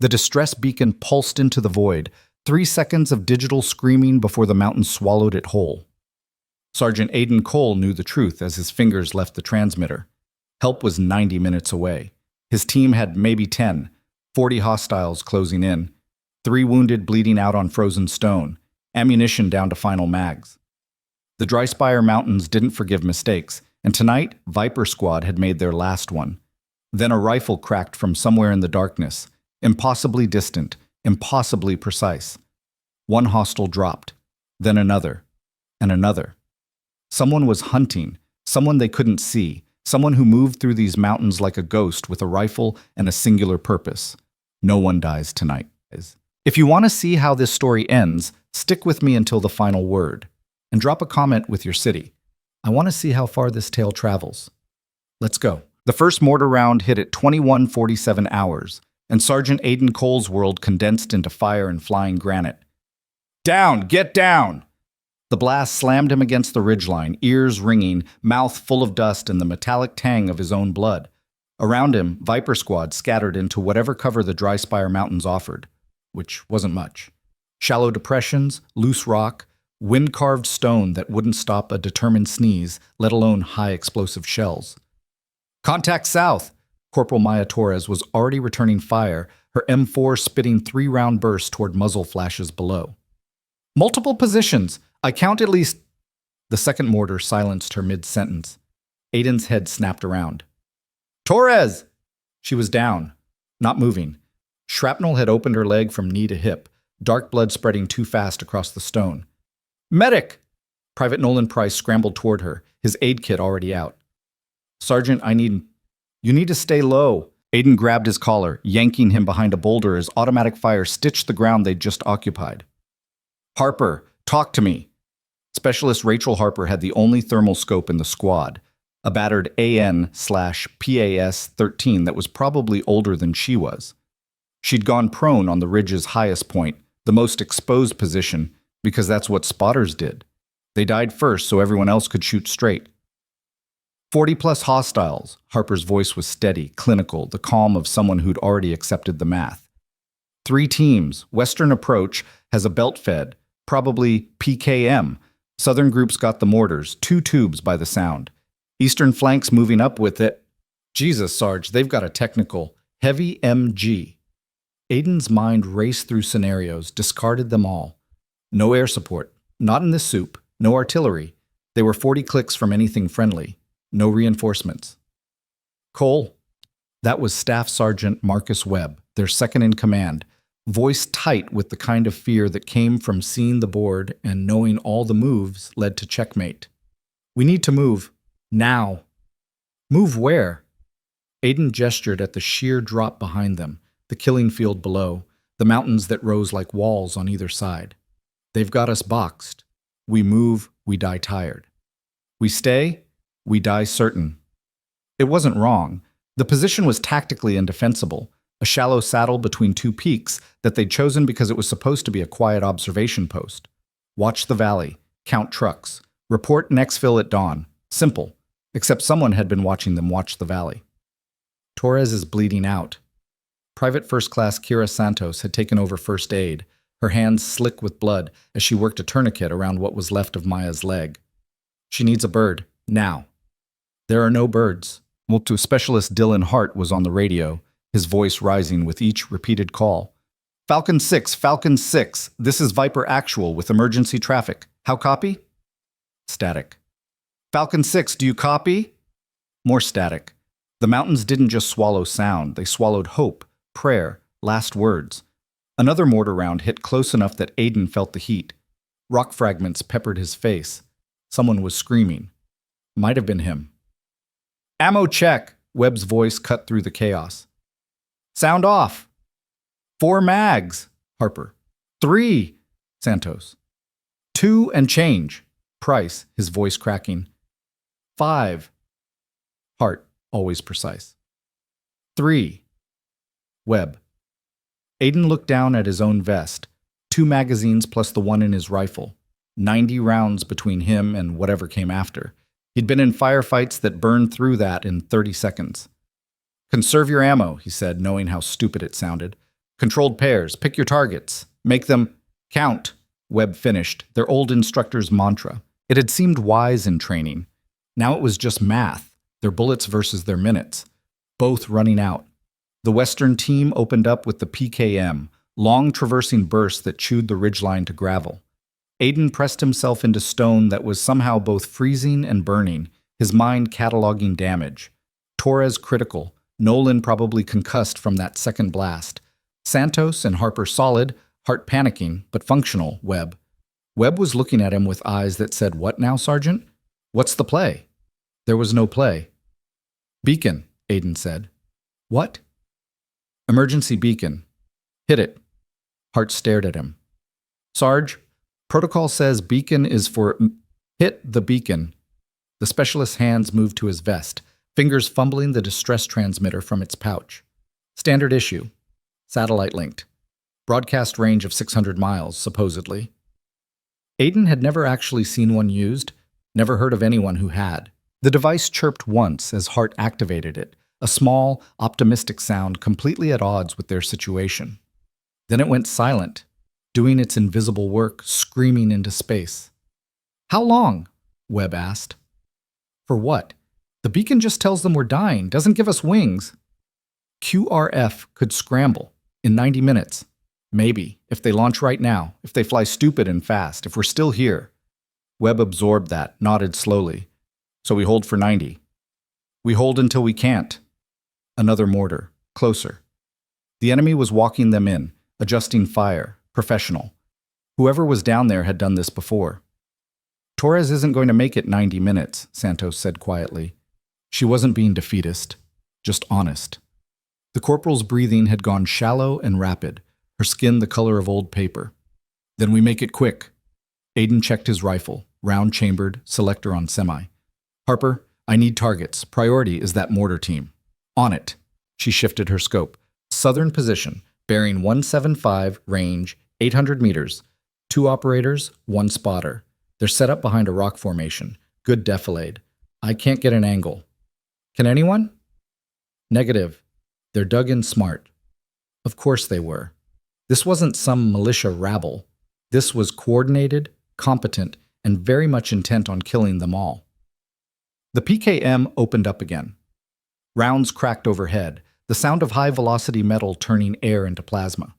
The distress beacon pulsed into the void, 3 seconds of digital screaming before the mountain swallowed it whole. Sergeant Aiden Cole knew the truth as his fingers left the transmitter. Help was 90 minutes away. His team had maybe 10, 40 hostiles closing in, 3 wounded bleeding out on frozen stone, ammunition down to final mags. The Dry Spire Mountains didn't forgive mistakes, and tonight, Viper Squad had made their last one. Then a rifle cracked from somewhere in the darkness, impossibly distant, impossibly precise. One hostile dropped, then another, and another. Someone was hunting, someone they couldn't see, someone who moved through these mountains like a ghost with a rifle and a singular purpose. No one dies tonight. If you want to see how this story ends, stick with me until the final word, and drop a comment with your city. I want to see how far this tale travels. Let's go. The first mortar round hit at 21:47 hours, and Sergeant Aiden Cole's world condensed into fire and flying granite. Down! Get down! The blast slammed him against the ridgeline, ears ringing, mouth full of dust and the metallic tang of his own blood. Around him, Viper Squad scattered into whatever cover the Dry Spire Mountains offered, which wasn't much. Shallow depressions, loose rock, wind-carved stone that wouldn't stop a determined sneeze, let alone high explosive shells. Contact south! Corporal Maya Torres was already returning fire, her M4 spitting 3-round bursts toward muzzle flashes below. Multiple positions! I count at least... The second mortar silenced her mid-sentence. Aiden's head snapped around. Torres! She was down, not moving. Shrapnel had opened her leg from knee to hip, dark blood spreading too fast across the stone. Medic! Private Nolan Price scrambled toward her, his aid kit already out. Sergeant, You need to stay low. Aiden grabbed his collar, yanking him behind a boulder as automatic fire stitched the ground they'd just occupied. Harper, talk to me. Specialist Rachel Harper had the only thermal scope in the squad, a battered AN/PAS-13 that was probably older than she was. She'd gone prone on the ridge's highest point, the most exposed position, because that's what spotters did. They died first so everyone else could shoot straight. 40-plus hostiles. Harper's voice was steady, clinical, the calm of someone who'd already accepted the math. 3 teams. Western approach has a belt fed, probably PKM. Southern groups got the mortars, 2 tubes by the sound. Eastern flanks moving up with it. Jesus, Sarge, they've got a technical, heavy MG. Aiden's mind raced through scenarios, discarded them all. No air support, not in this soup, no artillery. They were 40 clicks from anything friendly. No reinforcements. Cole. That was Staff Sergeant Marcus Webb, their second in command, voice tight with the kind of fear that came from seeing the board and knowing all the moves led to checkmate. We need to move. Now. Move where? Aiden gestured at the sheer drop behind them, the killing field below, the mountains that rose like walls on either side. They've got us boxed. We move, we die tired. We stay, we die certain. It wasn't wrong. The position was tactically indefensible, a shallow saddle between 2 peaks that they'd chosen because it was supposed to be a quiet observation post. Watch the valley, count trucks, report Nextville at dawn. Simple, except someone had been watching them watch the valley. Torres is bleeding out. Private First Class Kira Santos had taken over first aid, her hands slick with blood as she worked a tourniquet around what was left of Maya's leg. She needs a bird, now. There are no birds. Multi Specialist Dylan Hart was on the radio, his voice rising with each repeated call. Falcon 6, Falcon 6, this is Viper Actual with emergency traffic. How copy? Static. Falcon 6, do you copy? More static. The mountains didn't just swallow sound, they swallowed hope, prayer, last words. Another mortar round hit close enough that Aiden felt the heat. Rock fragments peppered his face. Someone was screaming. Might have been him. Ammo check, Webb's voice cut through the chaos. Sound off. 4 mags, Harper. 3, Santos. 2 and change, Price, his voice cracking. 5, Hart, always precise. 3, Webb. Aiden looked down at his own vest, 2 magazines plus the one in his rifle, 90 rounds between him and whatever came after. He'd been in firefights that burned through that in 30 seconds. Conserve your ammo, he said, knowing how stupid it sounded. Controlled pairs, pick your targets. Make them count, Webb finished, their old instructor's mantra. It had seemed wise in training. Now it was just math, their bullets versus their minutes, both running out. The Western team opened up with the PKM, long traversing bursts that chewed the ridgeline to gravel. Aiden pressed himself into stone that was somehow both freezing and burning, his mind cataloging damage. Torres critical, Nolan probably concussed from that second blast. Santos and Harper solid, heart panicking, but functional, Webb. Webb was looking at him with eyes that said, "What now, Sergeant? What's the play?" There was no play. "Beacon," Aiden said. "What?" "Emergency beacon. Hit it." Hart stared at him. "Sarge, protocol says beacon is for hit the beacon." The specialist's hands moved to his vest, fingers fumbling the distress transmitter from its pouch. "Standard issue. Satellite linked. Broadcast range of 600 miles, supposedly." Aiden had never actually seen one used, never heard of anyone who had. The device chirped once as Hart activated it, a small, optimistic sound completely at odds with their situation. Then it went silent, doing its invisible work, screaming into space. "How long?" Webb asked. "For what? The beacon just tells them we're dying, doesn't give us wings." "QRF could scramble in 90 minutes. Maybe, if they launch right now, if they fly stupid and fast, if we're still here." Webb absorbed that, nodded slowly. "So we hold for 90. We hold until we can't." Another mortar, closer. The enemy was walking them in, adjusting fire, professional. Whoever was down there had done this before. "Torres isn't going to make it 90 minutes, Santos said quietly. She wasn't being defeatist, just honest. The corporal's breathing had gone shallow and rapid, her skin the color of old paper. "Then we make it quick." Aiden checked his rifle, round-chambered, selector on semi. "Harper, I need targets. Priority is that mortar team." "On it." She shifted her scope. "Southern position, bearing 175, range, 800 meters. 2 operators, 1 spotter. They're set up behind a rock formation. Good defilade. I can't get an angle." "Can anyone?" "Negative. They're dug in smart." Of course they were. This wasn't some militia rabble. This was coordinated, competent, and very much intent on killing them all. The PKM opened up again. Rounds cracked overhead, the sound of high-velocity metal turning air into plasma.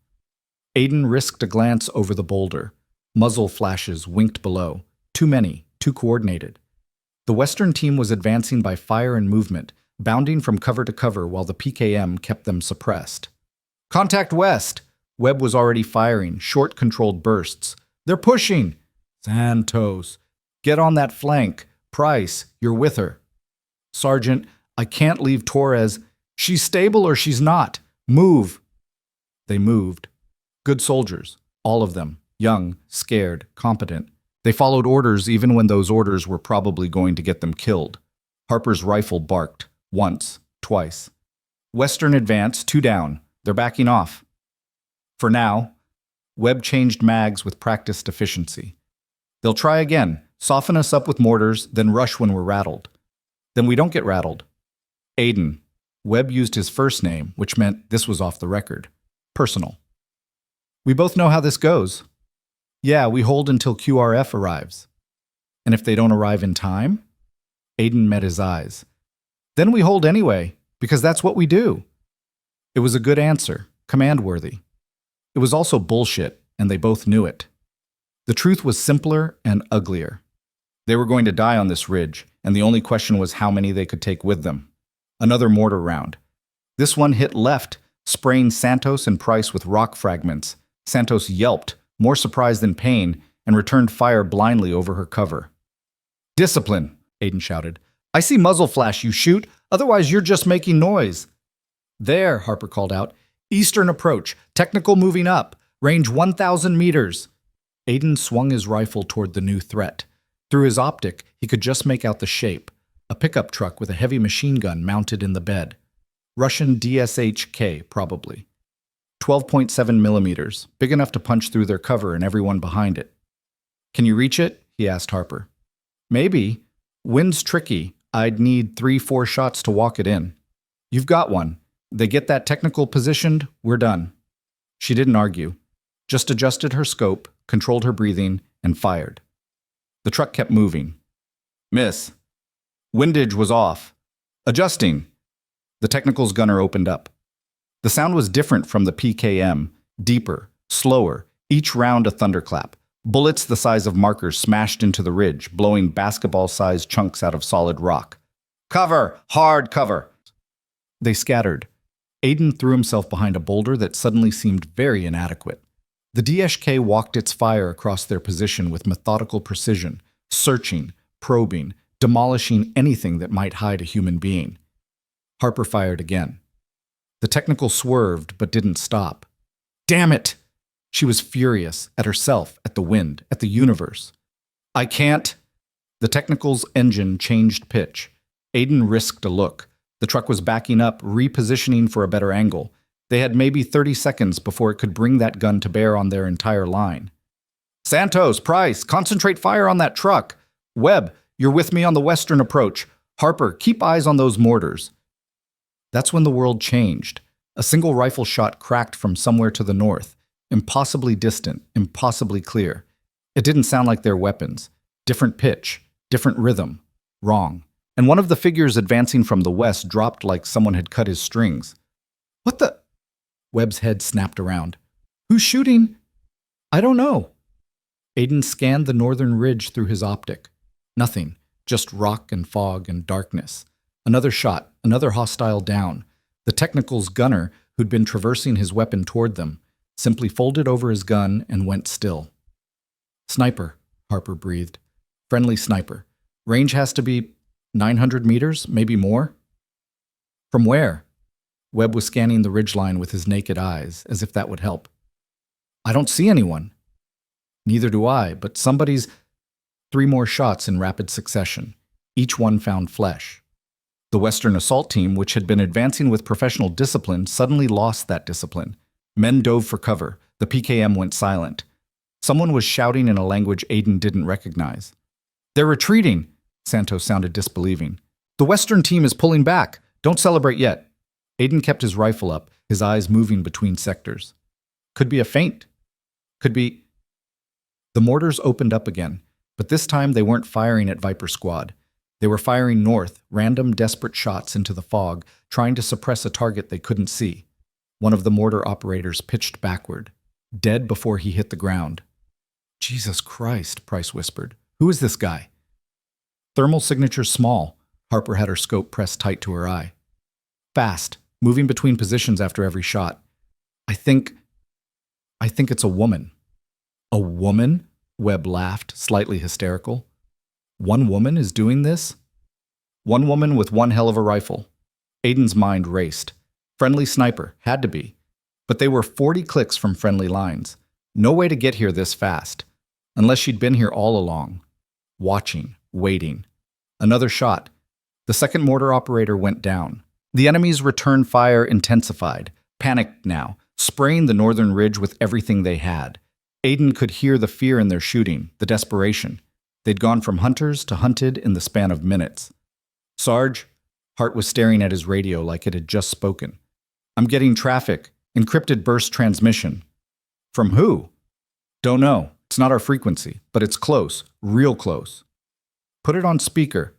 Aiden risked a glance over the boulder. Muzzle flashes winked below. Too many, too coordinated. The Western team was advancing by fire and movement, bounding from cover to cover while the PKM kept them suppressed. "Contact west!" Webb was already firing, short controlled bursts. "They're pushing!" "Santos, get on that flank. Price, you're with her." "Sergeant, I can't leave Torres. She's stable or she's not. Move." They moved. Good soldiers, all of them, young, scared, competent. They followed orders even when those orders were probably going to get them killed. Harper's rifle barked, once, twice. "Western advance, 2 down. They're backing off." For now, Webb changed mags with practiced efficiency. "They'll try again, soften us up with mortars, then rush when we're rattled. Then we don't get rattled." "Aiden." Webb used his first name, which meant this was off the record. Personal. "We both know how this goes." "Yeah, we hold until QRF arrives." "And if they don't arrive in time?" Aiden met his eyes. "Then we hold anyway, because that's what we do." It was a good answer, command-worthy. It was also bullshit, and they both knew it. The truth was simpler and uglier. They were going to die on this ridge, and the only question was how many they could take with them. Another mortar round. This one hit left, spraying Santos and Price with rock fragments. Santos yelped, more surprise than pain, and returned fire blindly over her cover. "Discipline," Aiden shouted. "I see muzzle flash, you shoot, otherwise you're just making noise." "There," Harper called out. "Eastern approach, technical moving up, range 1,000 meters." Aiden swung his rifle toward the new threat. Through his optic, he could just make out the shape. A pickup truck with a heavy machine gun mounted in the bed. Russian DSHK, probably. 12.7 millimeters, big enough to punch through their cover and everyone behind it. "Can you reach it?" he asked Harper. "Maybe. Wind's tricky. I'd need 3-4 shots to walk it in." "You've got one. They get that technical positioned, we're done." She didn't argue, just adjusted her scope, controlled her breathing, and fired. The truck kept moving. Miss. Windage was off. Adjusting. The technicals gunner opened up. The sound was different from the PKM, deeper, slower, each round a thunderclap. Bullets the size of markers smashed into the ridge, blowing basketball-sized chunks out of solid rock. Cover! Hard cover! They scattered. Aiden threw himself behind a boulder that suddenly seemed very inadequate. The DSK walked its fire across their position with methodical precision, searching, probing, demolishing anything that might hide a human being. Harper fired again. The technical swerved but didn't stop. Damn it! She was furious, at herself, at the wind, at the universe. I can't. The technical's engine changed pitch. Aiden risked a look. The truck was backing up, repositioning for a better angle. They had maybe 30 seconds before it could bring that gun to bear on their entire line. Santos, Price, concentrate fire on that truck. Webb, you're with me on the western approach. Harper, keep eyes on those mortars. That's when the world changed. A single rifle shot cracked from somewhere to the north. Impossibly distant, impossibly clear. It didn't sound like their weapons. Different pitch, different rhythm. Wrong. And one of the figures advancing from the west dropped like someone had cut his strings. What the? Webb's head snapped around. Who's shooting? I don't know. Aiden scanned the northern ridge through his optic. Nothing, just rock and fog and darkness. Another shot, another hostile down. The technical's gunner, who'd been traversing his weapon toward them, simply folded over his gun and went still. Sniper, Harper breathed. Friendly sniper. Range has to be 900 meters, maybe more? From where? Webb was scanning the ridgeline with his naked eyes, as if that would help. I don't see anyone. Neither do I, but somebody's... 3 more shots in rapid succession. Each one found flesh. The Western assault team, which had been advancing with professional discipline, suddenly lost that discipline. Men dove for cover. The PKM went silent. Someone was shouting in a language Aiden didn't recognize. They're retreating, Santos sounded disbelieving. The Western team is pulling back. Don't celebrate yet. Aiden kept his rifle up, his eyes moving between sectors. Could be a feint. Could be... The mortars opened up again, but this time they weren't firing at Viper Squad. They were firing north, random desperate shots into the fog, trying to suppress a target they couldn't see. One of the mortar operators pitched backward, dead before he hit the ground. Jesus Christ, Price whispered. Who is this guy? Thermal signature small. Harper had her scope pressed tight to her eye. Fast, moving between positions after every shot. I think it's a woman. A woman? Webb laughed, slightly hysterical. One woman is doing this? One woman with one hell of a rifle. Aiden's mind raced. Friendly sniper, had to be. But they were 40 clicks from friendly lines. No way to get here this fast. Unless she'd been here all along. Watching, waiting. Another shot. The second mortar operator went down. The enemy's return fire intensified, panicked now, spraying the northern ridge with everything they had. Aiden could hear the fear in their shooting, the desperation. They'd gone from hunters to hunted in the span of minutes. Sarge, Hart was staring at his radio like it had just spoken. I'm getting traffic. Encrypted burst transmission. From who? Don't know. It's not our frequency, but it's close, real close. Put it on speaker.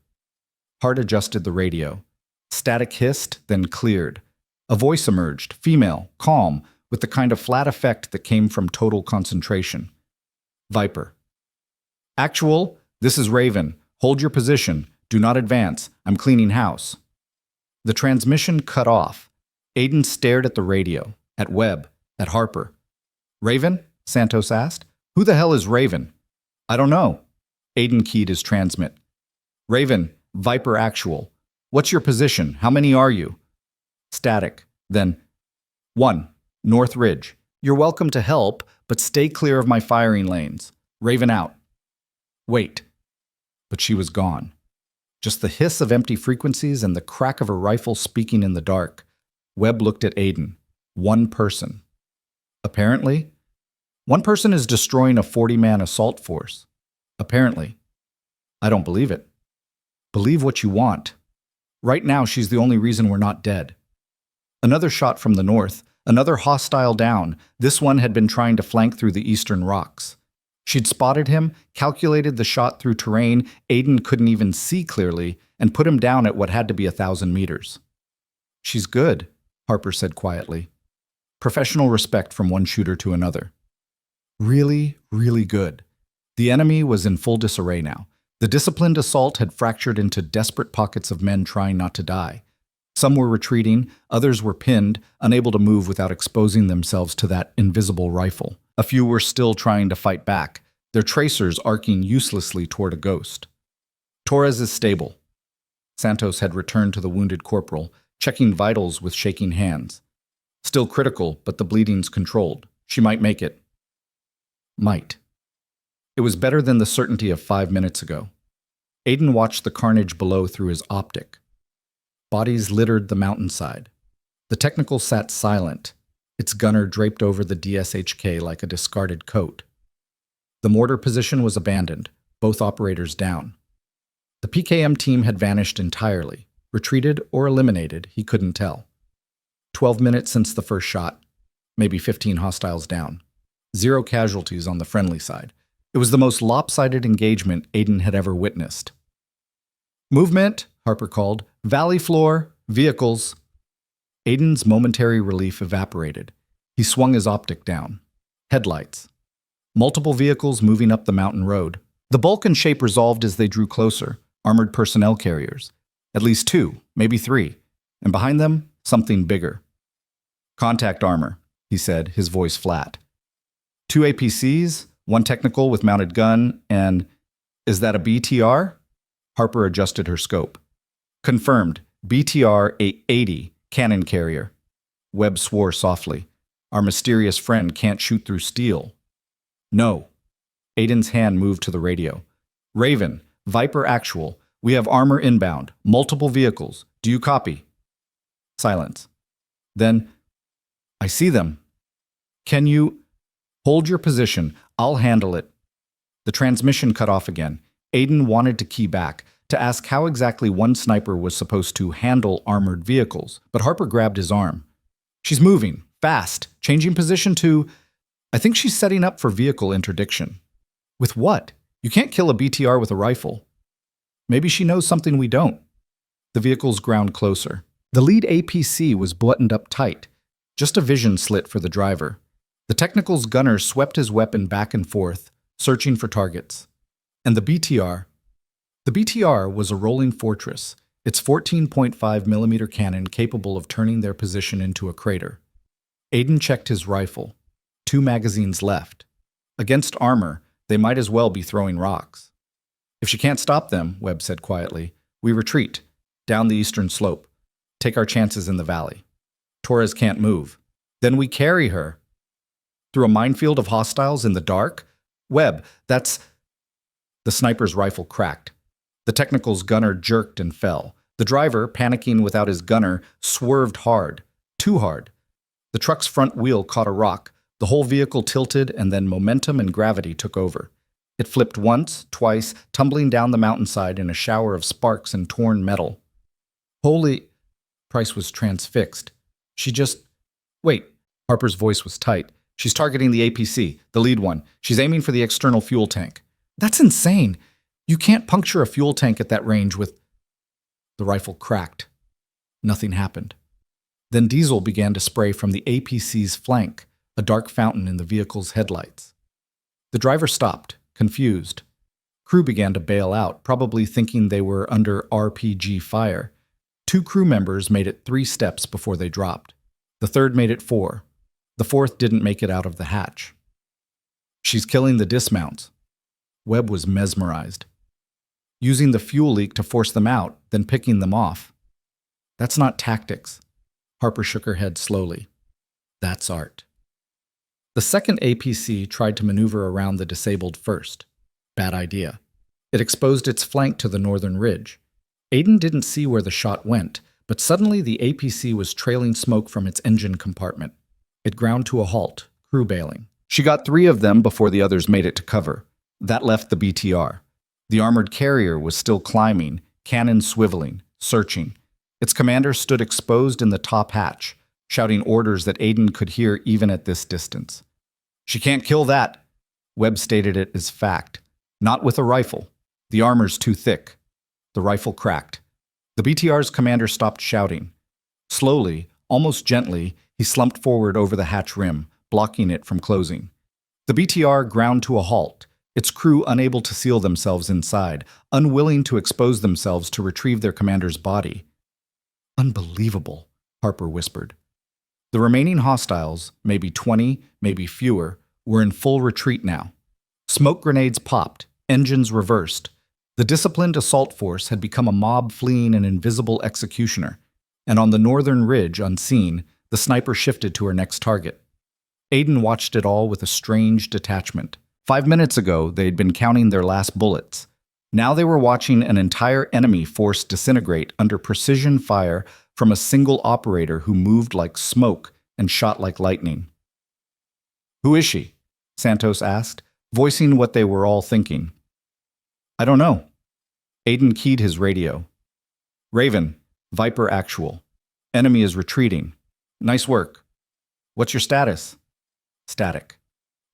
Hart adjusted the radio. Static hissed, then cleared. A voice emerged, female, calm, with the kind of flat effect that came from total concentration. Viper. Actual, this is Raven. Hold your position. Do not advance. I'm cleaning house. The transmission cut off. Aiden stared at the radio, at Webb, at Harper. Raven? Santos asked. Who the hell is Raven? I don't know. Aiden keyed his transmit. Raven, Viper actual. What's your position? How many are you? Static. Then, 1. North Ridge. You're welcome to help, but stay clear of my firing lanes. Raven out. Wait. But she was gone. Just the hiss of empty frequencies and the crack of a rifle speaking in the dark. Webb looked at Aiden. One person. Apparently. One person is destroying a 40-man assault force. Apparently. I don't believe it. Believe what you want. Right now, she's the only reason we're not dead. Another shot from the north, Another hostile down. This one had been trying to flank through the eastern rocks. She'd spotted him, calculated the shot through terrain Aiden couldn't even see clearly, and put him down at what had to be 1,000 meters. "She's good," Harper said quietly. Professional respect from one shooter to another. Really, really good. The enemy was in full disarray now. The disciplined assault had fractured into desperate pockets of men trying not to die. Some were retreating, others were pinned, unable to move without exposing themselves to that invisible rifle. A few were still trying to fight back, their tracers arcing uselessly toward a ghost. "Torres is stable." Santos had returned to the wounded corporal, checking vitals with shaking hands. "Still critical, but the bleeding's controlled. She might make it." Might. It was better than the certainty of 5 minutes ago. Aiden watched the carnage below through his optic. Bodies littered the mountainside. The technical sat silent, its gunner draped over the DSHK like a discarded coat. The mortar position was abandoned, both operators down. The PKM team had vanished entirely, retreated or eliminated, he couldn't tell. 12 minutes since the first shot, maybe 15 hostiles down. 0 casualties on the friendly side. It was the most lopsided engagement Aiden had ever witnessed. "Movement," Harper called. "Valley floor, vehicles." Aiden's momentary relief evaporated. He swung his optic down. Headlights. Multiple vehicles moving up the mountain road. The bulk and shape resolved as they drew closer. Armored personnel carriers. At least 2, maybe 3. And behind them, something bigger. "Contact armor," he said, his voice flat. 2 APCs, 1 technical with mounted gun, and is that a BTR? Harper adjusted her scope. "Confirmed. BTR 80, cannon carrier." Webb swore softly. "Our mysterious friend can't shoot through steel." "No." Aiden's hand moved to the radio. "Raven, Viper actual. We have armor inbound. Multiple vehicles. Do you copy?" Silence. Then, "I see them. Can you hold your position? I'll handle it." The transmission cut off again. Aiden wanted to key back, to ask how exactly one sniper was supposed to handle armored vehicles, but Harper grabbed his arm. "She's moving, fast, changing position to... I think she's setting up for vehicle interdiction." "With what? You can't kill a BTR with a rifle." "Maybe she knows something we don't." The vehicles ground closer. The lead APC was buttoned up tight, just a vision slit for the driver. The technical's gunner swept his weapon back and forth, searching for targets. And the BTR? The BTR was a rolling fortress, its 14.5mm cannon capable of turning their position into a crater. Aiden checked his rifle. 2 magazines left. Against armor, they might as well be throwing rocks. "If she can't stop them," Webb said quietly, "we retreat, down the eastern slope. Take our chances in the valley. Torres can't move. Then we carry her." "Through a minefield of hostiles in the dark? Webb, that's..." The sniper's rifle cracked. The technical's gunner jerked and fell. The driver, panicking without his gunner, swerved hard. Too hard. The truck's front wheel caught a rock. The whole vehicle tilted, and then momentum and gravity took over. It flipped once, twice, tumbling down the mountainside in a shower of sparks and torn metal. "Holy..." Price was transfixed. "She just... Wait." Harper's voice was tight. "She's targeting the APC, the lead one. She's aiming for the external fuel tank." "That's insane. You can't puncture a fuel tank at that range with..." The rifle cracked. Nothing happened. Then diesel began to spray from the APC's flank, a dark fountain in the vehicle's headlights. The driver stopped, confused. Crew began to bail out, probably thinking they were under RPG fire. 2 crew members made it 3 steps before they dropped. The third made it 4. The fourth didn't make it out of the hatch. "She's killing the dismounts." Webb was mesmerized. "Using the fuel leak to force them out, then picking them off. That's not tactics." Harper shook her head slowly. "That's art." The second APC tried to maneuver around the disabled first. Bad idea. It exposed its flank to the northern ridge. Aiden didn't see where the shot went, but suddenly the APC was trailing smoke from its engine compartment. It ground to a halt, crew bailing. She got 3 of them before the others made it to cover. That left the BTR. The armored carrier was still climbing, cannon swiveling, searching. Its commander stood exposed in the top hatch, shouting orders that Aiden could hear even at this distance. "She can't kill that." Webb stated it as fact. "Not with a rifle. The armor's too thick." The rifle cracked. The BTR's commander stopped shouting. Slowly, almost gently, he slumped forward over the hatch rim, blocking it from closing. The BTR ground to a halt, its crew unable to seal themselves inside, unwilling to expose themselves to retrieve their commander's body. "Unbelievable," Harper whispered. The remaining hostiles, maybe 20, maybe fewer, were in full retreat now. Smoke grenades popped, engines reversed. The disciplined assault force had become a mob fleeing an invisible executioner, and on the northern ridge, unseen, the sniper shifted to her next target. Aiden watched it all with a strange detachment. 5 minutes ago, they had been counting their last bullets. Now they were watching an entire enemy force disintegrate under precision fire from a single operator who moved like smoke and shot like lightning. "Who is she?" Santos asked, voicing what they were all thinking. "I don't know." Aiden keyed his radio. "Raven, Viper actual. Enemy is retreating. Nice work. What's your status?" "Static."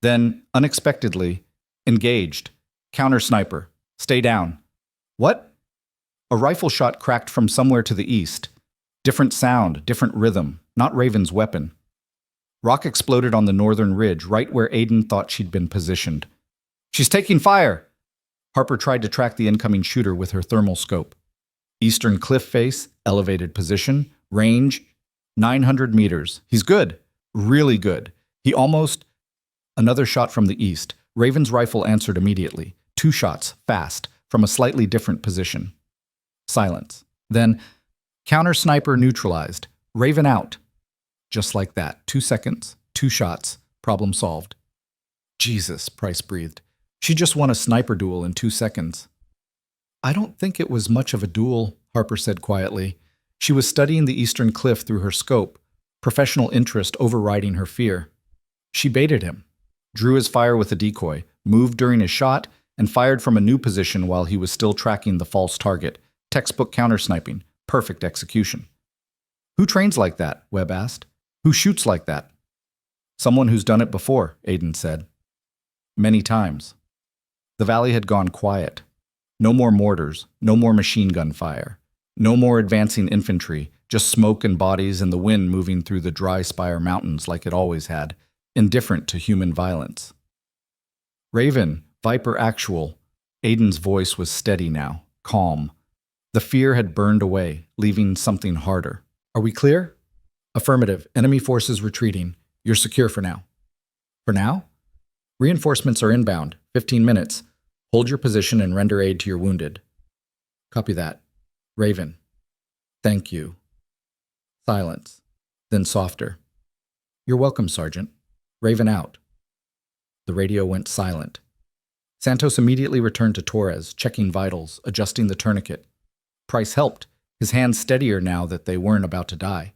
Then, unexpectedly, "Engaged. Counter sniper. Stay down." "What?" A rifle shot cracked from somewhere to the east. Different sound, different rhythm, not Raven's weapon. Rock exploded on the northern ridge, right where Aiden thought she'd been positioned. "She's taking fire!" Harper tried to track the incoming shooter with her thermal scope. Eastern cliff face, elevated position, range, 900 meters. He's good. Really good. He almost... Another shot from the east. Raven's rifle answered immediately. 2 shots, fast, from a slightly different position. Silence. Then, counter sniper neutralized. Raven out. Just like that. 2 seconds, 2 shots, problem solved. "Jesus," Price breathed. "She just won a sniper duel in 2 seconds." "I don't think it was much of a duel," Harper said quietly. She was studying the eastern cliff through her scope, professional interest overriding her fear. She baited him, drew his fire with a decoy, moved during his shot, and fired from a new position while he was still tracking the false target. Textbook counter-sniping. Perfect execution. "Who trains like that?" Webb asked. "Who shoots like that?" "Someone who's done it before," Aiden said. "Many times." The valley had gone quiet. No more mortars, no more machine gun fire, no more advancing infantry, just smoke and bodies and the wind moving through the dry Spire Mountains like it always had, indifferent to human violence. "Raven, Viper actual." Aiden's voice was steady now, calm. The fear had burned away, leaving something harder. "Are we clear?" "Affirmative. Enemy forces retreating. You're secure for now." "For now?" "Reinforcements are inbound. 15 minutes. Hold your position and render aid to your wounded." "Copy that." "Raven." "Thank you." Silence. Then softer. "You're welcome, Sergeant. Raven out." The radio went silent. Santos immediately returned to Torres, checking vitals, adjusting the tourniquet. Price helped, his hands steadier now that they weren't about to die.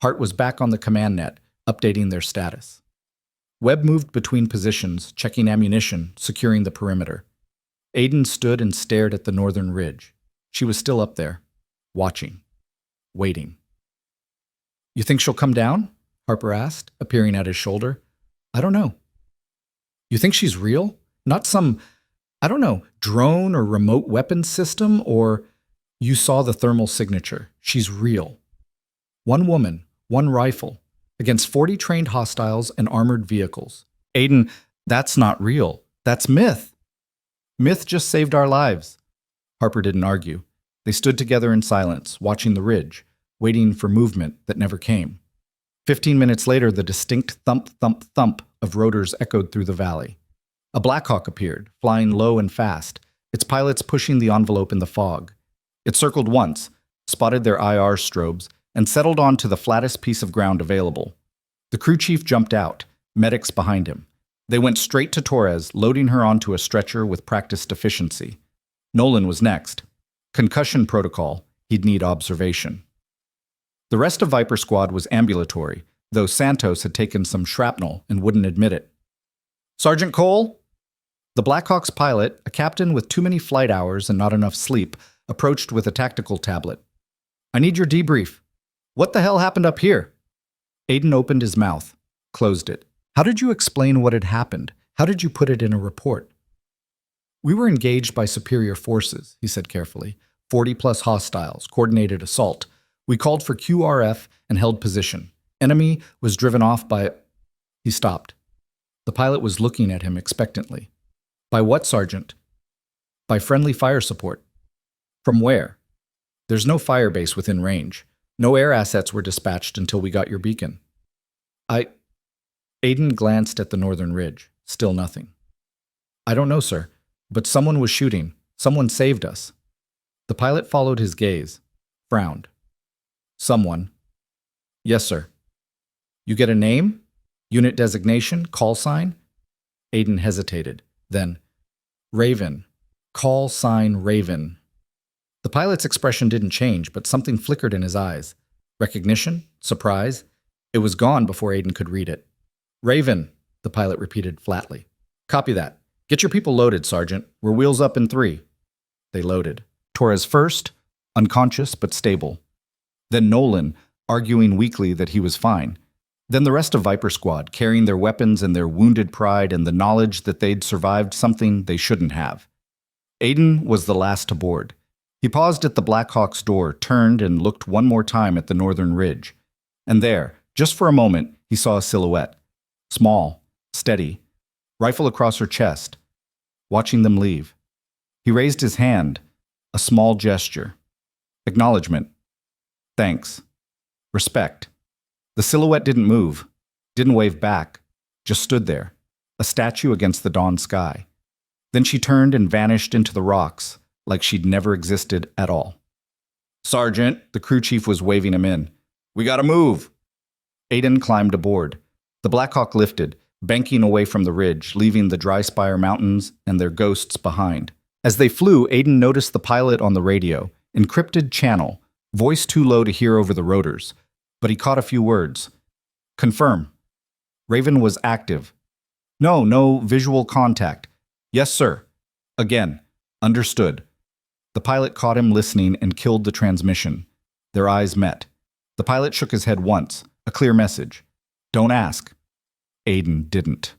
Hart was back on the command net, updating their status. Webb moved between positions, checking ammunition, securing the perimeter. Aiden stood and stared at the northern ridge. She was still up there, watching, waiting. "You think she'll come down?" Harper asked, appearing at his shoulder. "I don't know." "You think she's real? Not some, I don't know, drone or remote weapons system, or you saw the thermal signature. She's real. One woman, one rifle, against 40 trained hostiles and armored vehicles." "Aiden, that's not real. That's myth." "Myth just saved our lives." Harper didn't argue. They stood together in silence, watching the ridge, waiting for movement that never came. 15 minutes later, the distinct thump, thump, thump of rotors echoed through the valley. A Blackhawk appeared, flying low and fast, its pilots pushing the envelope in the fog. It circled once, spotted their IR strobes, and settled onto the flattest piece of ground available. The crew chief jumped out, medics behind him. They went straight to Torres, loading her onto a stretcher with practiced efficiency. Nolan was next. Concussion protocol, he'd need observation. The rest of Viper Squad was ambulatory, though Santos had taken some shrapnel and wouldn't admit it. "Sergeant Cole?" The Blackhawk's pilot, a captain with too many flight hours and not enough sleep, approached with a tactical tablet. "I need your debrief. What the hell happened up here?" Aiden opened his mouth, closed it. How did you explain what had happened? How did you put it in a report? We were engaged by superior forces, he said carefully. 40-plus hostiles, coordinated assault. We called for QRF and held position. Enemy was driven off by... He stopped. The pilot was looking at him expectantly. By what, Sergeant? By friendly fire support. From where? There's no fire base within range. No air assets were dispatched until we got your beacon. Aiden glanced at the northern ridge. Still nothing. I don't know, sir, but someone was shooting. Someone saved us. The pilot followed his gaze, frowned. Someone. Yes, sir. You get a name? Unit designation? Call sign? Aiden hesitated. Then, Raven. Call sign Raven. The pilot's expression didn't change, but something flickered in his eyes. Recognition? Surprise? It was gone before Aiden could read it. Raven, the pilot repeated flatly. Copy that. Get your people loaded, Sergeant. We're wheels up in 3. They loaded. Torres first, unconscious but stable. Then Nolan, arguing weakly that he was fine. Then the rest of Viper Squad, carrying their weapons and their wounded pride and the knowledge that they'd survived something they shouldn't have. Aiden was the last to board. He paused at the Blackhawk's door, turned and looked one more time at the northern ridge. And there, just for a moment, he saw a silhouette. Small, steady, rifle across her chest, watching them leave. He raised his hand, a small gesture. Acknowledgement. Thanks. Respect. The silhouette didn't move, didn't wave back, just stood there, a statue against the dawn sky. Then she turned and vanished into the rocks, like she'd never existed at all. Sergeant, the crew chief was waving him in. We gotta move. Aiden climbed aboard. The Blackhawk lifted, banking away from the ridge, leaving the Dry Spire Mountains and their ghosts behind. As they flew, Aiden noticed the pilot on the radio, encrypted channel, voice too low to hear over the rotors, but he caught a few words. Confirm. Raven was active. No visual contact. Yes, sir. Again. Understood. The pilot caught him listening and killed the transmission. Their eyes met. The pilot shook his head once, a clear message. Don't ask. Aiden didn't.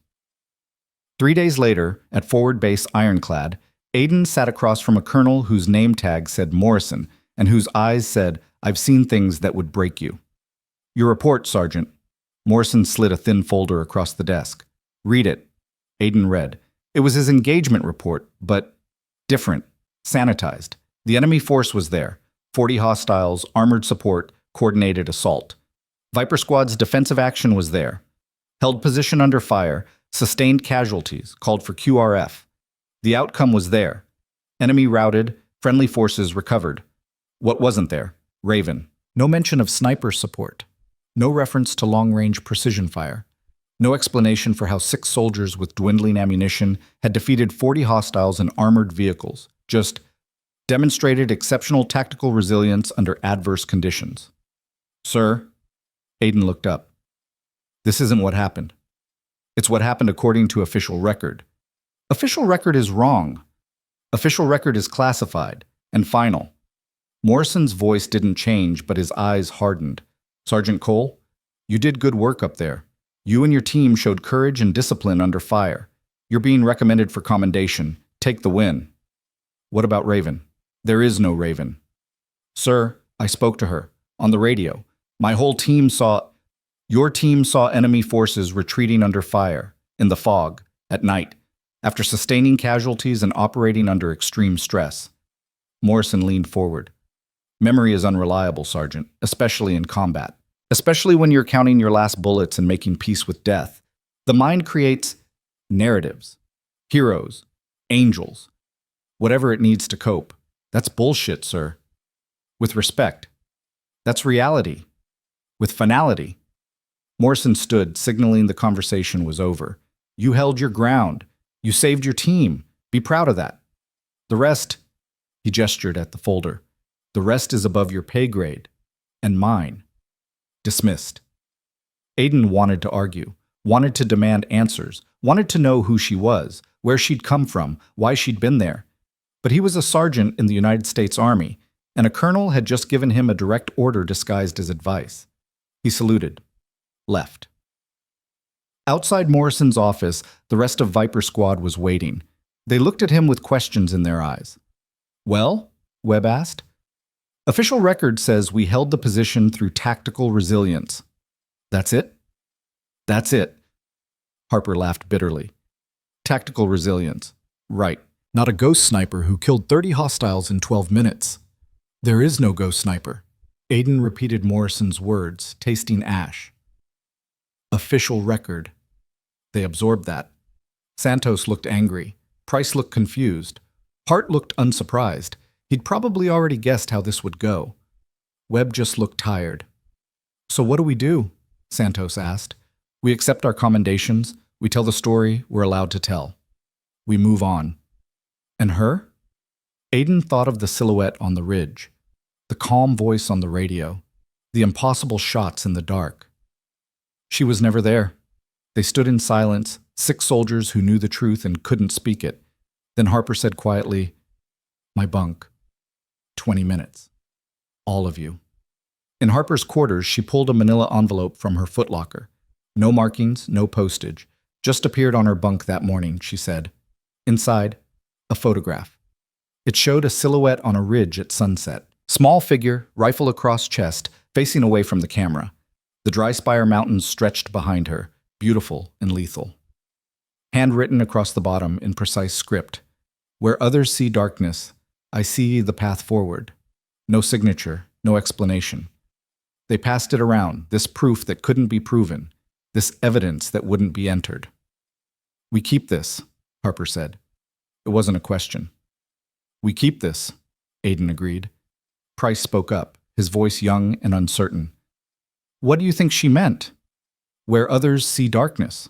3 days later, at Forward Base Ironclad, Aiden sat across from a colonel whose name tag said Morrison and whose eyes said, I've seen things that would break you. Your report, Sergeant. Morrison slid a thin folder across the desk. Read it. Aiden read. It was his engagement report, but different, sanitized. The enemy force was there. 40 hostiles, armored support, coordinated assault. Viper Squad's defensive action was there. Held position under fire, sustained casualties, called for QRF. The outcome was there. Enemy routed, friendly forces recovered. What wasn't there? Raven. No mention of sniper support. No reference to long-range precision fire. No explanation for how 6 soldiers with dwindling ammunition had defeated 40 hostiles in armored vehicles. Just demonstrated exceptional tactical resilience under adverse conditions. Sir, Aiden looked up. This isn't what happened. It's what happened according to official record. Official record is wrong. Official record is classified and final. Morrison's voice didn't change, but his eyes hardened. Sergeant Cole, you did good work up there. You and your team showed courage and discipline under fire. You're being recommended for commendation. Take the win. What about Raven? There is no Raven. Sir, I spoke to her. On the radio. My whole team saw... Your team saw enemy forces retreating under fire, in the fog, at night, after sustaining casualties and operating under extreme stress. Morrison leaned forward. Memory is unreliable, Sergeant, especially in combat. Especially when you're counting your last bullets and making peace with death. The mind creates narratives, heroes, angels, whatever it needs to cope. That's bullshit, sir. With respect. That's reality. With finality. Morrison stood, signaling the conversation was over. You held your ground. You saved your team. Be proud of that. The rest, he gestured at the folder, the rest is above your pay grade. And mine. Dismissed. Aiden wanted to argue, wanted to demand answers, wanted to know who she was, where she'd come from, why she'd been there. But he was a sergeant in the United States Army, and a colonel had just given him a direct order disguised as advice. He saluted. left. Outside Morrison's office, the rest of Viper Squad was waiting. They looked at him with questions in their eyes. "Well?" Webb asked. "Official record says we held the position through tactical resilience." "That's it?" "That's it." Harper laughed bitterly. "Tactical resilience. Right. Not a ghost sniper who killed 30 hostiles in 12 minutes. There is no ghost sniper." Aiden repeated Morrison's words, tasting ash. "Official record." They absorbed that. Santos looked angry. Price looked confused. Hart looked unsurprised. He'd probably already guessed how this would go. Webb just looked tired. "So what do we do?" Santos asked. "We accept our commendations. We tell the story we're allowed to tell. We move on." "And her?" Aiden thought of the silhouette on the ridge, the calm voice on the radio, the impossible shots in the dark. She was never there. They stood in silence, 6 soldiers who knew the truth and couldn't speak it. Then Harper said quietly, "My bunk. 20 minutes. All of you." In Harper's quarters, she pulled a manila envelope from her footlocker. No markings, no postage. Just appeared on her bunk that morning, she said. Inside, a photograph. It showed a silhouette on a ridge at sunset. Small figure, rifle across chest, facing away from the camera. The Dry Spire Mountains stretched behind her, beautiful and lethal. Handwritten across the bottom in precise script. "Where others see darkness, I see the path forward." No signature, no explanation. They passed it around, this proof that couldn't be proven, this evidence that wouldn't be entered. "We keep this," Harper said. It wasn't a question. "We keep this," Aiden agreed. Price spoke up, his voice young and uncertain. "What do you think she meant? Where others see darkness?"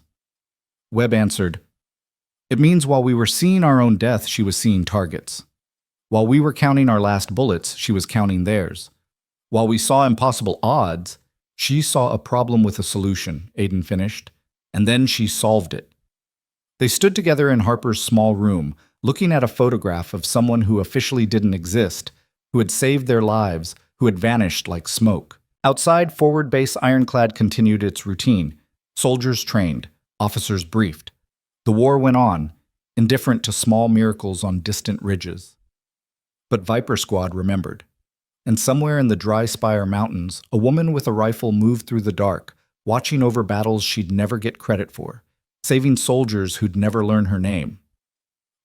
Webb answered, "It means while we were seeing our own death, she was seeing targets. While we were counting our last bullets, she was counting theirs. While we saw impossible odds, she saw a problem with a solution," Aiden finished, "and then she solved it." They stood together in Harper's small room, looking at a photograph of someone who officially didn't exist, who had saved their lives, who had vanished like smoke. Outside, Forward Base Ironclad continued its routine. Soldiers trained, officers briefed. The war went on, indifferent to small miracles on distant ridges. But Viper Squad remembered. And somewhere in the Dry Spire Mountains, a woman with a rifle moved through the dark, watching over battles she'd never get credit for, saving soldiers who'd never learn her name.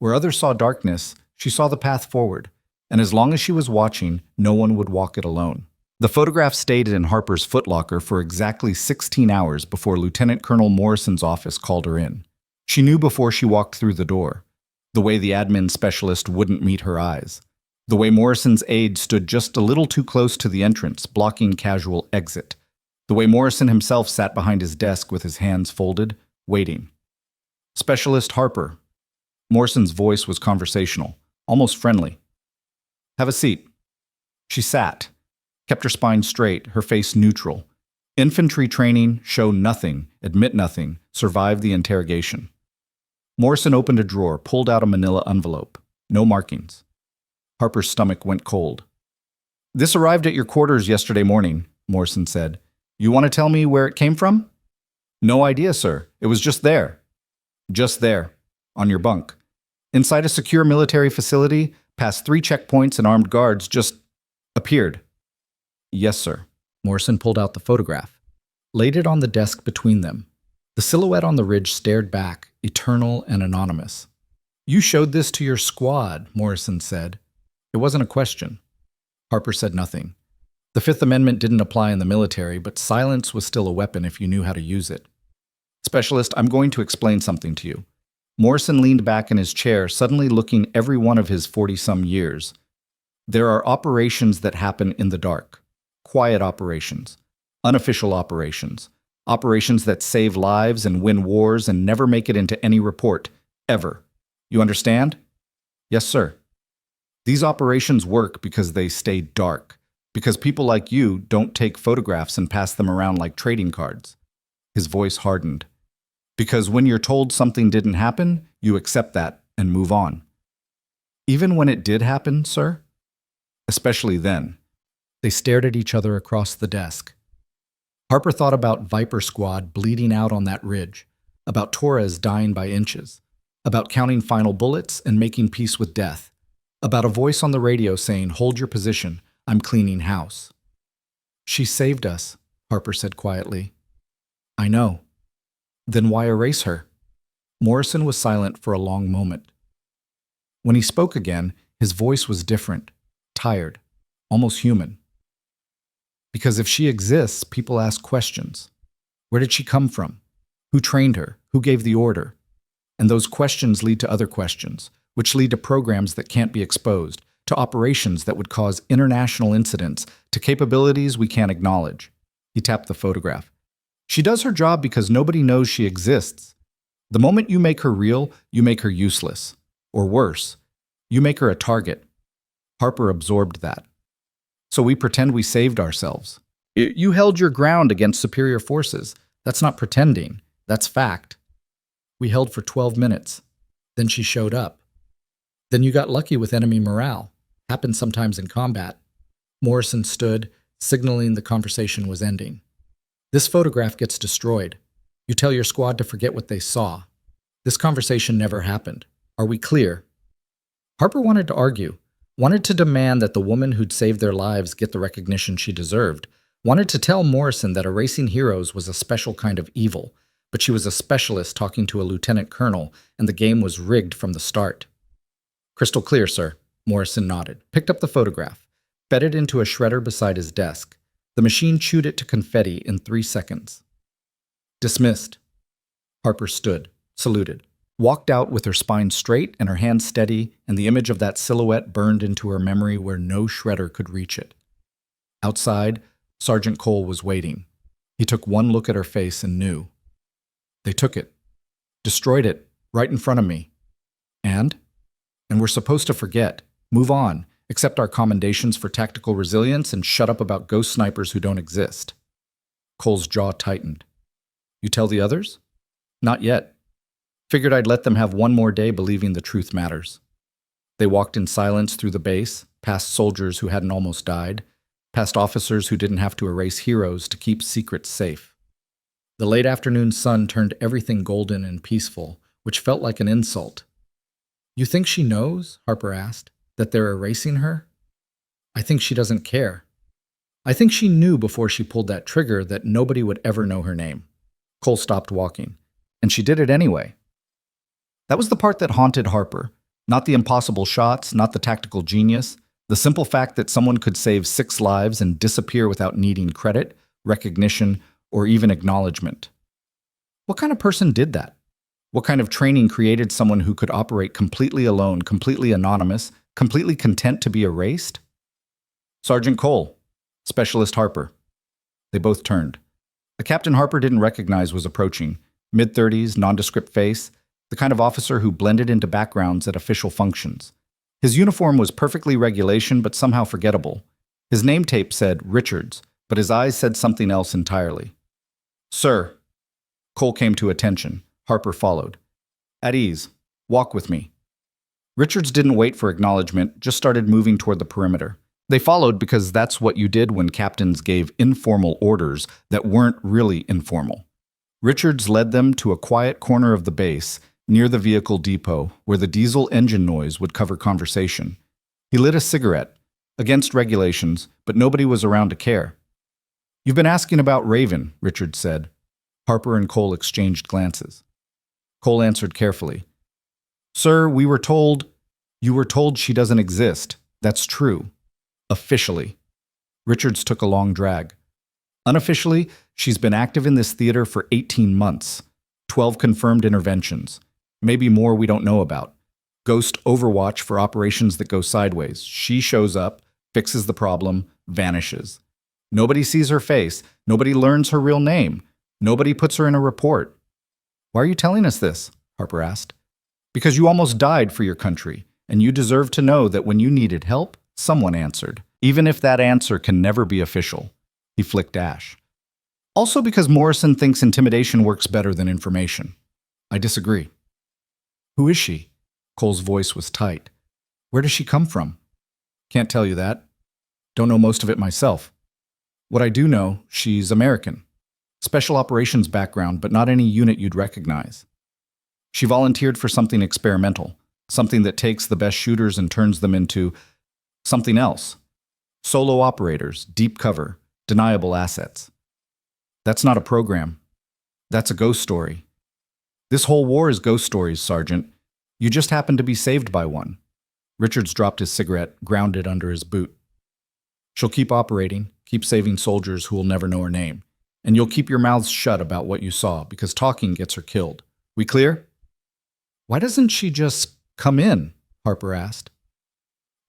Where others saw darkness, she saw the path forward, and as long as she was watching, no one would walk it alone. The photograph stayed in Harper's footlocker for exactly 16 hours before Lieutenant Colonel Morrison's office called her in. She knew before she walked through the door, the way the admin specialist wouldn't meet her eyes, the way Morrison's aide stood just a little too close to the entrance, blocking casual exit, the way Morrison himself sat behind his desk with his hands folded, waiting. "Specialist Harper." Morrison's voice was conversational, almost friendly. "Have a seat." She sat, kept her spine straight, her face neutral. Infantry training, show nothing, admit nothing, survive the interrogation. Morrison opened a drawer, pulled out a manila envelope. No markings. Harper's stomach went cold. "This arrived at your quarters yesterday morning," Morrison said. "You want to tell me where it came from?" "No idea, sir. It was just there." "Just there. On your bunk. Inside a secure military facility, past 3 checkpoints and armed guards, just appeared." "Yes, sir." Morrison pulled out the photograph, laid it on the desk between them. The silhouette on the ridge stared back, eternal and anonymous. "You showed this to your squad," Morrison said. It wasn't a question. Harper said nothing. The Fifth Amendment didn't apply in the military, but silence was still a weapon if you knew how to use it. "Specialist, I'm going to explain something to you." Morrison leaned back in his chair, suddenly looking every one of his 40-some years. "There are operations that happen in the dark. Quiet operations. Unofficial operations. Operations that save lives and win wars and never make it into any report. Ever. You understand?" "Yes, sir." "These operations work because they stay dark. Because people like you don't take photographs and pass them around like trading cards." His voice hardened. "Because when you're told something didn't happen, you accept that and move on." "Even when it did happen, sir?" "Especially then." They stared at each other across the desk. Harper thought about Viper Squad bleeding out on that ridge, about Torres dying by inches, about counting final bullets and making peace with death, about a voice on the radio saying, "Hold your position, I'm cleaning house." "She saved us," Harper said quietly. "I know." "Then why erase her?" Morrison was silent for a long moment. When he spoke again, his voice was different, tired, almost human. "Because if she exists, people ask questions. Where did she come from? Who trained her? Who gave the order? And those questions lead to other questions, which lead to programs that can't be exposed, to operations that would cause international incidents, to capabilities we can't acknowledge." He tapped the photograph. "She does her job because nobody knows she exists. The moment you make her real, you make her useless. Or worse, you make her a target." Harper absorbed that. "So we pretend we saved ourselves. You held your ground against superior forces. That's not pretending. That's fact." "We held for 12 minutes. Then she showed up. Then you got lucky with enemy morale. Happens sometimes in combat." Morrison stood, signaling the conversation was ending. "This photograph gets destroyed. You tell your squad to forget what they saw. This conversation never happened. Are we clear?" Harper wanted to argue, wanted to demand that the woman who'd saved their lives get the recognition she deserved, wanted to tell Morrison that erasing heroes was a special kind of evil, but she was a specialist talking to a lieutenant colonel, and the game was rigged from the start. "Crystal clear, sir," Morrison nodded, picked up the photograph, fed it into a shredder beside his desk. The machine chewed it to confetti in 3 seconds. "Dismissed." Harper stood, saluted, walked out with her spine straight and her hands steady, and the image of that silhouette burned into her memory where no shredder could reach it. Outside, Sergeant Cole was waiting. He took one look at her face and knew. They took it. Destroyed it, right in front of me. And we're supposed to forget, move on, accept our commendations for tactical resilience, and shut up about ghost snipers who don't exist. Cole's jaw tightened. "You tell the others?" "Not yet. Figured I'd let them have one more day believing the truth matters." They walked in silence through the base, past soldiers who hadn't almost died, past officers who didn't have to erase heroes to keep secrets safe. The late afternoon sun turned everything golden and peaceful, which felt like an insult. "You think she knows?" Harper asked. "That they're erasing her?" "I think she doesn't care. I think she knew before she pulled that trigger that nobody would ever know her name." Cole stopped walking. "And she did it anyway." That was the part that haunted Harper. Not the impossible shots, not the tactical genius, the simple fact that someone could save 6 lives and disappear without needing credit, recognition, or even acknowledgement. What kind of person did that? What kind of training created someone who could operate completely alone, completely anonymous, completely content to be erased? "Sergeant Cole, Specialist Harper." They both turned. A Captain Harper didn't recognize was approaching. Mid-30s, nondescript face, the kind of officer who blended into backgrounds at official functions. His uniform was perfectly regulation, but somehow forgettable. His name tape said Richards, but his eyes said something else entirely. "Sir." Cole came to attention. Harper followed. "At ease. Walk with me." Richards didn't wait for acknowledgement, just started moving toward the perimeter. They followed because that's what you did when captains gave informal orders that weren't really informal. Richards led them to a quiet corner of the base, near the vehicle depot, where the diesel engine noise would cover conversation. He lit a cigarette, against regulations, but nobody was around to care. "You've been asking about Raven," Richards said. Harper and Cole exchanged glances. Cole answered carefully. "Sir, we were told—" "You were told she doesn't exist. That's true. Officially." Richards took a long drag. "Unofficially, she's been active in this theater for 18 months. 12 confirmed interventions. Maybe more we don't know about. Ghost overwatch for operations that go sideways. She shows up, fixes the problem, vanishes. Nobody sees her face. Nobody learns her real name. Nobody puts her in a report." "Why are you telling us this?" Harper asked. "Because you almost died for your country, and you deserve to know that when you needed help, someone answered, even if that answer can never be official." He flicked ash. "Also because Morrison thinks intimidation works better than information." "I disagree." "Who is she?" Cole's voice was tight. "Where does she come from?" "Can't tell you that. Don't know most of it myself. What I do know, she's American. Special operations background, but not any unit you'd recognize. She volunteered for something experimental, something that takes the best shooters and turns them into something else. Solo operators, deep cover, deniable assets. That's not a program. That's a ghost story. This whole war is ghost stories, Sergeant. You just happen to be saved by one. Richards dropped his cigarette, ground it under his boot. She'll keep operating, keep saving soldiers who will never know her name. And you'll keep your mouths shut about what you saw, because talking gets her killed. We clear? Why doesn't she just come in? Harper asked.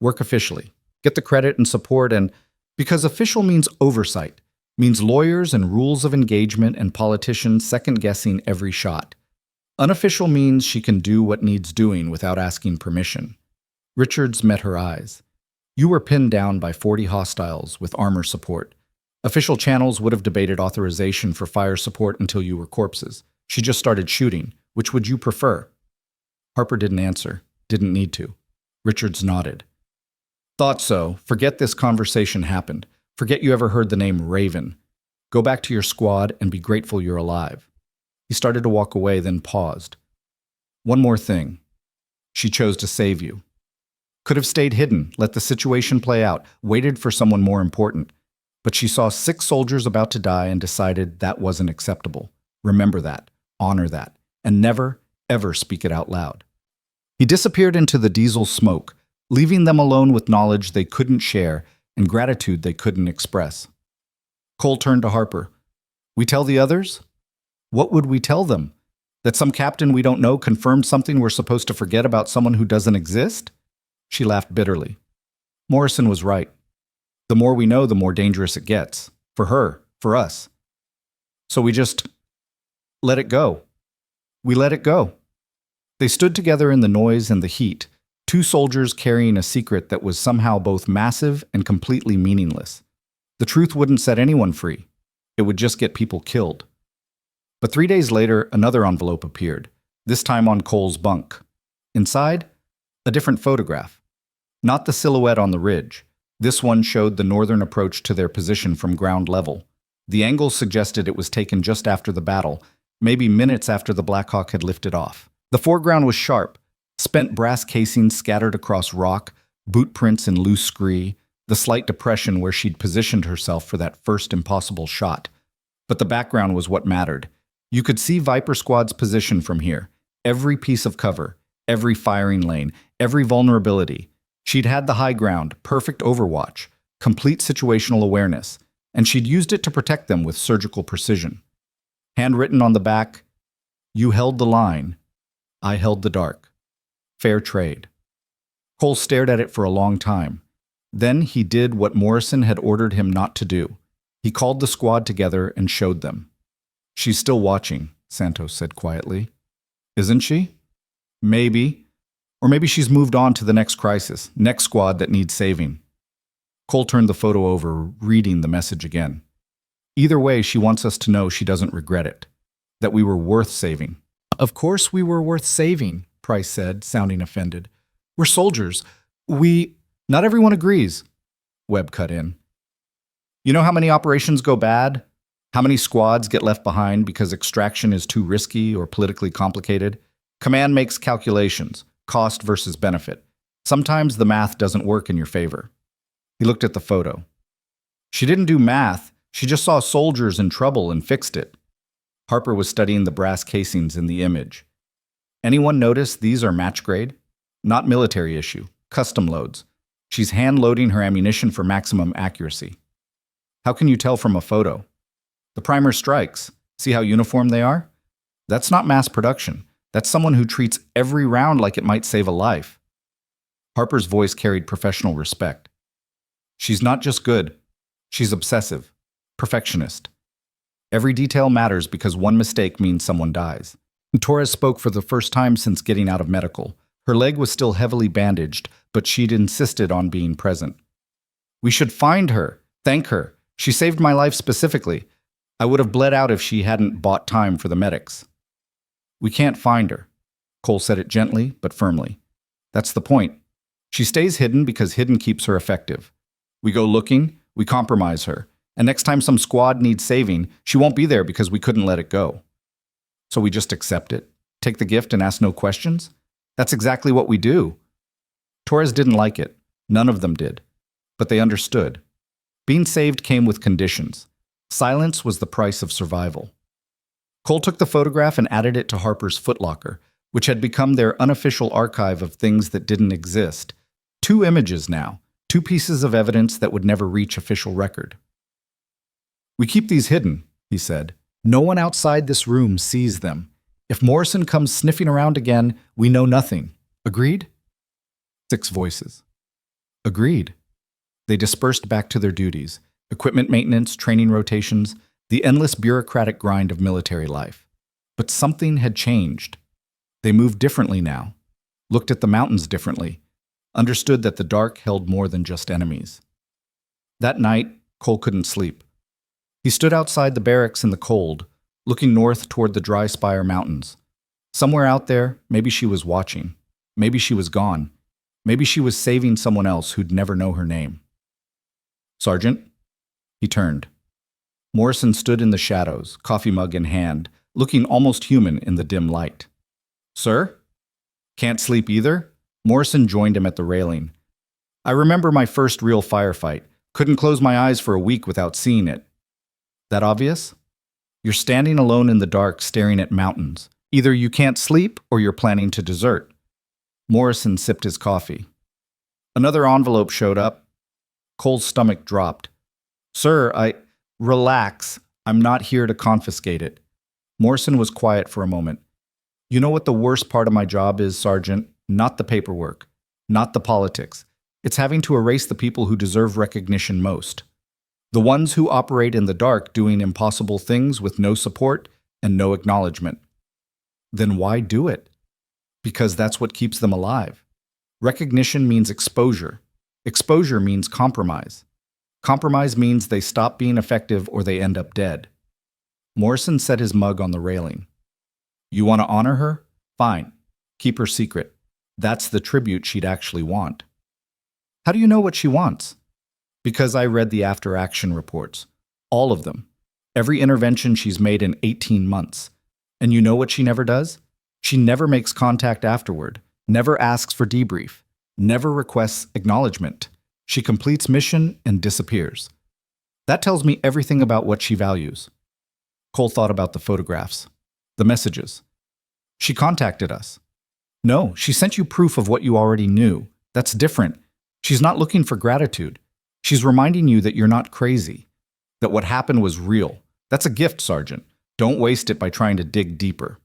Work officially. Get the credit and support, and because official means oversight, means lawyers and rules of engagement and politicians second-guessing every shot. Unofficial means she can do what needs doing without asking permission. Richards met her eyes. You were pinned down by 40 hostiles with armor support. Official channels would have debated authorization for fire support until you were corpses. She just started shooting. Which would you prefer? Harper didn't answer. Didn't need to. Richards nodded. Thought so. Forget this conversation happened. Forget you ever heard the name Raven. Go back to your squad and be grateful you're alive. He started to walk away, then paused. One more thing. She chose to save you. Could have stayed hidden, let the situation play out, waited for someone more important. But she saw 6 soldiers about to die and decided that wasn't acceptable. Remember that. Honor that. And never, ever speak it out loud. He disappeared into the diesel smoke, leaving them alone with knowledge they couldn't share and gratitude they couldn't express. Cole turned to Harper. We tell the others? What would we tell them? That some captain we don't know confirmed something we're supposed to forget about someone who doesn't exist? She laughed bitterly. Morrison was right. The more we know, the more dangerous it gets. For her, for us. So we just let it go. We let it go. They stood together in the noise and the heat, 2 soldiers carrying a secret that was somehow both massive and completely meaningless. The truth wouldn't set anyone free. It would just get people killed. But 3 days later, another envelope appeared, this time on Cole's bunk. Inside, a different photograph. Not the silhouette on the ridge. This one showed the northern approach to their position from ground level. The angle suggested it was taken just after the battle, maybe minutes after the Black Hawk had lifted off. The foreground was sharp, spent brass casings scattered across rock, boot prints in loose scree, the slight depression where she'd positioned herself for that first impossible shot. But the background was what mattered. You could see Viper Squad's position from here. Every piece of cover, every firing lane, every vulnerability. She'd had the high ground, perfect overwatch, complete situational awareness, and she'd used it to protect them with surgical precision. Handwritten on the back, you held the line, I held the dark. Fair trade. Cole stared at it for a long time. Then he did what Morrison had ordered him not to do. He called the squad together and showed them. She's still watching, Santos said quietly. Isn't she? Maybe. Or maybe she's moved on to the next crisis, next squad that needs saving. Cole turned the photo over, reading the message again. Either way, she wants us to know she doesn't regret it, that we were worth saving. Of course we were worth saving, Price said, sounding offended. We're soldiers. Not everyone agrees. Webb cut in. You know how many operations go bad? How many squads get left behind because extraction is too risky or politically complicated? Command makes calculations. Cost versus benefit. Sometimes the math doesn't work in your favor. He looked at the photo. She didn't do math. She just saw soldiers in trouble and fixed it. Harper was studying the brass casings in the image. Anyone notice these are match grade? Not military issue. Custom loads. She's hand-loading her ammunition for maximum accuracy. How can you tell from a photo? The primer strikes. See how uniform they are? That's not mass production. That's someone who treats every round like it might save a life. Harper's voice carried professional respect. She's not just good. She's obsessive. Perfectionist. Every detail matters because one mistake means someone dies. Torres spoke for the first time since getting out of medical. Her leg was still heavily bandaged, but she'd insisted on being present. We should find her. Thank her. She saved my life specifically. I would have bled out if she hadn't bought time for the medics. We can't find her. Cole said it gently, but firmly. That's the point. She stays hidden because hidden keeps her effective. We go looking, we compromise her, And next time some squad needs saving, she won't be there because we couldn't let it go. So we just accept it, take the gift and ask no questions? That's exactly what we do. Torres didn't like it. None of them did. But they understood. Being saved came with conditions. Silence was the price of survival. Cole took the photograph and added it to Harper's footlocker, which had become their unofficial archive of things that didn't exist. 2 images now, 2 pieces of evidence that would never reach official record. "We keep these hidden," he said. "No one outside this room sees them. If Morrison comes sniffing around again, we know nothing. Agreed?" 6 voices. Agreed. They dispersed back to their duties: equipment maintenance, training rotations, the endless bureaucratic grind of military life. But something had changed. They moved differently now, looked at the mountains differently, understood that the dark held more than just enemies. That night, Cole couldn't sleep. He stood outside the barracks in the cold, looking north toward the Dry Spire Mountains. Somewhere out there, maybe she was watching. Maybe she was gone. Maybe she was saving someone else who'd never know her name. "Sergeant?" He turned. Morrison stood in the shadows, coffee mug in hand, looking almost human in the dim light. "Sir?" "Can't sleep either?" Morrison joined him at the railing. "I remember my first real firefight. Couldn't close my eyes for a week without seeing it." "That obvious?" "You're standing alone in the dark staring at mountains. Either you can't sleep or you're planning to desert." Morrison sipped his coffee. Another envelope showed up. Cole's stomach dropped. "Sir, Relax. I'm not here to confiscate it." Morrison was quiet for a moment. "You know what the worst part of my job is, Sergeant? Not the paperwork. Not the politics. It's having to erase the people who deserve recognition most. The ones who operate in the dark doing impossible things with no support and no acknowledgement." "Then why do it?" "Because that's what keeps them alive. Recognition means exposure. Exposure means compromise. Compromise means they stop being effective or they end up dead." Morrison set his mug on the railing. "You want to honor her? Fine. Keep her secret. That's the tribute she'd actually want." "How do you know what she wants?" "Because I read the after-action reports. All of them. Every intervention she's made in 18 months. And you know what she never does? She never makes contact afterward, never asks for debrief, never requests acknowledgement. She completes mission and disappears. That tells me everything about what she values." Cole thought about the photographs, the messages. "She contacted us." "No, she sent you proof of what you already knew. That's different. She's not looking for gratitude. She's reminding you that you're not crazy, that what happened was real. That's a gift, Sergeant. Don't waste it by trying to dig deeper."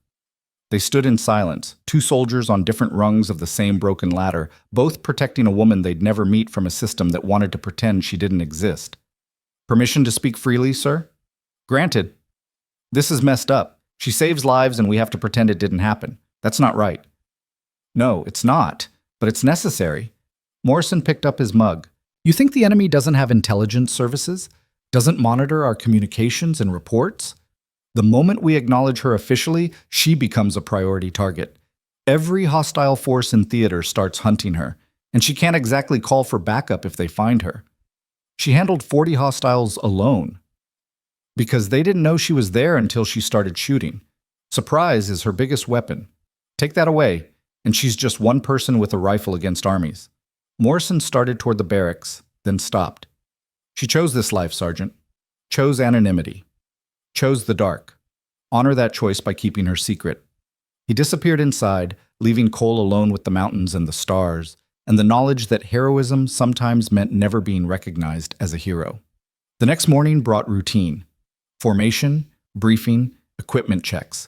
They stood in silence, 2 soldiers on different rungs of the same broken ladder, both protecting a woman they'd never meet from a system that wanted to pretend she didn't exist. "Permission to speak freely, sir?" "Granted." "This is messed up. She saves lives and we have to pretend it didn't happen. That's not right." "No, it's not, but it's necessary." Morrison picked up his mug. "You think the enemy doesn't have intelligence services? Doesn't monitor our communications and reports? The moment we acknowledge her officially, she becomes a priority target. Every hostile force in theater starts hunting her, and she can't exactly call for backup if they find her. She handled 40 hostiles alone, because they didn't know she was there until she started shooting. Surprise is her biggest weapon. Take that away, and she's just one person with a rifle against armies." Morrison started toward the barracks, then stopped. "She chose this life, Sergeant. Chose anonymity. Chose the dark. Honor that choice by keeping her secret." He disappeared inside, leaving Cole alone with the mountains and the stars, and the knowledge that heroism sometimes meant never being recognized as a hero. The next morning brought routine. Formation, briefing, equipment checks.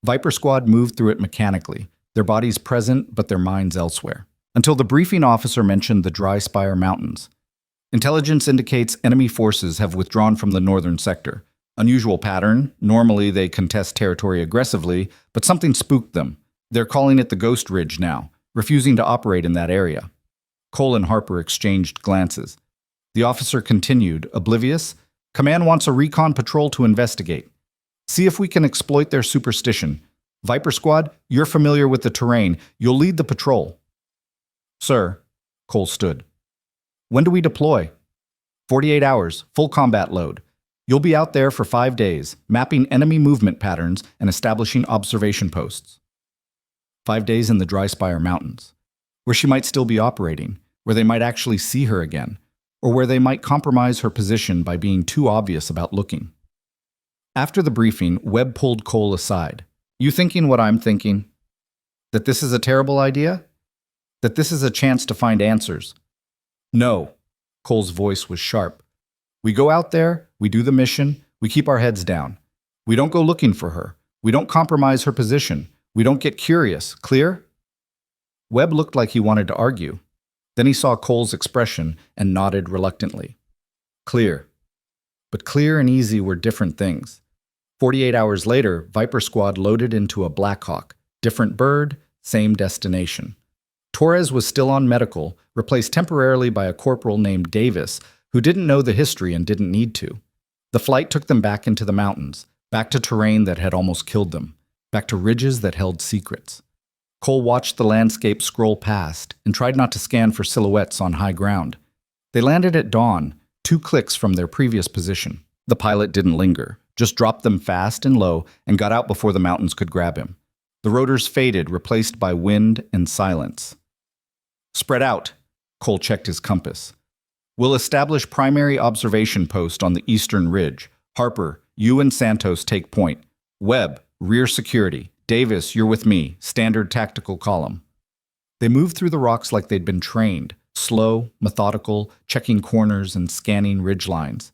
Viper Squad moved through it mechanically, their bodies present but their minds elsewhere, until the briefing officer mentioned the Dry Spire Mountains. "Intelligence indicates enemy forces have withdrawn from the northern sector. Unusual pattern. Normally they contest territory aggressively, but something spooked them. They're calling it the Ghost Ridge now, refusing to operate in that area." Cole and Harper exchanged glances. The officer continued, oblivious. "Command wants a recon patrol to investigate. See if we can exploit their superstition. Viper Squad, you're familiar with the terrain. You'll lead the patrol." "Sir." Cole stood. "When do we deploy?" 48 hours, full combat load. You'll be out there for 5 days, mapping enemy movement patterns and establishing observation posts. 5 days in the Dry Spire Mountains, where she might still be operating, where they might actually see her again, or where they might compromise her position by being too obvious about looking. After the briefing, Webb pulled Cole aside. You thinking what I'm thinking? That this is a terrible idea? That this is a chance to find answers? No. Cole's voice was sharp. We go out there, we do the mission, we keep our heads down. We don't go looking for her. We don't compromise her position. We don't get curious. Clear? Webb looked like he wanted to argue. Then he saw Cole's expression and nodded reluctantly. Clear. But clear and easy were different things. 48 hours later, Viper Squad loaded into a Blackhawk. Different bird, same destination. Torres was still on medical, replaced temporarily by a corporal named Davis, who didn't know the history and didn't need to. The flight took them back into the mountains, back to terrain that had almost killed them, back to ridges that held secrets. Cole watched the landscape scroll past and tried not to scan for silhouettes on high ground. They landed at dawn, 2 clicks from their previous position. The pilot didn't linger, just dropped them fast and low and got out before the mountains could grab him. The rotors faded, replaced by wind and silence. Spread out, Cole checked his compass. We'll establish primary observation post on the eastern ridge. Harper, you and Santos take point. Webb, rear security. Davis, you're with me. Standard tactical column. They moved through the rocks like they'd been trained, slow, methodical, checking corners and scanning ridge lines.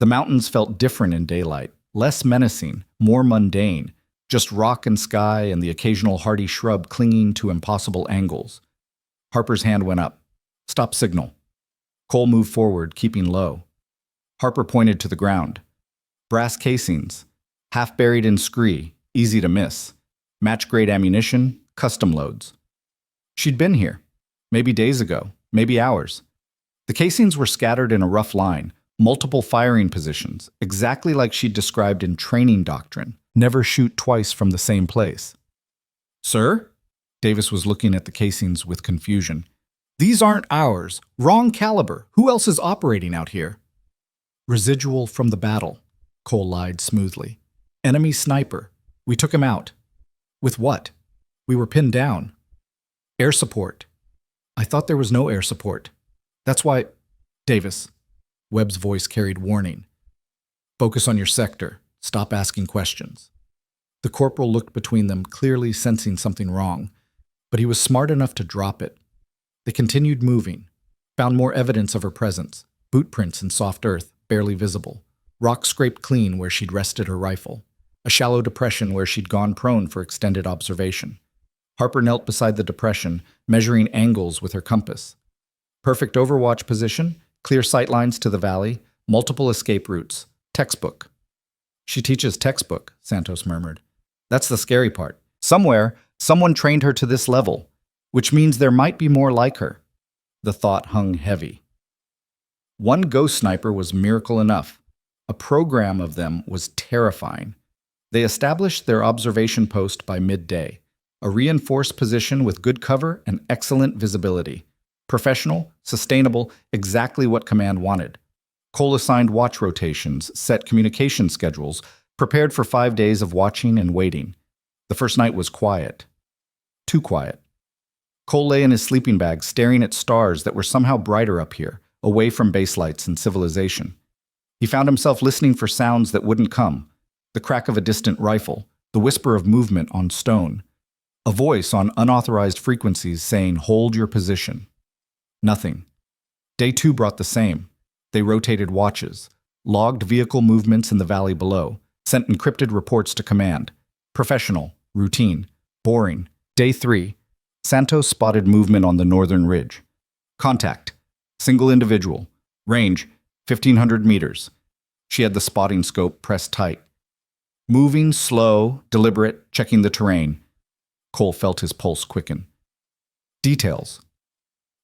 The mountains felt different in daylight, less menacing, more mundane, just rock and sky and the occasional hardy shrub clinging to impossible angles. Harper's hand went up. Stop signal. Cole moved forward, keeping low. Harper pointed to the ground. Brass casings, half buried in scree, easy to miss. Match-grade ammunition, custom loads. She'd been here. Maybe days ago, maybe hours. The casings were scattered in a rough line, multiple firing positions, exactly like she'd described in training doctrine. Never shoot twice from the same place. Sir? Davis was looking at the casings with confusion. These aren't ours. Wrong caliber. Who else is operating out here? Residual from the battle, Cole lied smoothly. Enemy sniper. We took him out. With what? We were pinned down. Air support. I thought there was no air support. That's why... Davis. Webb's voice carried warning. Focus on your sector. Stop asking questions. The corporal looked between them, clearly sensing something wrong, but he was smart enough to drop it. They continued moving, found more evidence of her presence, boot prints in soft earth, barely visible, rock scraped clean where she'd rested her rifle, a shallow depression where she'd gone prone for extended observation. Harper knelt beside the depression, measuring angles with her compass. Perfect overwatch position, clear sight lines to the valley, multiple escape routes, textbook. She teaches textbook, Santos murmured. That's the scary part. Somewhere, someone trained her to this level, which means there might be more like her. The thought hung heavy. One ghost sniper was miracle enough. A program of them was terrifying. They established their observation post by midday, a reinforced position with good cover and excellent visibility. Professional, sustainable, exactly what command wanted. Cole assigned watch rotations, set communication schedules, prepared for 5 days of watching and waiting. The first night was quiet. Too quiet. Cole lay in his sleeping bag staring at stars that were somehow brighter up here, away from baselights and civilization. He found himself listening for sounds that wouldn't come. The crack of a distant rifle, the whisper of movement on stone. A voice on unauthorized frequencies saying, "Hold your position." Nothing. Day 2 brought the same. They rotated watches, logged vehicle movements in the valley below, sent encrypted reports to command. Professional, routine, boring. Day 3. Santos spotted movement on the northern ridge. Contact. Single individual. Range, 1,500 meters. She had the spotting scope pressed tight. Moving, slow, deliberate, checking the terrain. Cole felt his pulse quicken. Details.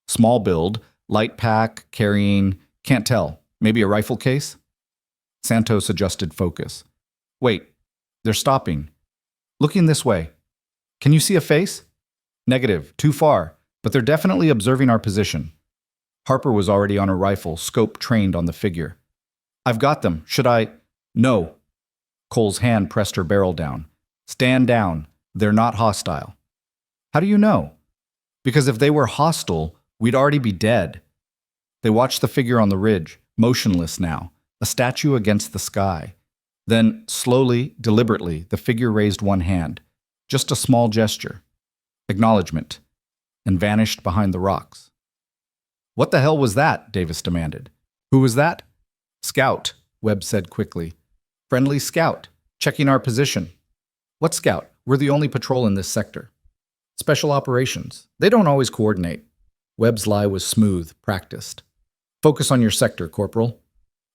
Small build, light pack, carrying, can't tell. Maybe a rifle case? Santos adjusted focus. Wait, they're stopping. Looking this way. Can you see a face? Negative, too far, but they're definitely observing our position. Harper was already on her rifle, scope trained on the figure. I've got them. Should I? No. Cole's hand pressed her barrel down. Stand down. They're not hostile. How do you know? Because if they were hostile, we'd already be dead. They watched the figure on the ridge, motionless now, a statue against the sky. Then, slowly, deliberately, the figure raised one hand, just a small gesture, acknowledgement, and vanished behind the rocks. What the hell was that? Davis demanded. Who was that? Scout, Webb said quickly. Friendly scout, checking our position. What scout? We're the only patrol in this sector. Special operations. They don't always coordinate. Webb's lie was smooth, practiced. Focus on your sector, Corporal.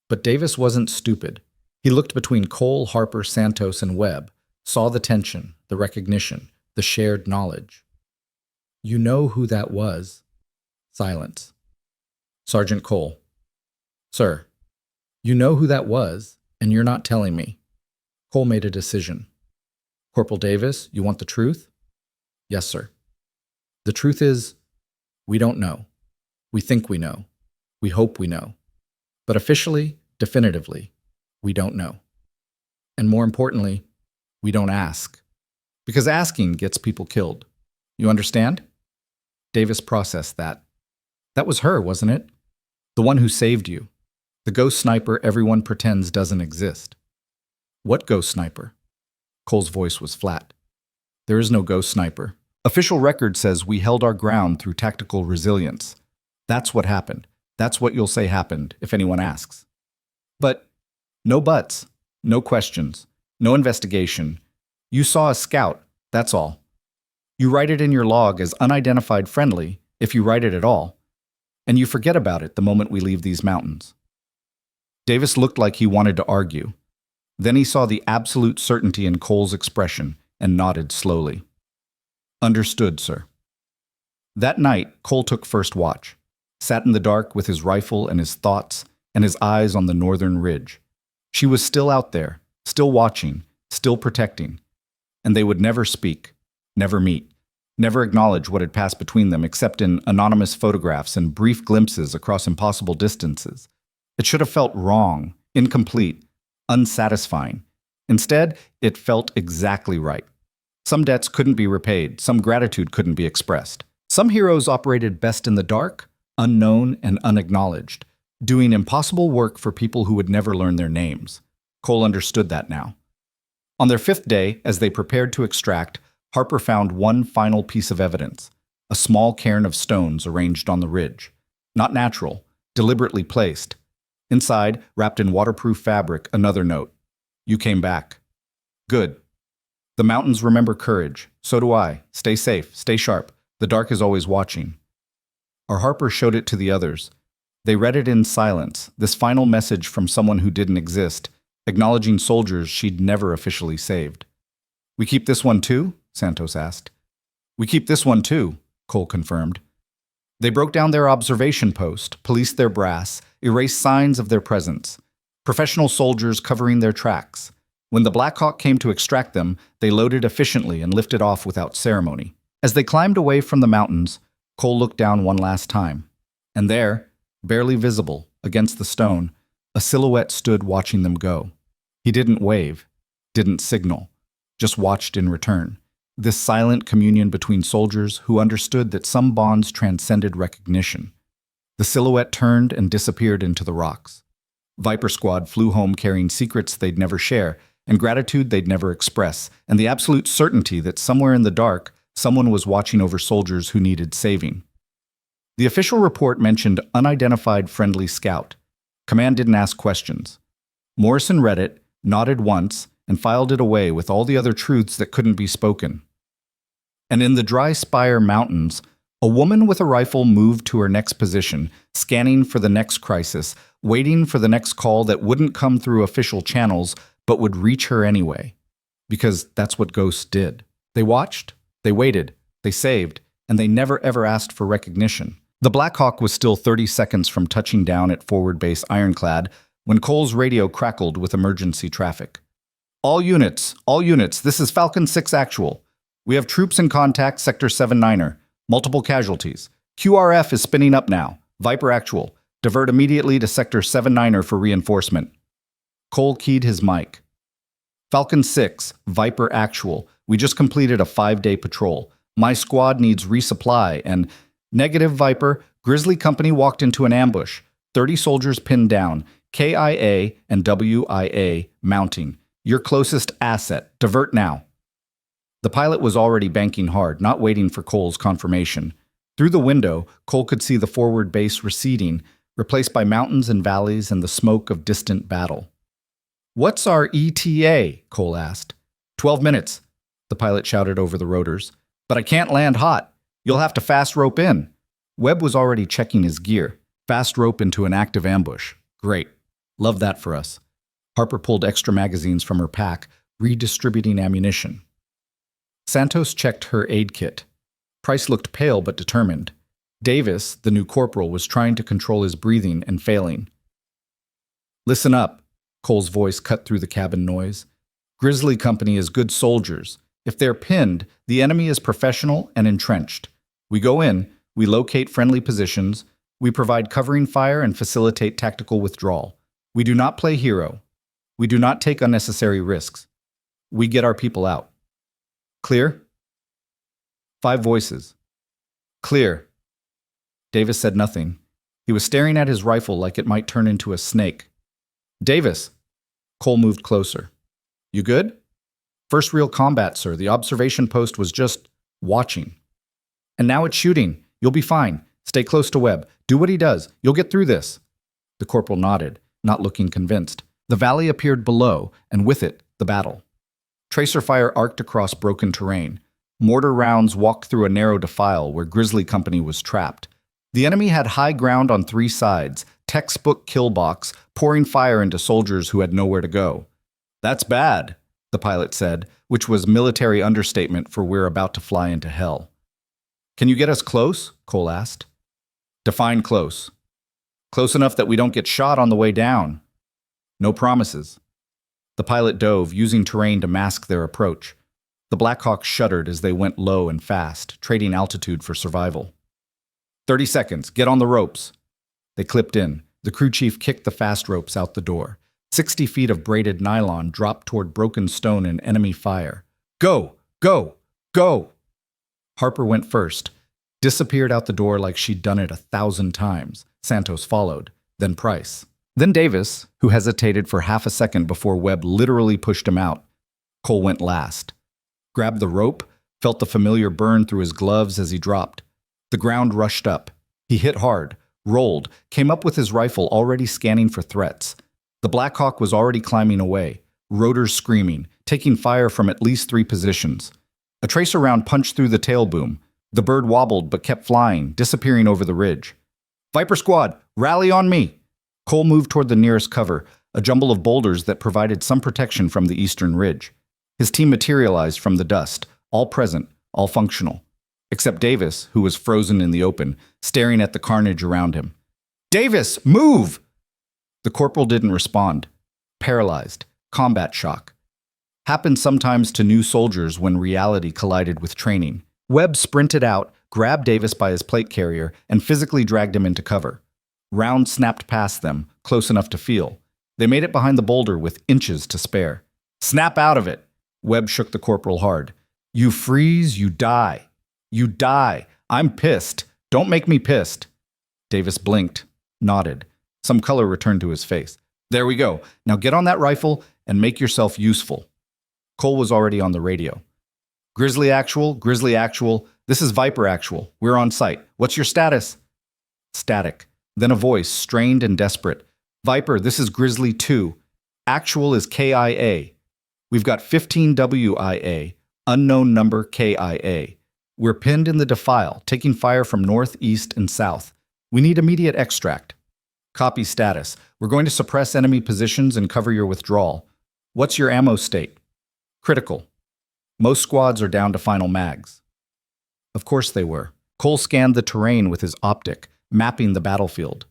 But Davis wasn't stupid. He looked between Cole, Harper, Santos, and Webb, saw the tension, the recognition, the shared knowledge. You know who that was. Silence. Sergeant Cole. Sir, you know who that was, and you're not telling me. Cole made a decision. Corporal Davis, you want the truth? Yes, sir. The truth is, we don't know. We think we know. We hope we know. But officially, definitively, we don't know. And more importantly, we don't ask. Because asking gets people killed. You understand? Davis processed that. That was her, wasn't it? The one who saved you. The ghost sniper everyone pretends doesn't exist. What ghost sniper? Cole's voice was flat. There is no ghost sniper. Official record says we held our ground through tactical resilience. That's what happened. That's what you'll say happened if anyone asks. But no buts, no questions, no investigation. You saw a scout, that's all. You write it in your log as unidentified friendly, if you write it at all, and you forget about it the moment we leave these mountains. Davis looked like he wanted to argue. Then he saw the absolute certainty in Cole's expression and nodded slowly. Understood, sir. That night, Cole took first watch, sat in the dark with his rifle and his thoughts and his eyes on the northern ridge. She was still out there, still watching, still protecting. And they would never speak, never meet, never acknowledge what had passed between them except in anonymous photographs and brief glimpses across impossible distances. It should have felt wrong, incomplete, unsatisfying. Instead, it felt exactly right. Some debts couldn't be repaid, some gratitude couldn't be expressed. Some heroes operated best in the dark, unknown and unacknowledged, doing impossible work for people who would never learn their names. Cole understood that now. On their fifth day, as they prepared to extract, Harper found one final piece of evidence, a small cairn of stones arranged on the ridge. Not natural, deliberately placed. Inside, wrapped in waterproof fabric, another note. You came back. Good. The mountains remember courage. So do I. Stay safe. Stay sharp. The dark is always watching. Our Harper showed it to the others. They read it in silence, this final message from someone who didn't exist, acknowledging soldiers she'd never officially saved. We keep this one too? Santos asked. We keep this one too, Cole confirmed. They broke down their observation post, policed their brass, erased signs of their presence. Professional soldiers covering their tracks. When the Black Hawk came to extract them, they loaded efficiently and lifted off without ceremony. As they climbed away from the mountains, Cole looked down one last time. And there, barely visible, against the stone, a silhouette stood watching them go. He didn't wave, didn't signal, just watched in return. This silent communion between soldiers who understood that some bonds transcended recognition. The silhouette turned and disappeared into the rocks. Viper Squad flew home carrying secrets they'd never share, and gratitude they'd never express, and the absolute certainty that somewhere in the dark, someone was watching over soldiers who needed saving. The official report mentioned unidentified friendly scout. Command didn't ask questions. Morrison read it, nodded once, and filed it away with all the other truths that couldn't be spoken. And in the Dry Spire Mountains, a woman with a rifle moved to her next position, scanning for the next crisis, waiting for the next call that wouldn't come through official channels, but would reach her anyway. Because that's what ghosts did. They watched, they waited, they saved, and they never ever asked for recognition. The Black Hawk was still 30 seconds from touching down at Forward Base Ironclad when Cole's radio crackled with emergency traffic. All units, this is Falcon 6 Actual. We have troops in contact, Sector 7-9er. Multiple casualties. QRF is spinning up now. Viper Actual. Divert immediately to Sector 7-9er for reinforcement. Cole keyed his mic. Falcon 6, Viper Actual. We just completed a 5-day patrol. My squad needs resupply and… Negative, Viper. Grizzly Company walked into an ambush. 30 soldiers pinned down. KIA and WIA mounting. Your closest asset. Divert now. The pilot was already banking hard, not waiting for Cole's confirmation. Through the window, Cole could see the forward base receding, replaced by mountains and valleys and the smoke of distant battle. What's our ETA? Cole asked. 12 minutes, the pilot shouted over the rotors. But I can't land hot. You'll have to fast rope in. Webb was already checking his gear. Fast rope into an active ambush. Great. Love that for us. Harper pulled extra magazines from her pack, redistributing ammunition. Santos checked her aid kit. Price looked pale but determined. Davis, the new corporal, was trying to control his breathing and failing. Listen up, Cole's voice cut through the cabin noise. Grizzly Company is good soldiers. If they're pinned, the enemy is professional and entrenched. We go in, we locate friendly positions, we provide covering fire and facilitate tactical withdrawal. We do not play hero. We do not take unnecessary risks. We get our people out. Clear? 5 voices. Clear. Davis said nothing. He was staring at his rifle like it might turn into a snake. Davis. Cole moved closer. You good? First real combat, sir. The observation post was just watching. And now it's shooting. You'll be fine. Stay close to Webb. Do what he does. You'll get through this. The corporal nodded, not looking convinced. The valley appeared below, and with it, the battle. Tracer fire arced across broken terrain. Mortar rounds walked through a narrow defile where Grizzly Company was trapped. The enemy had high ground on 3 sides, textbook kill box, pouring fire into soldiers who had nowhere to go. That's bad, the pilot said, which was military understatement for we're about to fly into hell. Can you get us close? Cole asked. Define close. Close enough that we don't get shot on the way down. No promises. The pilot dove, using terrain to mask their approach. The Blackhawks shuddered as they went low and fast, trading altitude for survival. 30 seconds. Get on the ropes. They clipped in. The crew chief kicked the fast ropes out the door. 60 feet of braided nylon dropped toward broken stone and enemy fire. Go! Go! Go! Harper went first, disappeared out the door like she'd done it 1,000 times. Santos followed, then Price. Then Davis, who hesitated for half a second before Webb literally pushed him out. Cole went last. Grabbed the rope, felt the familiar burn through his gloves as he dropped. The ground rushed up. He hit hard, rolled, came up with his rifle already scanning for threats. The Black Hawk was already climbing away, rotors screaming, taking fire from at least 3 positions. A tracer round punched through the tail boom. The bird wobbled but kept flying, disappearing over the ridge. Viper Squad, rally on me! Cole moved toward the nearest cover, a jumble of boulders that provided some protection from the eastern ridge. His team materialized from the dust, all present, all functional. Except Davis, who was frozen in the open, staring at the carnage around him. Davis, move! The corporal didn't respond. Paralyzed. Combat shock. Happened sometimes to new soldiers when reality collided with training. Webb sprinted out, grabbed Davis by his plate carrier, and physically dragged him into cover. Rounds snapped past them, close enough to feel. They made it behind the boulder with inches to spare. Snap out of it! Webb shook the corporal hard. You freeze, you die. You die. I'm pissed. Don't make me pissed. Davis blinked, nodded. Some color returned to his face. There we go. Now get on that rifle and make yourself useful. Cole was already on the radio. Grizzly Actual, this is Viper Actual. We're on site. What's your status? Static. Then a voice, strained and desperate. Viper, this is Grizzly 2. Actual is KIA. We've got 15 WIA, unknown number KIA. We're pinned in the defile, taking fire from north, east, and south. We need immediate extract. Copy status. We're going to suppress enemy positions and cover your withdrawal. What's your ammo state? Critical. Most squads are down to final mags. Of course they were. Cole scanned the terrain with his optic, mapping the battlefield.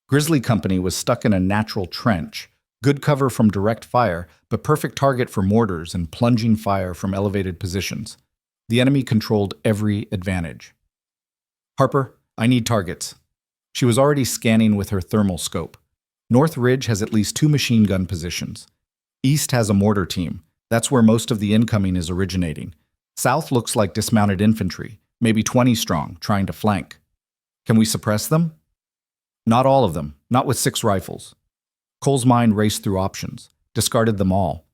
Grizzly Company was stuck in a natural trench, good cover from direct fire, but perfect target for mortars and plunging fire from elevated positions. The enemy controlled every advantage. Harper, I need targets. She was already scanning with her thermal scope. North Ridge has at least 2 machine gun positions. East has a mortar team. That's where most of the incoming is originating. South looks like dismounted infantry, maybe 20 strong, trying to flank. Can we suppress them? Not all of them, not with 6 rifles. Cole's mind raced through options, discarded them all.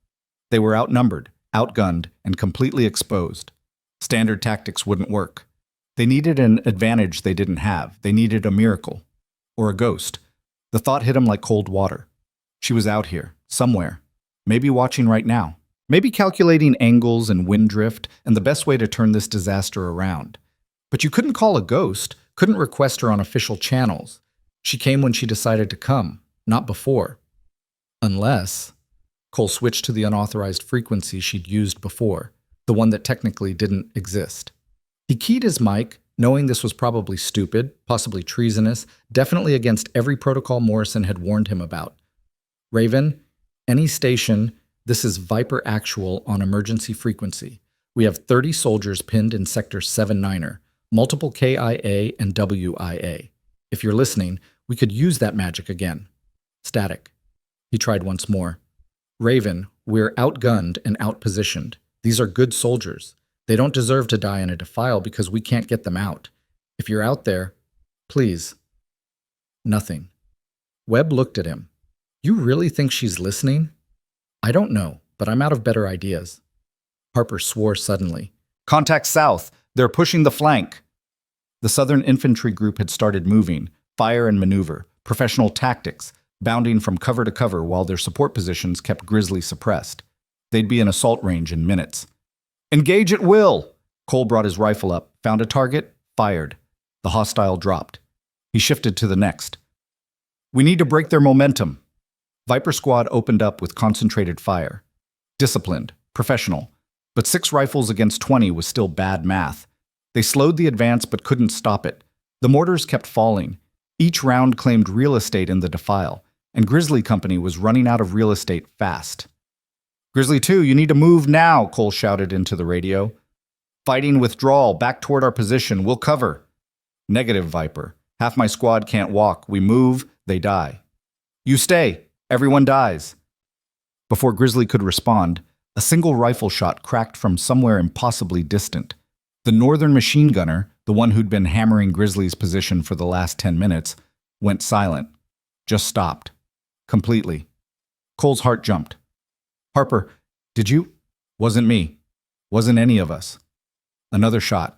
They were outnumbered, outgunned, and completely exposed. Standard tactics wouldn't work. They needed an advantage they didn't have. They needed a miracle. Or a ghost. The thought hit him like cold water. She was out here, somewhere. Maybe watching right now. Maybe calculating angles and wind drift and the best way to turn this disaster around. But you couldn't call a ghost, couldn't request her on official channels. She came when she decided to come, not before. Unless... Cole switched to the unauthorized frequency she'd used before, the one that technically didn't exist. He keyed his mic, knowing this was probably stupid, possibly treasonous, definitely against every protocol Morrison had warned him about. Raven, any station, this is Viper Actual on emergency frequency. We have 30 soldiers pinned in Sector 7-9er, multiple KIA and WIA. If you're listening, we could use that magic again. Static. He tried once more. Raven, we're outgunned and outpositioned. These are good soldiers. They don't deserve to die in a defile because we can't get them out. If you're out there, please. Nothing. Webb looked at him. You really think she's listening? I don't know, but I'm out of better ideas. Harper swore suddenly. Contact south. They're pushing the flank. The Southern Infantry Group had started moving, fire and maneuver, professional tactics, bounding from cover to cover while their support positions kept Grizzly suppressed. They'd be in assault range in minutes. Engage at will! Cole brought his rifle up, found a target, fired. The hostile dropped. He shifted to the next. We need to break their momentum. Viper Squad opened up with concentrated fire. Disciplined, professional. But 6 rifles against 20 was still bad math. They slowed the advance but couldn't stop it. The mortars kept falling. Each round claimed real estate in the defile, and Grizzly Company was running out of real estate fast. Grizzly 2, you need to move now, Cole shouted into the radio. Fighting withdrawal, back toward our position, we'll cover. Negative, Viper. Half my squad can't walk. We move, they die. You stay. Everyone dies. Before Grizzly could respond, a single rifle shot cracked from somewhere impossibly distant. The northern machine gunner, the one who'd been hammering Grizzly's position for the last 10 minutes, went silent. Just stopped. Completely. Cole's heart jumped. Harper, did you? Wasn't me. Wasn't any of us. Another shot.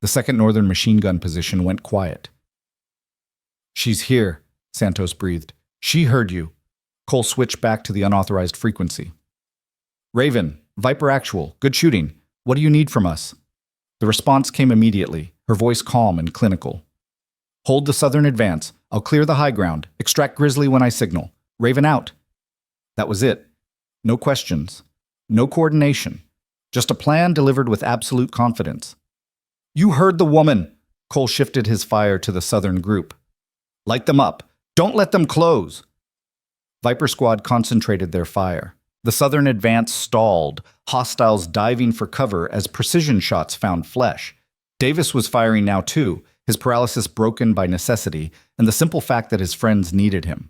The second northern machine gun position went quiet. She's here, Santos breathed. She heard you. Cole switched back to the unauthorized frequency. Raven, Viper Actual, good shooting. What do you need from us? The response came immediately, her voice calm and clinical. Hold the southern advance. I'll clear the high ground. Extract Grizzly when I signal. Raven out. That was it. No questions. No coordination. Just a plan delivered with absolute confidence. You heard the woman. Cole shifted his fire to the southern group. Light them up. Don't let them close. Viper Squad concentrated their fire. The southern advance stalled, hostiles diving for cover as precision shots found flesh. Davis was firing now too, his paralysis broken by necessity and the simple fact that his friends needed him.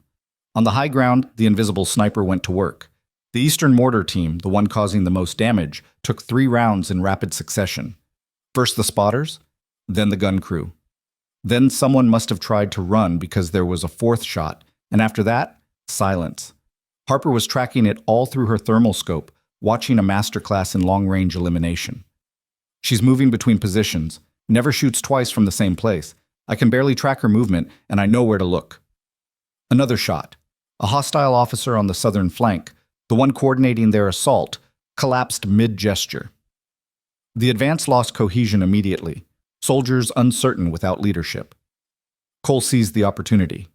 On the high ground, the invisible sniper went to work. The Eastern Mortar team, the one causing the most damage, took 3 rounds in rapid succession. First the spotters, then the gun crew. Then someone must have tried to run because there was a 4th shot, and after that, silence. Harper was tracking it all through her thermal scope, watching a masterclass in long-range elimination. She's moving between positions, never shoots twice from the same place. I can barely track her movement, and I know where to look. Another shot. A hostile officer on the southern flank, the one coordinating their assault, collapsed mid-gesture. The advance lost cohesion immediately, soldiers uncertain without leadership. Cole seized the opportunity.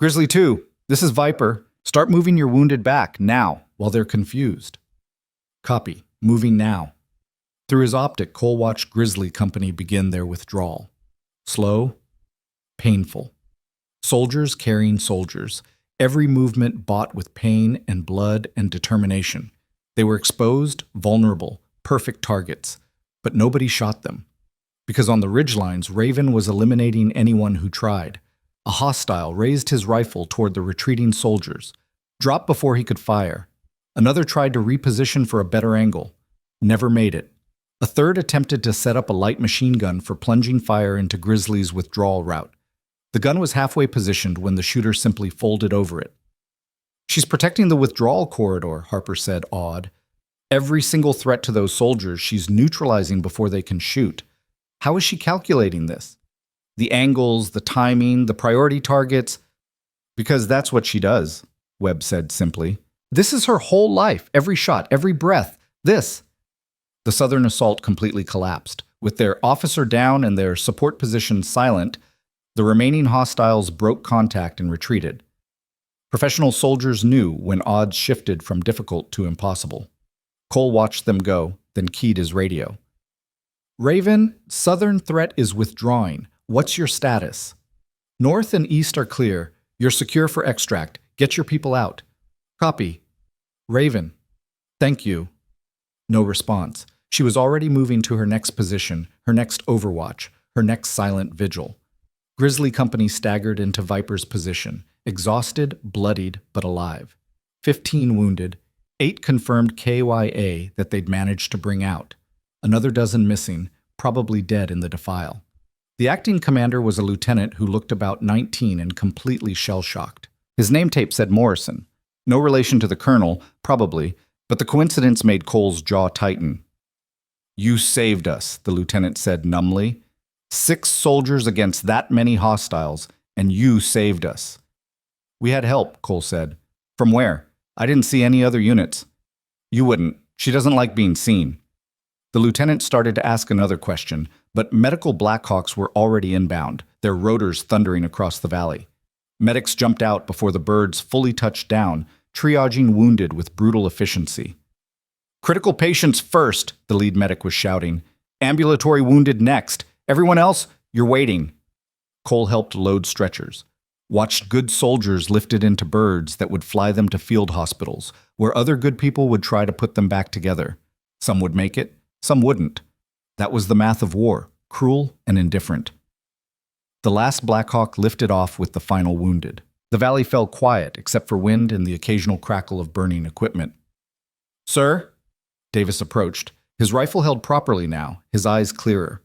Grizzly 2, this is Viper. Start moving your wounded back, now, while they're confused. Copy. Moving now. Through his optic, Cole watched Grizzly Company begin their withdrawal. Slow, painful. Soldiers carrying soldiers, every movement bought with pain and blood and determination. They were exposed, vulnerable, perfect targets, but nobody shot them. Because on the ridgelines, Raven was eliminating anyone who tried. A hostile raised his rifle toward the retreating soldiers, dropped before he could fire. Another tried to reposition for a better angle. Never made it. A third attempted to set up a light machine gun for plunging fire into Grizzly's withdrawal route. The gun was halfway positioned when the shooter simply folded over it. "She's protecting the withdrawal corridor," Harper said, awed. "Every single threat to those soldiers she's neutralizing before they can shoot. How is she calculating this? The angles, the timing, the priority targets?" "Because that's what she does," Webb said simply. "This is her whole life, every shot, every breath. This." The Southern assault completely collapsed. With their officer down and their support positions silent, the remaining hostiles broke contact and retreated. Professional soldiers knew when odds shifted from difficult to impossible. Cole watched them go, then keyed his radio. "Raven, Southern threat is withdrawing. What's your status?" "North and East are clear. You're secure for extract. Get your people out." "Copy." "Raven." "Thank you." No response. She was already moving to her next position, her next overwatch, her next silent vigil. Grizzly Company staggered into Viper's position, exhausted, bloodied, but alive. 15 wounded, 8 confirmed KYA that they'd managed to bring out. Another dozen missing, probably dead in the defile. The acting commander was a lieutenant who looked about 19 and completely shell-shocked. His name tape said Morrison. No relation to the colonel, probably, but the coincidence made Cole's jaw tighten. "You saved us," the lieutenant said numbly. 6 soldiers against that many hostiles, and you saved us." "We had help," Cole said. "From where? I didn't see any other units." "You wouldn't. She doesn't like being seen." The lieutenant started to ask another question, but medical Blackhawks were already inbound, their rotors thundering across the valley. Medics jumped out before the birds fully touched down, triaging wounded with brutal efficiency. "Critical patients first," the lead medic was shouting. "Ambulatory wounded next. Everyone else, you're waiting." Cole helped load stretchers, watched good soldiers lifted into birds that would fly them to field hospitals, where other good people would try to put them back together. Some would make it, some wouldn't. That was the math of war, cruel and indifferent. The last Blackhawk lifted off with the final wounded. The valley fell quiet, except for wind and the occasional crackle of burning equipment. "Sir?" Davis approached, his rifle held properly now, his eyes clearer.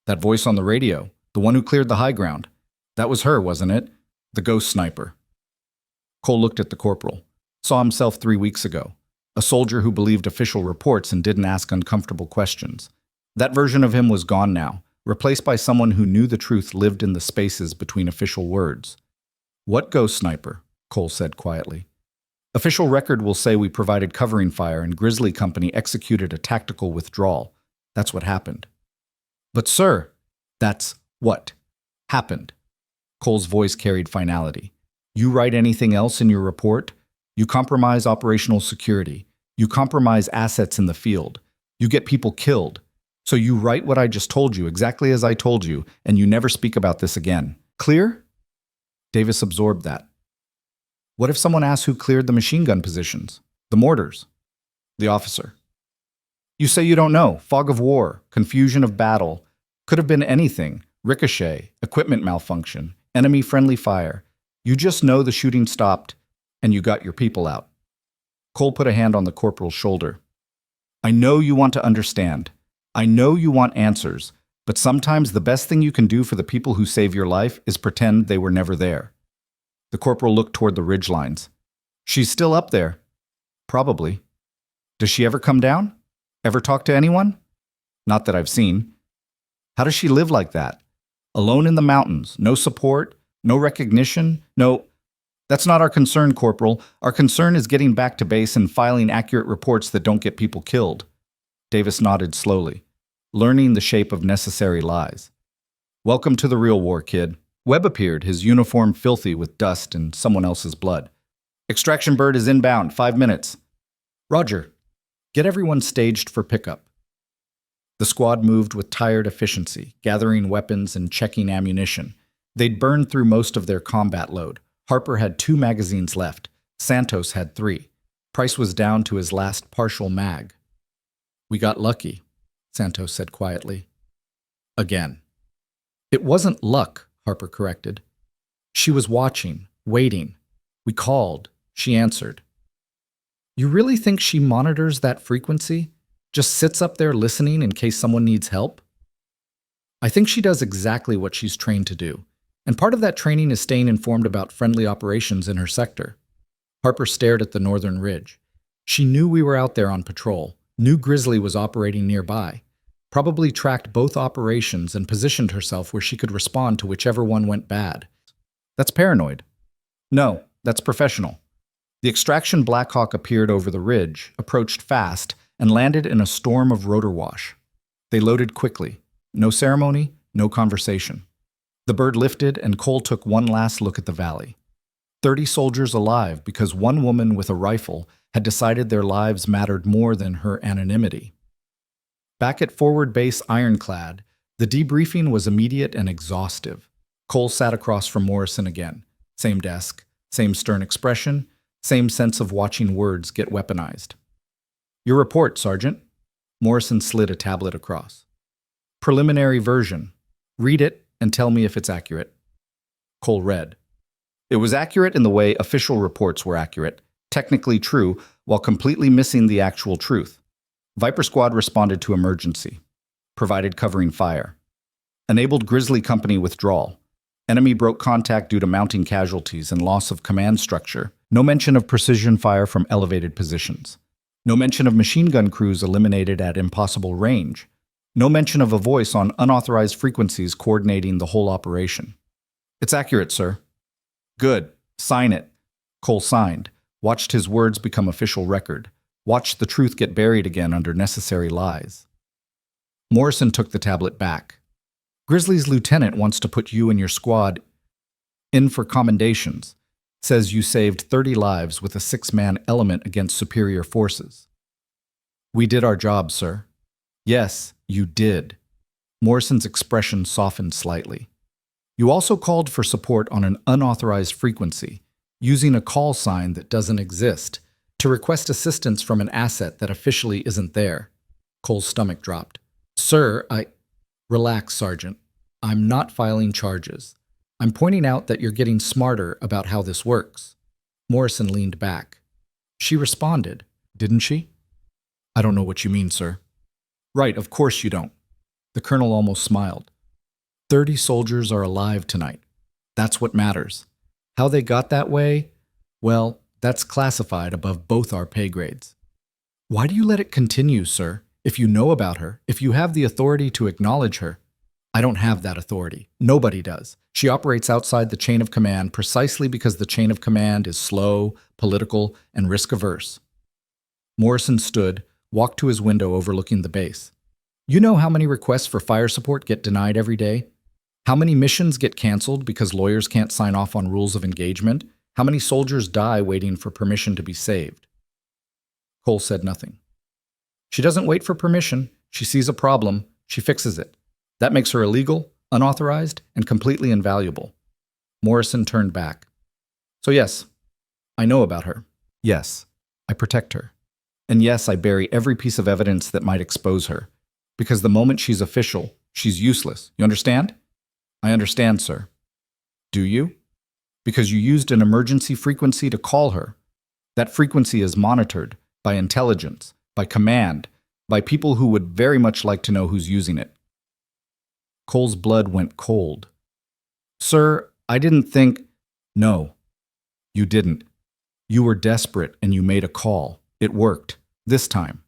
"That voice on the radio, the one who cleared the high ground. That was her, wasn't it? The ghost sniper." Cole looked at the corporal. Saw himself 3 weeks ago. A soldier who believed official reports and didn't ask uncomfortable questions. That version of him was gone now, replaced by someone who knew the truth lived in the spaces between official words. "What ghost sniper?" Cole said quietly. "Official record will say we provided covering fire and Grizzly Company executed a tactical withdrawal. That's what happened." "But sir," "That's what happened." Cole's voice carried finality. "You write anything else in your report? You compromise operational security. You compromise assets in the field. You get people killed. So you write what I just told you, exactly as I told you, and you never speak about this again. Clear?" Davis absorbed that. "What if someone asks who cleared the machine gun positions? The mortars?" The officer. "You say you don't know. Fog of war, confusion of battle. Could have been anything. Ricochet, equipment malfunction, enemy-friendly fire. You just know the shooting stopped, and you got your people out." Cole put a hand on the corporal's shoulder. "I know you want to understand. I know you want answers, but sometimes the best thing you can do for the people who save your life is pretend they were never there." The corporal looked toward the ridgelines. "She's still up there." "Probably." "Does she ever come down? Ever talk to anyone?" "Not that I've seen." "How does she live like that? Alone in the mountains, no support, no recognition, no—" "That's not our concern, Corporal. Our concern is getting back to base and filing accurate reports that don't get people killed." Davis nodded slowly, learning the shape of necessary lies. "Welcome to the real war, kid." Webb appeared, his uniform filthy with dust and someone else's blood. "Extraction bird is inbound, 5 minutes." "Roger. Get everyone staged for pickup." The squad moved with tired efficiency, gathering weapons and checking ammunition. They'd burned through most of their combat load. Harper had 2 magazines left. Santos had 3. Price was down to his last partial mag. "We got lucky," Santos said quietly. "Again." "It wasn't luck," Harper corrected. She was watching, waiting. We called. She answered. You really think she monitors that frequency? Just sits up there listening in case someone needs help? I think she does exactly what she's trained to do. And part of that training is staying informed about friendly operations in her sector. Harper stared at the northern ridge. She knew we were out there on patrol, knew Grizzly was operating nearby, probably tracked both operations and positioned herself where she could respond to whichever one went bad. That's paranoid. No, that's professional. The extraction Blackhawk appeared over the ridge, approached fast, and landed in a storm of rotor wash. They loaded quickly. No ceremony, no conversation. The bird lifted, and Cole took one last look at the valley. 30 soldiers alive because one woman with a rifle had decided their lives mattered more than her anonymity. Back at Forward Base Ironclad, the debriefing was immediate and exhaustive. Cole sat across from Morrison again. Same desk, same stern expression, same sense of watching words get weaponized. Your report, Sergeant. Morrison slid a tablet across. Preliminary version. Read it and tell me if it's accurate. Cole read. It was accurate in the way official reports were accurate, technically true, while completely missing the actual truth. Viper Squad responded to emergency. Provided covering fire. Enabled Grizzly Company withdrawal. Enemy broke contact due to mounting casualties and loss of command structure. No mention of precision fire from elevated positions. No mention of machine gun crews eliminated at impossible range. No mention of a voice on unauthorized frequencies coordinating the whole operation. It's accurate, sir. Good. Sign it. Cole signed, watched his words become official record, watched the truth get buried again under necessary lies. Morrison took the tablet back. Grizzly's lieutenant wants to put you and your squad in for commendations. Says you saved 30 lives with a 6-man element against superior forces. We did our job, sir. Yes, you did. Morrison's expression softened slightly. You also called for support on an unauthorized frequency, using a call sign that doesn't exist, to request assistance from an asset that officially isn't there. Cole's stomach dropped. Sir, Relax, Sergeant. I'm not filing charges. I'm pointing out that you're getting smarter about how this works. Morrison leaned back. She responded, didn't she? I don't know what you mean, sir. Right, of course you don't. The colonel almost smiled. 30 soldiers are alive tonight. That's what matters. How they got that way? Well, that's classified above both our pay grades. Why do you let it continue, sir? If you know about her, if you have the authority to acknowledge her. I don't have that authority. Nobody does. She operates outside the chain of command precisely because the chain of command is slow, political, and risk-averse. Morrison stood, walked to his window overlooking the base. You know how many requests for fire support get denied every day? How many missions get canceled because lawyers can't sign off on rules of engagement? How many soldiers die waiting for permission to be saved? Cole said nothing. She doesn't wait for permission. She sees a problem. She fixes it. That makes her illegal, unauthorized, and completely invaluable. Morrison turned back. So yes, I know about her. Yes, I protect her. And yes, I bury every piece of evidence that might expose her. Because the moment she's official, she's useless. You understand? I understand, sir. Do you? Because you used an emergency frequency to call her. That frequency is monitored by intelligence, by command, by people who would very much like to know who's using it. Cole's blood went cold. Sir, I didn't think... No, you didn't. You were desperate and you made a call. It worked. This time.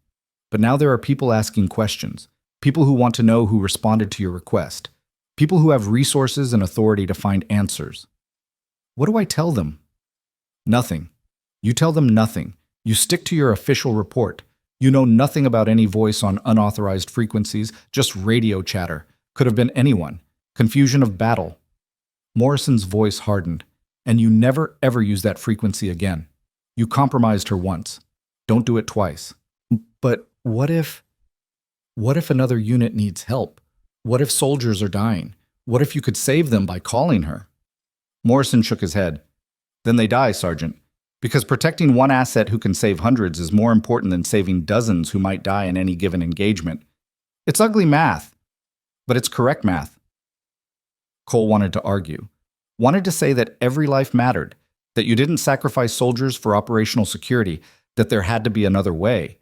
But now there are people asking questions. People who want to know who responded to your request. People who have resources and authority to find answers. What do I tell them? Nothing. You tell them nothing. You stick to your official report. You know nothing about any voice on unauthorized frequencies, just radio chatter. Could have been anyone. Confusion of battle. Morrison's voice hardened. And you never ever use that frequency again. You compromised her once. Don't do it twice. But what if another unit needs help? What if soldiers are dying? What if you could save them by calling her? Morrison shook his head. Then they die, Sergeant. Because protecting one asset who can save hundreds is more important than saving dozens who might die in any given engagement. It's ugly math, but it's correct math. Cole wanted to argue. Wanted to say that every life mattered, that you didn't sacrifice soldiers for operational security, that there had to be another way.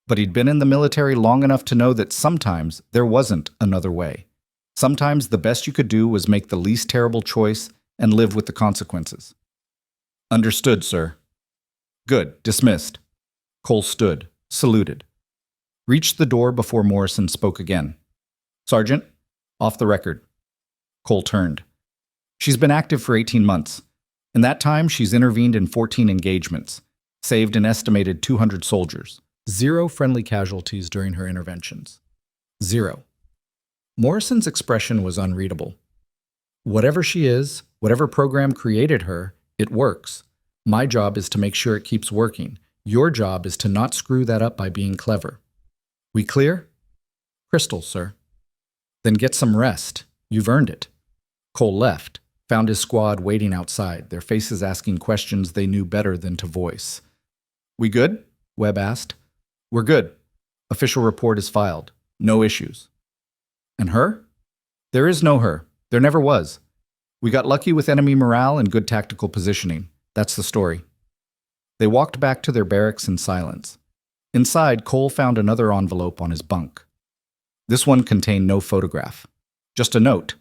But he'd been in the military long enough to know that sometimes there wasn't another way. Sometimes the best you could do was make the least terrible choice and live with the consequences. Understood, sir. Good. Dismissed. Cole stood, saluted. Reached the door before Morrison spoke again. Sergeant, off the record. Cole turned. She's been active for 18 months. In that time, she's intervened in 14 engagements, saved an estimated 200 soldiers. 0 friendly casualties during her interventions. 0. Morrison's expression was unreadable. Whatever she is, whatever program created her, it works. My job is to make sure it keeps working. Your job is to not screw that up by being clever. We clear? Crystal, sir. Then get some rest. You've earned it. Cole left, found his squad waiting outside, their faces asking questions they knew better than to voice. We good? Webb asked. We're good. Official report is filed. No issues. And her? There is no her. There never was. We got lucky with enemy morale and good tactical positioning. That's the story. They walked back to their barracks in silence. Inside, Cole found another envelope on his bunk. This one contained no photograph. Just a note,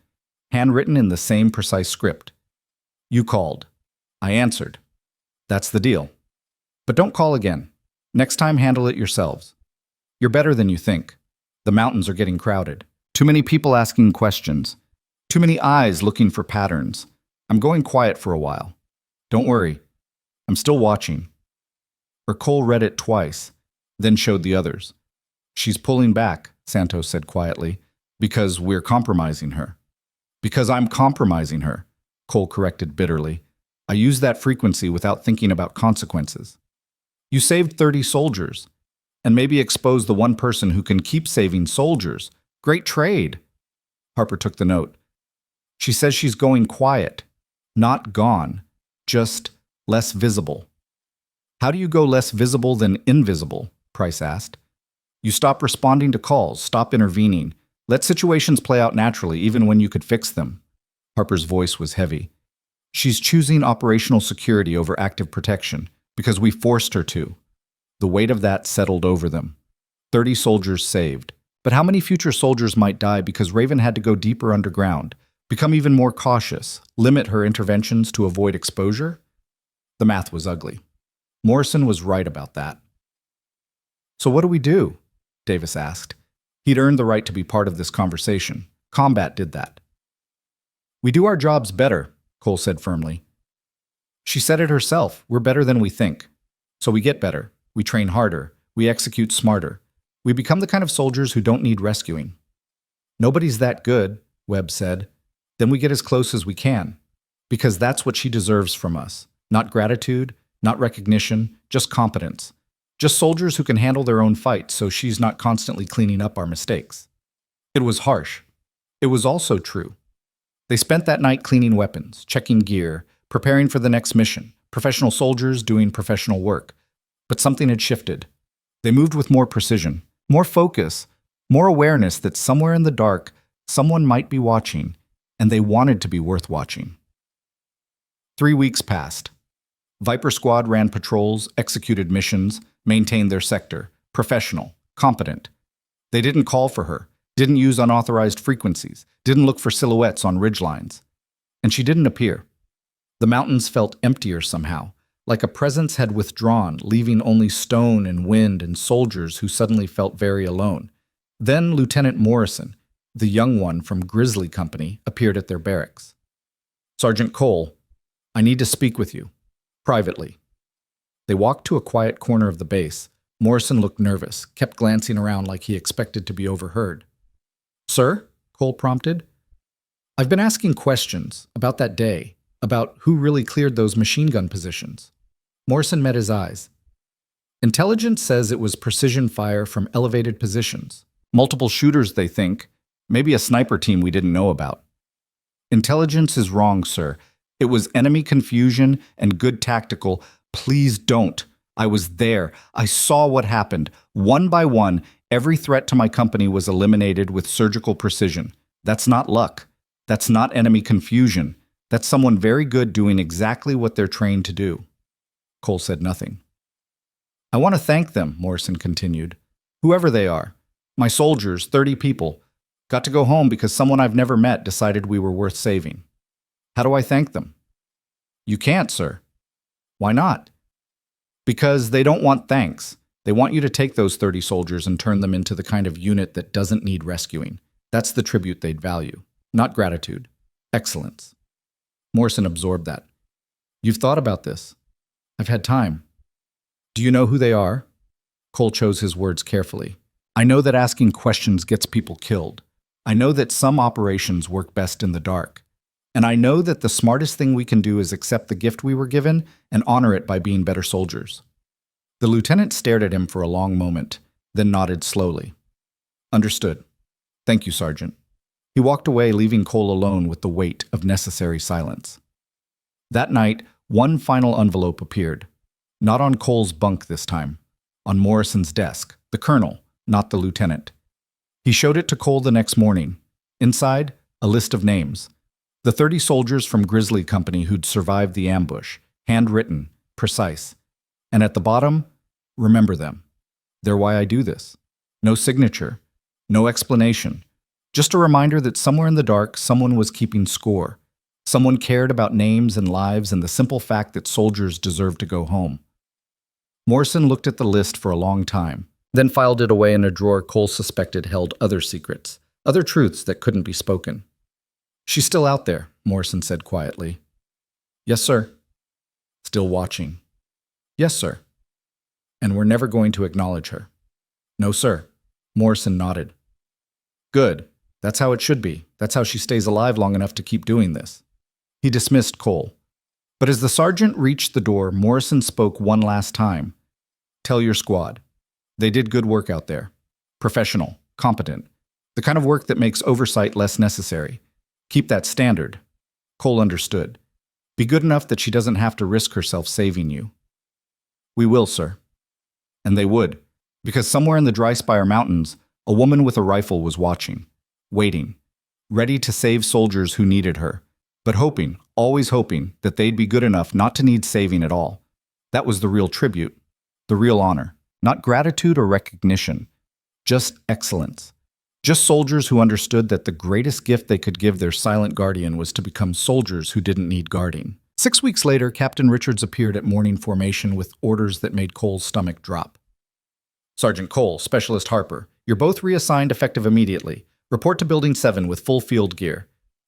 handwritten in the same precise script. You called. I answered. That's the deal. But don't call again. Next time, handle it yourselves. You're better than you think. The mountains are getting crowded. Too many people asking questions. Too many eyes looking for patterns. I'm going quiet for a while. Don't worry. I'm still watching. Cole read it twice, then showed the others. She's pulling back, Santos said quietly, because we're compromising her. Because I'm compromising her, Cole corrected bitterly. I use that frequency without thinking about consequences. You saved 30 soldiers, and maybe exposed the one person who can keep saving soldiers. Great trade. Harper took the note. She says she's going quiet, not gone, just less visible. How do you go less visible than invisible? Price asked. You stop responding to calls, stop intervening. Let situations play out naturally, even when you could fix them. Harper's voice was heavy. She's choosing operational security over active protection because we forced her to. The weight of that settled over them. 30 soldiers saved. But how many future soldiers might die because Raven had to go deeper underground, become even more cautious, limit her interventions to avoid exposure? The math was ugly. Morrison was right about that. So what do we do? Davis asked. He'd earned the right to be part of this conversation. Combat did that. We do our jobs better, Cole said firmly. She said it herself. We're better than we think. So we get better. We train harder. We execute smarter. We become the kind of soldiers who don't need rescuing. Nobody's that good, Webb said. Then we get as close as we can. Because that's what she deserves from us. Not gratitude, not recognition, just competence. Just soldiers who can handle their own fights so she's not constantly cleaning up our mistakes. It was harsh. It was also true. They spent that night cleaning weapons, checking gear, preparing for the next mission, professional soldiers doing professional work. But something had shifted. They moved with more precision, more focus, more awareness that somewhere in the dark, someone might be watching, and they wanted to be worth watching. 3 weeks passed. Viper Squad ran patrols, executed missions, maintained their sector, professional, competent. They didn't call for her, didn't use unauthorized frequencies, didn't look for silhouettes on ridgelines. And she didn't appear. The mountains felt emptier somehow, like a presence had withdrawn, leaving only stone and wind and soldiers who suddenly felt very alone. Then Lieutenant Morrison, the young one from Grizzly Company, appeared at their barracks. Sergeant Cole, I need to speak with you, privately. They walked to a quiet corner of the base. Morrison looked nervous, kept glancing around like he expected to be overheard. Sir? Cole prompted. I've been asking questions about that day, about who really cleared those machine gun positions. Morrison met his eyes. Intelligence says it was precision fire from elevated positions. Multiple shooters, they think. Maybe a sniper team we didn't know about. Intelligence is wrong, sir. It was enemy confusion and good tactical. Please don't. I was there. I saw what happened. One by one, every threat to my company was eliminated with surgical precision. That's not luck. That's not enemy confusion. That's someone very good doing exactly what they're trained to do. Cole said nothing. I want to thank them, Morrison continued. Whoever they are. My soldiers, 30 people, got to go home because someone I've never met decided we were worth saving. How do I thank them? You can't, sir. Why not? Because they don't want thanks. They want you to take those 30 soldiers and turn them into the kind of unit that doesn't need rescuing. That's the tribute they'd value. Not gratitude. Excellence. Morrison absorbed that. You've thought about this. I've had time. Do you know who they are? Cole chose his words carefully. I know that asking questions gets people killed. I know that some operations work best in the dark. And I know that the smartest thing we can do is accept the gift we were given and honor it by being better soldiers. The lieutenant stared at him for a long moment, then nodded slowly. Understood. Thank you, Sergeant. He walked away, leaving Cole alone with the weight of necessary silence. That night, one final envelope appeared. Not on Cole's bunk this time. On Morrison's desk. The colonel, not the lieutenant. He showed it to Cole the next morning. Inside, a list of names. The 30 soldiers from Grizzly Company who'd survived the ambush. Handwritten, precise. And at the bottom, remember them. They're why I do this. No signature. No explanation. Just a reminder that somewhere in the dark, someone was keeping score. Someone cared about names and lives and the simple fact that soldiers deserve to go home. Morrison looked at the list for a long time, then filed it away in a drawer Cole suspected held other secrets, other truths that couldn't be spoken. She's still out there, Morrison said quietly. Yes, sir. Still watching. Yes, sir. And we're never going to acknowledge her. No, sir. Morrison nodded. Good. That's how it should be. That's how she stays alive long enough to keep doing this. He dismissed Cole. But as the sergeant reached the door, Morrison spoke one last time. Tell your squad. They did good work out there. Professional, competent. The kind of work that makes oversight less necessary. Keep that standard. Cole understood. Be good enough that she doesn't have to risk herself saving you. We will, sir. And they would, because somewhere in the Dry Spire Mountains, a woman with a rifle was watching, waiting, ready to save soldiers who needed her, but hoping, always hoping, that they'd be good enough not to need saving at all. That was the real tribute, the real honor, not gratitude or recognition, just excellence. Just soldiers who understood that the greatest gift they could give their silent guardian was to become soldiers who didn't need guarding. 6 weeks later, Captain Richards appeared at morning formation with orders that made Cole's stomach drop. Sergeant Cole, Specialist Harper, you're both reassigned effective immediately. Report to Building 7 with full field gear.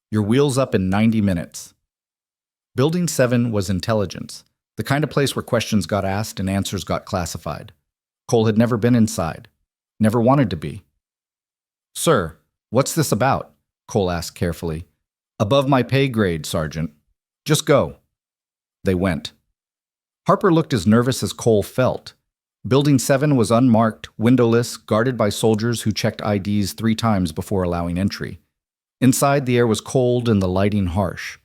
Your wheels up in 90 minutes. Building 7 was intelligence, the kind of place where questions got asked and answers got classified. Cole had never been inside, never wanted to be. Sir, what's this about? Cole asked carefully. Above my pay grade, Sergeant. Just go. They went. Harper looked as nervous as Cole felt. Building 7 was unmarked, windowless, guarded by soldiers who checked IDs 3 times before allowing entry. Inside, the air was cold and the lighting harsh.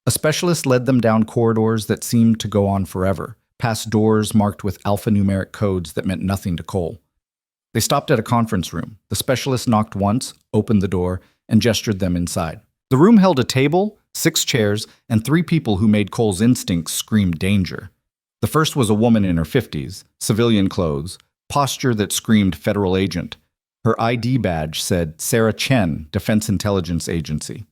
A specialist led them down corridors that seemed to go on forever, past doors marked with alphanumeric codes that meant nothing to Cole. They stopped at a conference room. The specialist knocked once, opened the door, and gestured them inside. The room held a table, 6 chairs, and 3 people who made Cole's instincts scream danger. The first was a woman in her 50s, civilian clothes, posture that screamed federal agent. Her ID badge said Sarah Chen, Defense Intelligence Agency.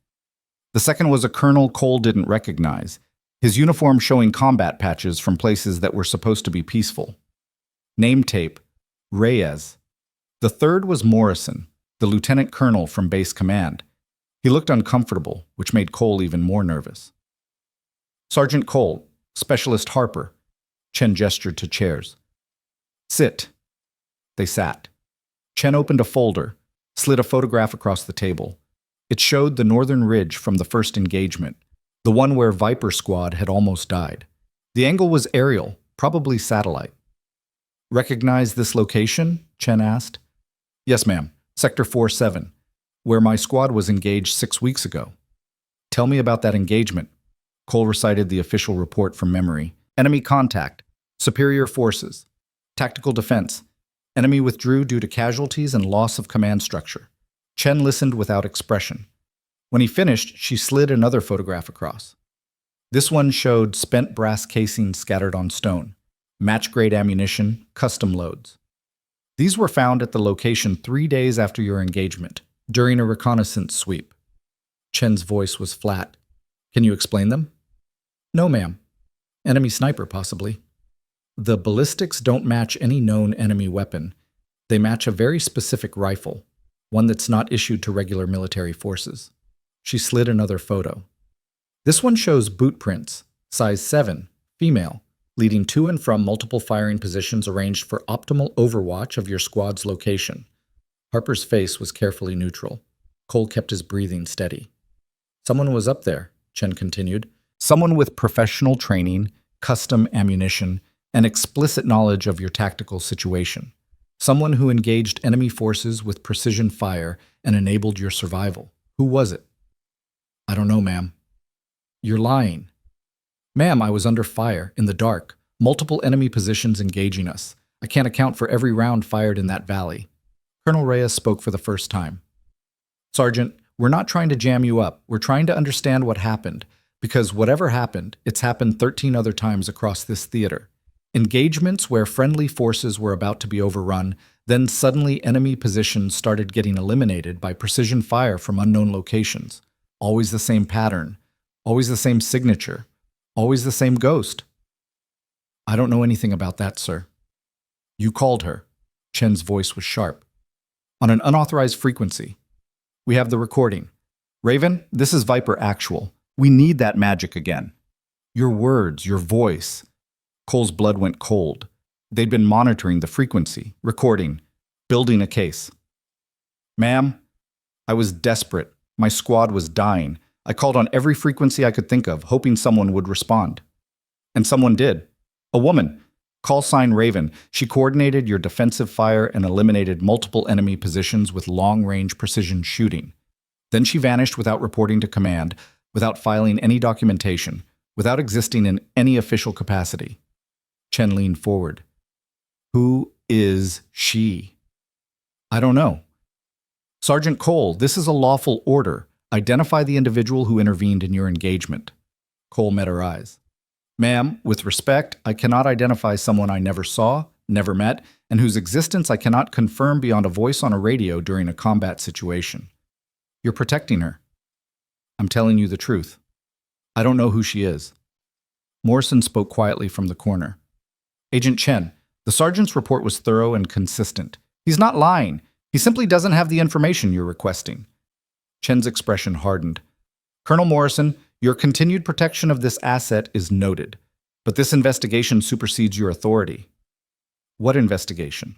The second was a colonel Cole didn't recognize, his uniform showing combat patches from places that were supposed to be peaceful. Name tape, Reyes. The third was Morrison, the lieutenant colonel from base command. He looked uncomfortable, which made Cole even more nervous. Sergeant Cole, Specialist Harper. Chen gestured to chairs. Sit. They sat. Chen opened a folder, slid a photograph across the table. It showed the northern ridge from the first engagement, the one where Viper Squad had almost died. The angle was aerial, probably satellite. Recognize this location? Chen asked. Yes, ma'am. Sector 47, where my squad was engaged 6 weeks ago. Tell me about that engagement. Cole recited the official report from memory. Enemy contact. Superior forces. Tactical defense. Enemy withdrew due to casualties and loss of command structure. Chen listened without expression. When he finished, she slid another photograph across. This one showed spent brass casings scattered on stone, match-grade ammunition, custom loads. These were found at the location 3 days after your engagement, during a reconnaissance sweep. Chen's voice was flat. Can you explain them? No, ma'am. Enemy sniper, possibly. The ballistics don't match any known enemy weapon. They match a very specific rifle, one that's not issued to regular military forces. She slid another photo. This one shows boot prints, size 7, female, leading to and from multiple firing positions arranged for optimal overwatch of your squad's location. Harper's face was carefully neutral. Cole kept his breathing steady. Someone was up there, Chen continued. Someone with professional training, custom ammunition, and explicit knowledge of your tactical situation. Someone who engaged enemy forces with precision fire and enabled your survival. Who was it? I don't know, ma'am. You're lying. Ma'am, I was under fire, in the dark, multiple enemy positions engaging us. I can't account for every round fired in that valley. Colonel Reyes spoke for the first time. Sergeant, we're not trying to jam you up. We're trying to understand what happened, because whatever happened, it's happened 13 other times across this theater. Engagements where friendly forces were about to be overrun, then suddenly enemy positions started getting eliminated by precision fire from unknown locations. Always the same pattern. Always the same signature. Always the same ghost. I don't know anything about that, sir. You called her. Chen's voice was sharp. On an unauthorized frequency. We have the recording. Raven, this is Viper Actual. We need that magic again. Your words, your voice. Cole's blood went cold. They'd been monitoring the frequency, recording, building a case. Ma'am, I was desperate. My squad was dying. I called on every frequency I could think of, hoping someone would respond. And someone did. A woman. Call sign Raven. She coordinated your defensive fire and eliminated multiple enemy positions with long-range precision shooting. Then she vanished without reporting to command, without filing any documentation, without existing in any official capacity. Chen leaned forward. Who is she? I don't know. Sergeant Cole, this is a lawful order. Identify the individual who intervened in your engagement. Cole met her eyes. Ma'am, with respect, I cannot identify someone I never saw, never met, and whose existence I cannot confirm beyond a voice on a radio during a combat situation. You're protecting her. I'm telling you the truth. I don't know who she is. Morrison spoke quietly from the corner. Agent Chen, the sergeant's report was thorough and consistent. He's not lying. He simply doesn't have the information you're requesting. Chen's expression hardened. Colonel Morrison, your continued protection of this asset is noted, but this investigation supersedes your authority. What investigation?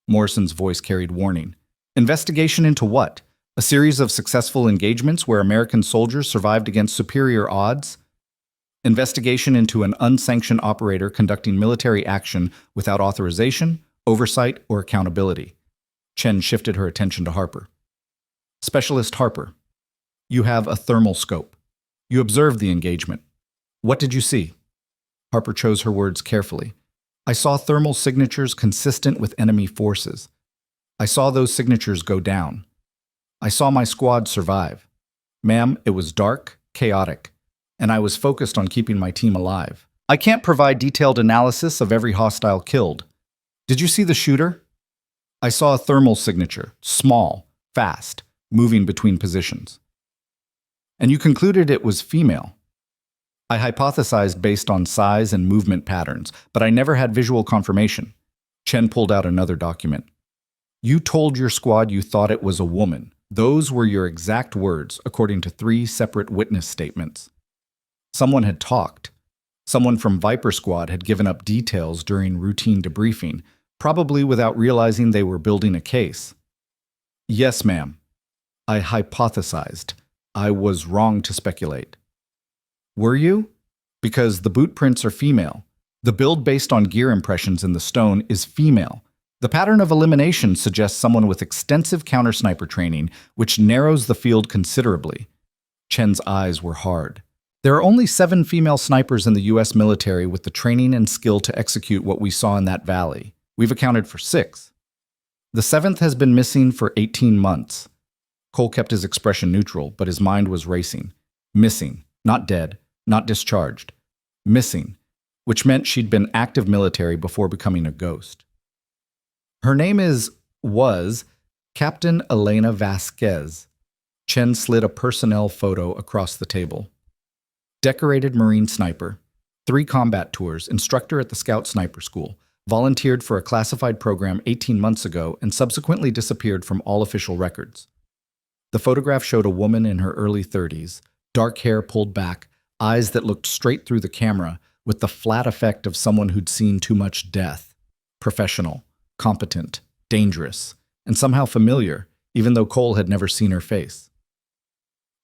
Morrison's voice carried warning. Investigation into what? A series of successful engagements where American soldiers survived against superior odds? Investigation into an unsanctioned operator conducting military action without authorization, oversight, or accountability. Chen shifted her attention to Harper. Specialist Harper, you have a thermal scope. You observed the engagement. What did you see? Harper chose her words carefully. I saw thermal signatures consistent with enemy forces. I saw those signatures go down. I saw my squad survive. Ma'am, it was dark, chaotic, and I was focused on keeping my team alive. I can't provide detailed analysis of every hostile killed. Did you see the shooter? I saw a thermal signature, small, fast, moving between positions. And you concluded it was female. I hypothesized based on size and movement patterns, but I never had visual confirmation. Chen pulled out another document. You told your squad you thought it was a woman. Those were your exact words, according to 3 separate witness statements. Someone had talked. Someone from Viper Squad had given up details during routine debriefing, probably without realizing they were building a case. Yes, ma'am. I hypothesized. I was wrong to speculate. Were you? Because the boot prints are female. The build based on gear impressions in the stone is female. The pattern of elimination suggests someone with extensive counter-sniper training, which narrows the field considerably. Chen's eyes were hard. There are only 7 female snipers in the U.S. military with the training and skill to execute what we saw in that valley. We've accounted for 6. The 7th has been missing for 18 months. Cole kept his expression neutral, but his mind was racing. Missing, not dead. not discharged. Missing, which meant she'd been active military before becoming a ghost. Her name was Captain Elena Vasquez. Chen slid a personnel photo across the table. Decorated Marine sniper, 3 combat tours, instructor at the Scout Sniper School, volunteered for a classified program 18 months ago and subsequently disappeared from all official records. The photograph showed a woman in her early 30s, dark hair pulled back, eyes that looked straight through the camera, with the flat effect of someone who'd seen too much death. Professional, competent, dangerous, and somehow familiar, even though Cole had never seen her face.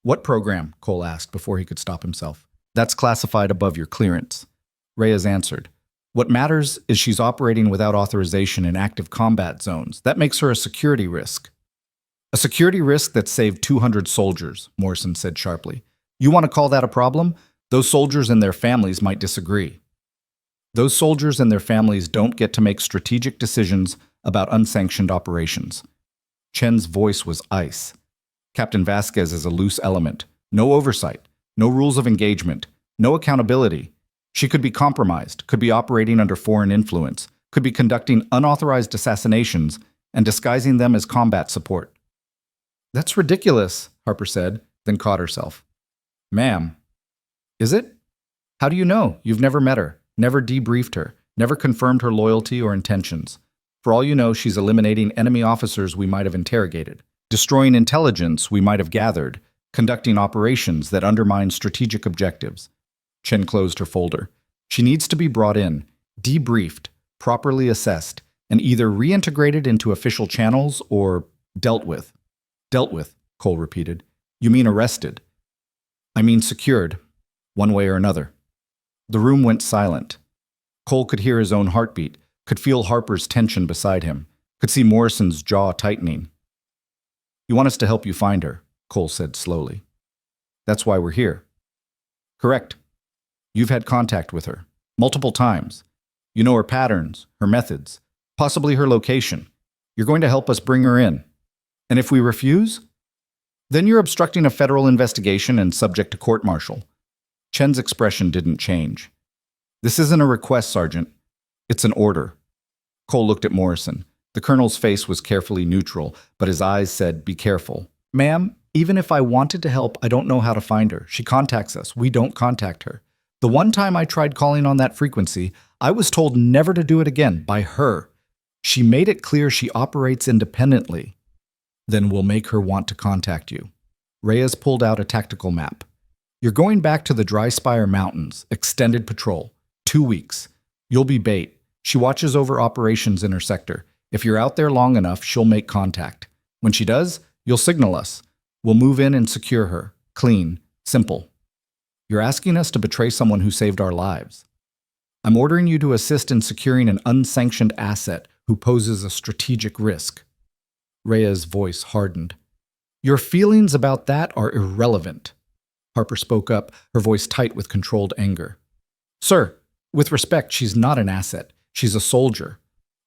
"What program?" Cole asked before he could stop himself. "That's classified above your clearance." Reyes answered. "What matters is she's operating without authorization in active combat zones. That makes her a security risk." "A security risk that saved 200 soldiers," Morrison said sharply. "You want to call that a problem? Those soldiers and their families might disagree." "Those soldiers and their families don't get to make strategic decisions about unsanctioned operations." Chen's voice was ice. "Captain Vasquez is a loose element. No oversight, no rules of engagement, no accountability. She could be compromised, could be operating under foreign influence, could be conducting unauthorized assassinations and disguising them as combat support." "That's ridiculous," Harper said, then caught herself. "Ma'am, is it? How do you know? You've never met her, never debriefed her, never confirmed her loyalty or intentions. For all you know, she's eliminating enemy officers we might have interrogated, destroying intelligence we might have gathered, conducting operations that undermine strategic objectives." Chen closed her folder. "She needs to be brought in, debriefed, properly assessed, and either reintegrated into official channels or dealt with." "Dealt with," Cole repeated. "You mean arrested?" "I mean secured, one way or another." The room went silent. Cole could hear his own heartbeat, could feel Harper's tension beside him, could see Morrison's jaw tightening. "You want us to help you find her," Cole said slowly. "That's why we're here." "Correct. You've had contact with her, multiple times. You know her patterns, her methods, possibly her location. You're going to help us bring her in. And if we refuse, then you're obstructing a federal investigation and subject to court-martial." Chen's expression didn't change. "This isn't a request, Sergeant. It's an order." Cole looked at Morrison. The colonel's face was carefully neutral, but his eyes said, "Be careful." "Ma'am, even if I wanted to help, I don't know how to find her. She contacts us. We don't contact her. The one time I tried calling on that frequency, I was told never to do it again by her. She made it clear she operates independently." "Then we'll make her want to contact you." Reyes pulled out a tactical map. "You're going back to the Dry Spire Mountains, extended patrol, 2 weeks. You'll be bait. She watches over operations in her sector. If you're out there long enough, she'll make contact. When she does, you'll signal us. We'll move in and secure her. Clean. Simple. You're asking us to betray someone who saved our lives. I'm ordering you to assist in securing an unsanctioned asset who poses a strategic risk." Rhea's voice hardened. "Your feelings about that are irrelevant." Harper spoke up, her voice tight with controlled anger. "Sir, with respect, she's not an asset. She's a soldier.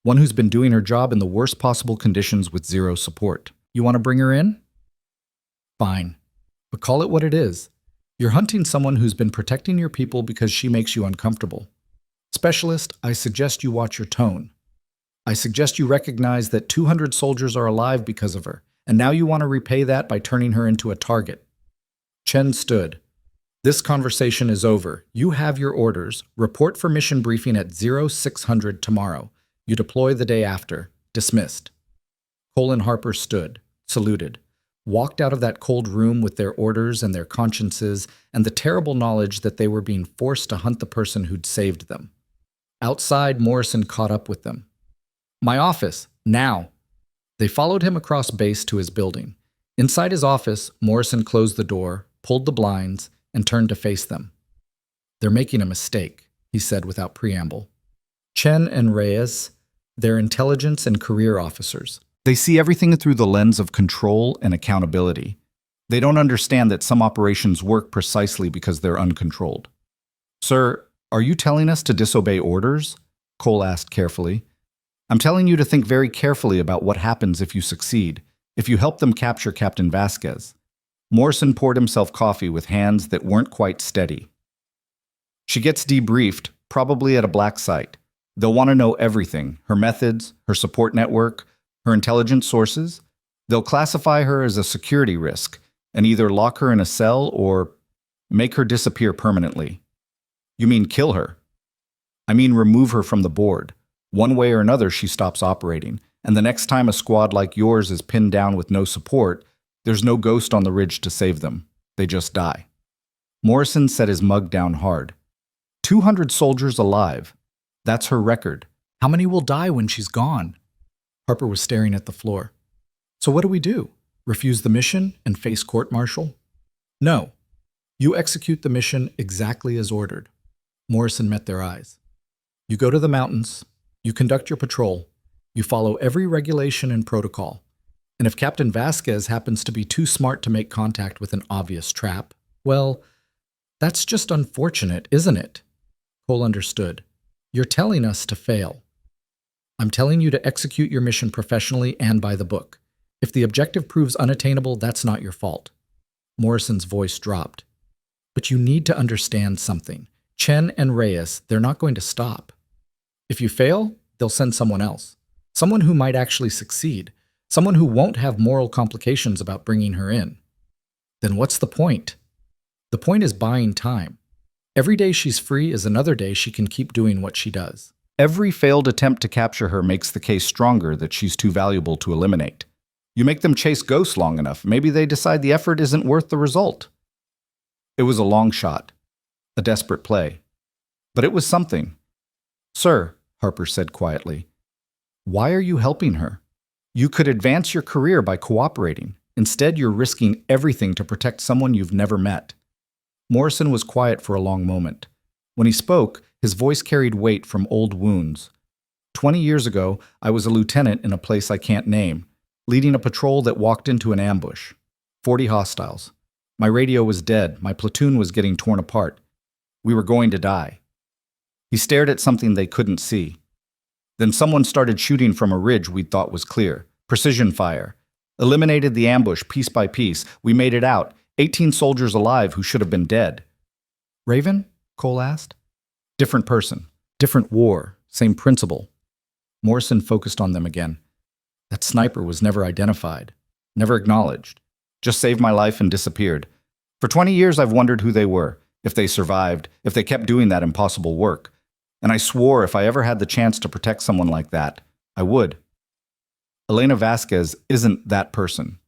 One who's been doing her job in the worst possible conditions with zero support. You want to bring her in? Fine. But call it what it is. You're hunting someone who's been protecting your people because she makes you uncomfortable. Specialist, I suggest you watch your tone. I suggest you recognize that 200 soldiers are alive because of her, and now you want to repay that by turning her into a target." Chen stood. "This conversation is over. You have your orders. Report for mission briefing at 0600 tomorrow. You deploy the day after. Dismissed." Cole and Harper stood, saluted, walked out of that cold room with their orders and their consciences and the terrible knowledge that they were being forced to hunt the person who'd saved them. Outside, Morrison caught up with them. "My office, now." They followed him across base to his building. Inside his office, Morrison closed the door, pulled the blinds, and turned to face them. "They're making a mistake," he said without preamble. "Chen and Reyes, they're intelligence and career officers. They see everything through the lens of control and accountability. They don't understand that some operations work precisely because they're uncontrolled." "Sir, are you telling us to disobey orders?" Cole asked carefully. "I'm telling you to think very carefully about what happens if you succeed, if you help them capture Captain Vasquez." Morrison poured himself coffee with hands that weren't quite steady. She gets debriefed, probably at a black site. They'll want to know everything: her methods, her support network, her intelligence sources. They'll classify her as a security risk and either lock her in a cell or make her disappear permanently. You mean kill her? I mean remove her from the board. One way or another, she stops operating, and the next time a squad like yours is pinned down with no support, there's no ghost on the ridge to save them. They just die. Morrison set his mug down hard. 200 soldiers alive. That's her record. How many will die when she's gone? Harper was staring at the floor. So what do we do? Refuse the mission and face court-martial? No. You execute the mission exactly as ordered. Morrison met their eyes. You go to the mountains. You conduct your patrol. You follow every regulation and protocol. And if Captain Vasquez happens to be too smart to make contact with an obvious trap, well, that's just unfortunate, isn't it? Cole understood. You're telling us to fail. I'm telling you to execute your mission professionally and by the book. If the objective proves unattainable, that's not your fault. Morrison's voice dropped. But you need to understand something. Chen and Reyes, they're not going to stop. If you fail, they'll send someone else. Someone who might actually succeed. Someone who won't have moral complications about bringing her in. Then what's the point? The point is buying time. Every day she's free is another day she can keep doing what she does. Every failed attempt to capture her makes the case stronger that she's too valuable to eliminate. You make them chase ghosts long enough, maybe they decide the effort isn't worth the result. It was a long shot, a desperate play. But it was something. Sir, Harper said quietly, why are you helping her? You could advance your career by cooperating. Instead, you're risking everything to protect someone you've never met. Morrison was quiet for a long moment. When he spoke, his voice carried weight from old wounds. 20 years ago, I was a lieutenant in a place I can't name, leading a patrol that walked into an ambush. 40 hostiles. My radio was dead. My platoon was getting torn apart. We were going to die. He stared at something they couldn't see. Then someone started shooting from a ridge we'd thought was clear. Precision fire. Eliminated the ambush piece by piece. We made it out. 18 soldiers alive who should have been dead. Raven? Cole asked. Different person. Different war. Same principle. Morrison focused on them again. That sniper was never identified. Never acknowledged. Just saved my life and disappeared. For 20 years I've wondered who they were. If they survived. If they kept doing that impossible work. And I swore if I ever had the chance to protect someone like that, I would. Elena Vasquez isn't that person.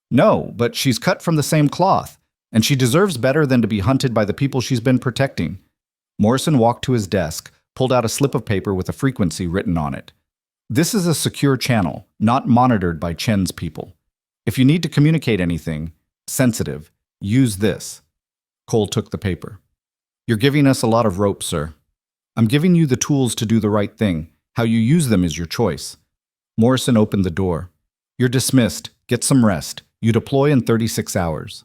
No, but she's cut from the same cloth, and she deserves better than to be hunted by the people she's been protecting. Morrison walked to his desk, pulled out a slip of paper with a frequency written on it. This is a secure channel, not monitored by Chen's people. If you need to communicate anything sensitive, use this. Cole took the paper. You're giving us a lot of rope, sir. I'm giving you the tools to do the right thing. How you use them is your choice. Morrison opened the door. You're dismissed. Get some rest. You deploy in 36 hours.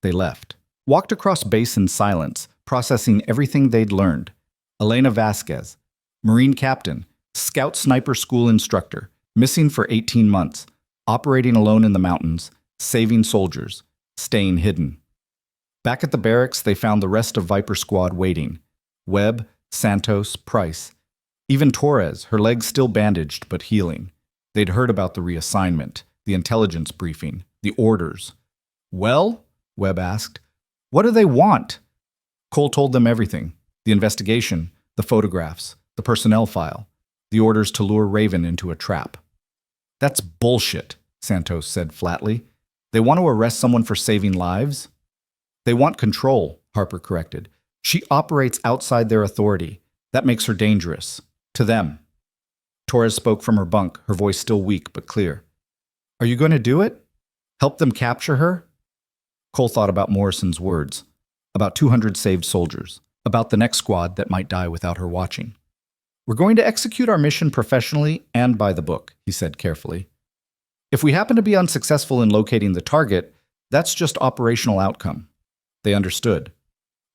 They left. Walked across base in silence, processing everything they'd learned. Elena Vasquez, Marine captain, Scout sniper school instructor, missing for 18 months, operating alone in the mountains, saving soldiers, staying hidden. Back at the barracks, they found the rest of Viper Squad waiting. Webb, Santos, Price. Even Torres, her legs still bandaged but healing. They'd heard about the reassignment, the intelligence briefing, the orders. Well, Webb asked, what do they want? Cole told them everything. The investigation, the photographs, the personnel file, the orders to lure Raven into a trap. That's bullshit, Santos said flatly. They want to arrest someone for saving lives? They want control, Harper corrected. She operates outside their authority. That makes her dangerous. To them. Torres spoke from her bunk, her voice still weak but clear. Are you going to do it? Help them capture her? Cole thought about Morrison's words. About 200 saved soldiers. About the next squad that might die without her watching. We're going to execute our mission professionally and by the book, he said carefully. If we happen to be unsuccessful in locating the target, that's just operational outcome. They understood.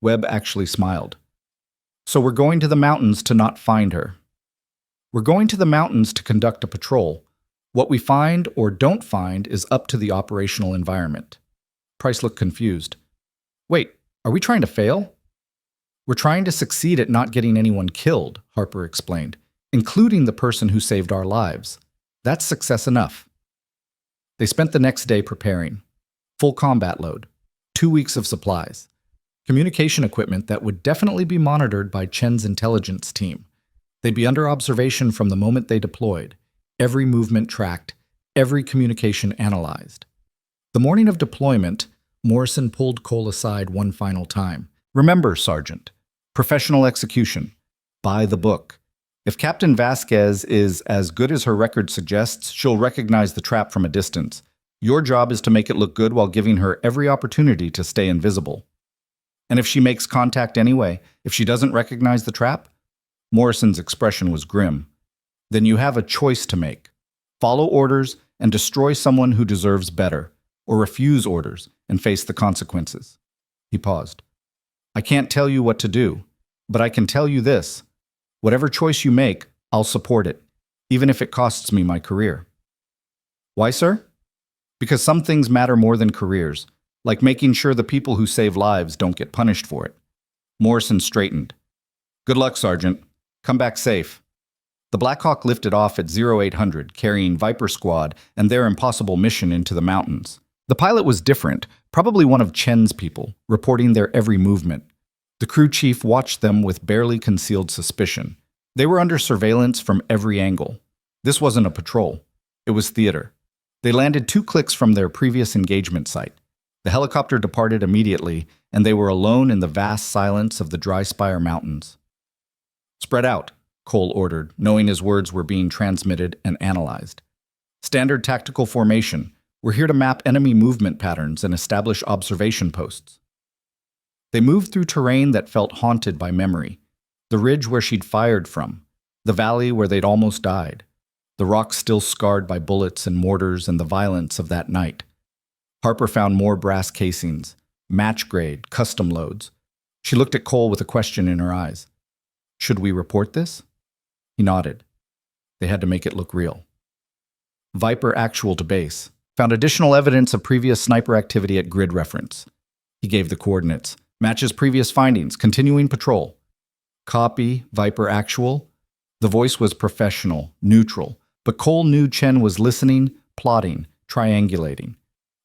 Webb actually smiled. So we're going to the mountains to not find her. We're going to the mountains to conduct a patrol. What we find or don't find is up to the operational environment. Price looked confused. Wait, are we trying to fail? We're trying to succeed at not getting anyone killed, Harper explained, including the person who saved our lives. That's success enough. They spent the next day preparing. Full combat load, 2 weeks of supplies, communication equipment that would definitely be monitored by Chen's intelligence team. They'd be under observation from the moment they deployed, every movement tracked, every communication analyzed. The morning of deployment, Morrison pulled Cole aside one final time. Remember, Sergeant, professional execution, by the book. If Captain Vasquez is as good as her record suggests, she'll recognize the trap from a distance. Your job is to make it look good while giving her every opportunity to stay invisible. And if she makes contact anyway, if she doesn't recognize the trap? Morrison's expression was grim. Then you have a choice to make. Follow orders and destroy someone who deserves better, or refuse orders and face the consequences. He paused. I can't tell you what to do, but I can tell you this. Whatever choice you make, I'll support it, even if it costs me my career. Why, sir? Because some things matter more than careers, like making sure the people who save lives don't get punished for it. Morrison straightened. Good luck, Sergeant. Come back safe. The Black Hawk lifted off at 0800, carrying Viper Squad and their impossible mission into the mountains. The pilot was different, probably one of Chen's people, reporting their every movement. The crew chief watched them with barely concealed suspicion. They were under surveillance from every angle. This wasn't a patrol. It was theater. They landed 2 clicks from their previous engagement site. The helicopter departed immediately, and they were alone in the vast silence of the Dry Spire Mountains. Spread out, Cole ordered, knowing his words were being transmitted and analyzed. Standard tactical formation. We're here to map enemy movement patterns and establish observation posts. They moved through terrain that felt haunted by memory. The ridge where she'd fired from, the valley where they'd almost died, the rocks still scarred by bullets and mortars and the violence of that night. Harper found more brass casings, match-grade, custom loads. She looked at Cole with a question in her eyes. Should we report this? He nodded. They had to make it look real. Viper actual to base. Found additional evidence of previous sniper activity at grid reference. He gave the coordinates. Matches previous findings. Continuing patrol. Copy, Viper actual. The voice was professional, neutral, but Cole knew Chen was listening, plotting, triangulating.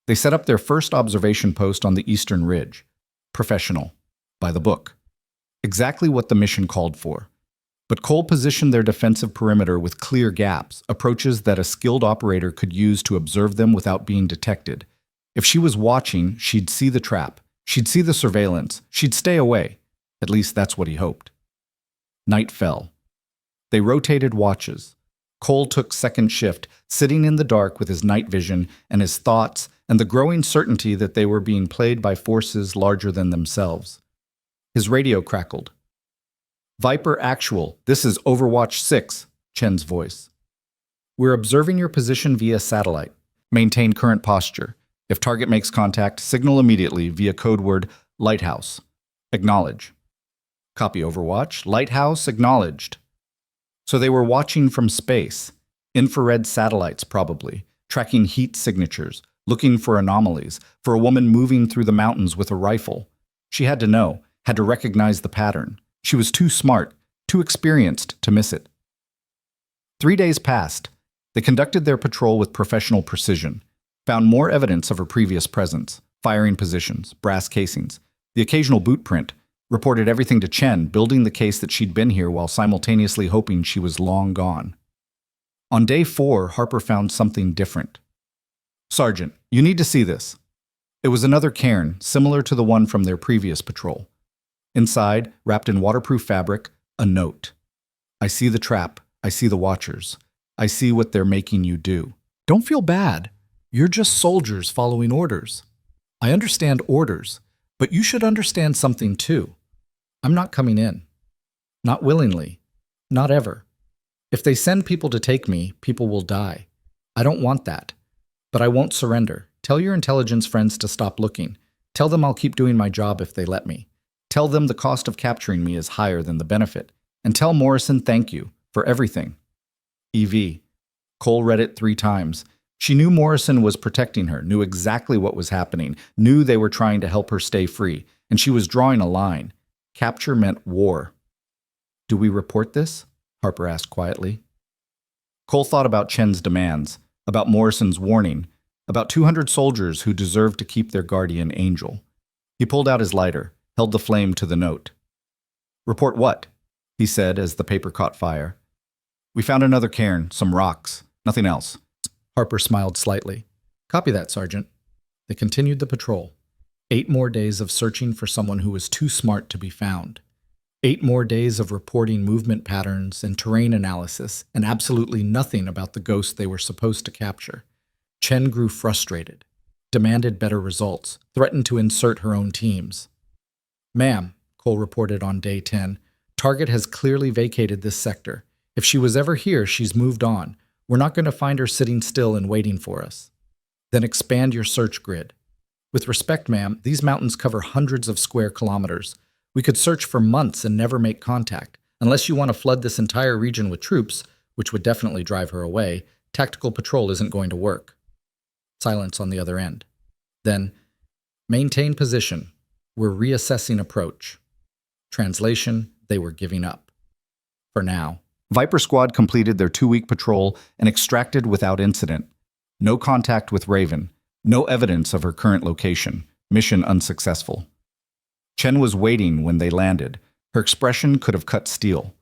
They set up their first observation post on the eastern ridge. Professional. By the book. Exactly what the mission called for. But Cole positioned their defensive perimeter with clear gaps, approaches that a skilled operator could use to observe them without being detected. If she was watching, she'd see the trap. She'd see the surveillance. She'd stay away. At least that's what he hoped. Night fell. They rotated watches. Cole took second shift, sitting in the dark with his night vision and his thoughts and the growing certainty that they were being played by forces larger than themselves. His radio crackled. Viper actual, this is Overwatch 6, Chen's voice. We're observing your position via satellite. Maintain current posture. If target makes contact, signal immediately via code word Lighthouse. Acknowledge. Copy Overwatch. Lighthouse acknowledged. So they were watching from space. Infrared satellites, probably. Tracking heat signatures. Looking for anomalies. For a woman moving through the mountains with a rifle. She had to know. Had to recognize the pattern. She was too smart, too experienced to miss it. 3 days passed. They conducted their patrol with professional precision. Found more evidence of her previous presence. Firing positions, brass casings, the occasional boot print. Reported everything to Chen, building the case that she'd been here while simultaneously hoping she was long gone. On day 4, Harper found something different. Sergeant, you need to see this. It was another cairn, similar to the one from their previous patrol. Inside, wrapped in waterproof fabric, a note. I see the trap. I see the watchers. I see what they're making you do. Don't feel bad. You're just soldiers following orders. I understand orders, but you should understand something too. I'm not coming in. Not willingly. Not ever. If they send people to take me, people will die. I don't want that. But I won't surrender. Tell your intelligence friends to stop looking. Tell them I'll keep doing my job if they let me. Tell them the cost of capturing me is higher than the benefit. And tell Morrison thank you for everything. EV. Cole read it 3 times. She knew Morrison was protecting her, knew exactly what was happening, knew they were trying to help her stay free, and she was drawing a line. Capture meant war. Do we report this? Harper asked quietly. Cole thought about Chen's demands, about Morrison's warning, about 200 soldiers who deserved to keep their guardian angel. He pulled out his lighter, held the flame to the note. Report what? He said as the paper caught fire. We found another cairn, some rocks, nothing else. Harper smiled slightly. Copy that, Sergeant. They continued the patrol. 8 more days of searching for someone who was too smart to be found. 8 more days of reporting movement patterns and terrain analysis, and absolutely nothing about the ghost they were supposed to capture. Chen grew frustrated, demanded better results, threatened to insert her own teams. Ma'am, Cole reported on day 10, Target has clearly vacated this sector. If she was ever here, she's moved on. We're not going to find her sitting still and waiting for us. Then expand your search grid. With respect, ma'am, these mountains cover hundreds of square kilometers. We could search for months and never make contact. Unless you want to flood this entire region with troops, which would definitely drive her away, tactical patrol isn't going to work. Silence on the other end. Then, maintain position. We're reassessing approach. Translation, they were giving up. For now. Viper Squad completed their 2-week patrol and extracted without incident. No contact with Raven. No evidence of her current location. Mission unsuccessful. Chen was waiting when they landed. Her expression could have cut steel.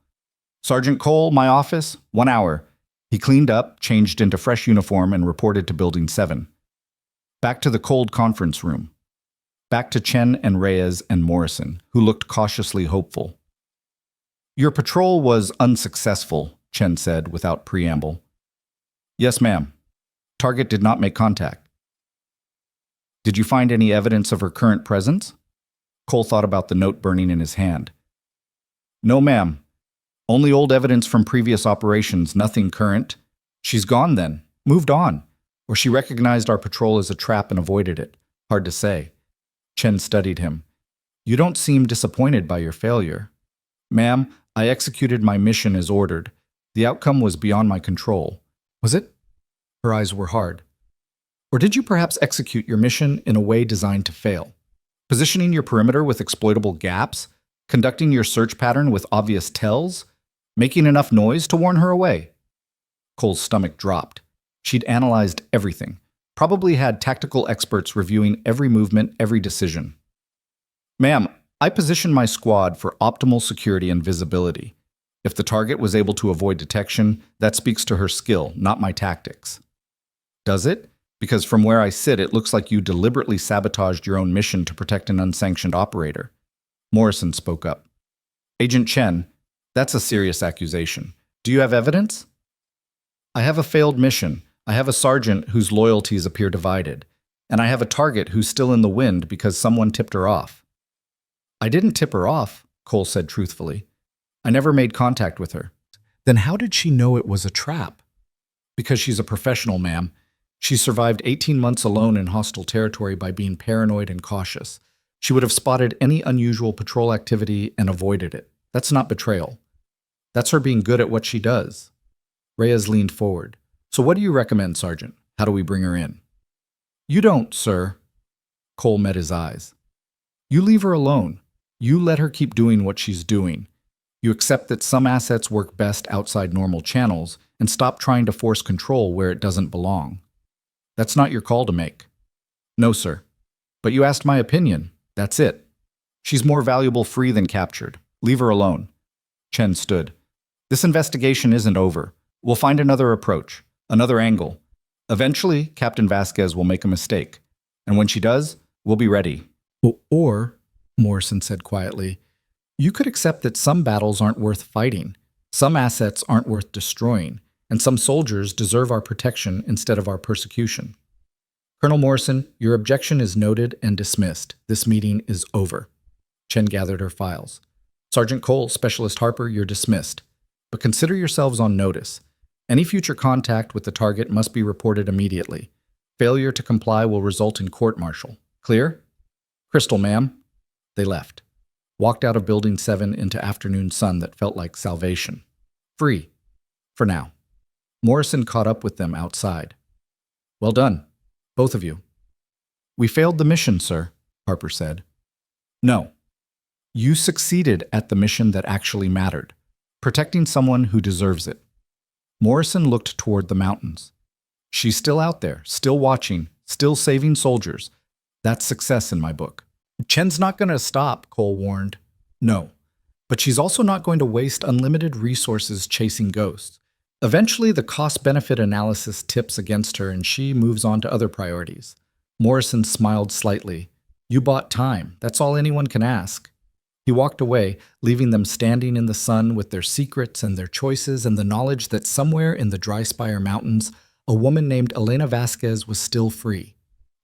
Sergeant Cole, my office, 1 hour. He cleaned up, changed into fresh uniform, and reported to Building 7. Back to the cold conference room. Back to Chen and Reyes and Morrison, who looked cautiously hopeful. Your patrol was unsuccessful, Chen said without preamble. Yes, ma'am. Target did not make contact. Did you find any evidence of her current presence? Cole thought about the note burning in his hand. No, ma'am. Only old evidence from previous operations, nothing current. She's gone then, moved on. Or she recognized our patrol as a trap and avoided it. Hard to say. Chen studied him. You don't seem disappointed by your failure. Ma'am, I executed my mission as ordered. The outcome was beyond my control. Was it? Her eyes were hard. Or did you perhaps execute your mission in a way designed to fail? Positioning your perimeter with exploitable gaps? Conducting your search pattern with obvious tells? Making enough noise to warn her away? Cole's stomach dropped. She'd analyzed everything. Probably had tactical experts reviewing every movement, every decision. Ma'am, I positioned my squad for optimal security and visibility. If the target was able to avoid detection, that speaks to her skill, not my tactics. Does it? Because from where I sit, it looks like you deliberately sabotaged your own mission to protect an unsanctioned operator. Morrison spoke up. Agent Chen, that's a serious accusation. Do you have evidence? I have a failed mission. I have a sergeant whose loyalties appear divided. And I have a target who's still in the wind because someone tipped her off. I didn't tip her off, Cole said truthfully. I never made contact with her. Then how did she know it was a trap? Because she's a professional, ma'am. She survived 18 months alone in hostile territory by being paranoid and cautious. She would have spotted any unusual patrol activity and avoided it. That's not betrayal. That's her being good at what she does. Reyes leaned forward. So what do you recommend, Sergeant? How do we bring her in? You don't, sir. Cole met his eyes. You leave her alone. You let her keep doing what she's doing. You accept that some assets work best outside normal channels and stop trying to force control where it doesn't belong. That's not your call to make. No, sir. But you asked my opinion. That's it. She's more valuable free than captured. Leave her alone. Chen stood. This investigation isn't over. We'll find another approach, another angle. Eventually, Captain Vasquez will make a mistake. And when she does, we'll be ready. Or, Morrison said quietly, you could accept that some battles aren't worth fighting, some assets aren't worth destroying, and some soldiers deserve our protection instead of our persecution. Colonel Morrison, your objection is noted and dismissed. This meeting is over. Chen gathered her files. Sergeant Cole, Specialist Harper, you're dismissed. But consider yourselves on notice. Any future contact with the target must be reported immediately. Failure to comply will result in court-martial. Clear? Crystal, ma'am. They left. Walked out of Building 7 into afternoon sun that felt like salvation. Free. For now. Morrison caught up with them outside. Well done. Both of you. We failed the mission, sir, Harper said. No. You succeeded at the mission that actually mattered, protecting someone who deserves it. Morrison looked toward the mountains. She's still out there, still watching, still saving soldiers. That's success in my book. Chen's not going to stop, Cole warned. No, but she's also not going to waste unlimited resources chasing ghosts. Eventually, the cost-benefit analysis tips against her and she moves on to other priorities. Morrison smiled slightly. You bought time. That's all anyone can ask. He walked away, leaving them standing in the sun with their secrets and their choices and the knowledge that somewhere in the Dry Spire Mountains, a woman named Elena Vasquez was still free,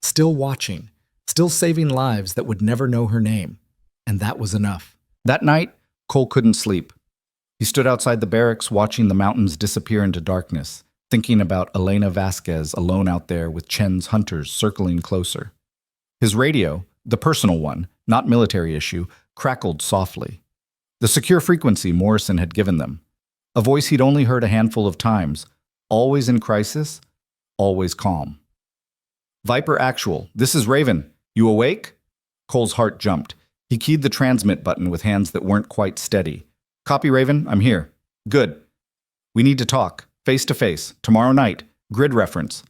still watching, still saving lives that would never know her name. And that was enough. That night, Cole couldn't sleep. He stood outside the barracks watching the mountains disappear into darkness, thinking about Elena Vasquez alone out there with Chen's hunters circling closer. His radio, the personal one, not military issue, crackled softly. The secure frequency Morrison had given them. A voice he'd only heard a handful of times, always in crisis, always calm. Viper Actual, this is Raven. You awake? Cole's heart jumped. He keyed the transmit button with hands that weren't quite steady. Copy, Raven. I'm here. Good. We need to talk, face to face, tomorrow night, grid reference.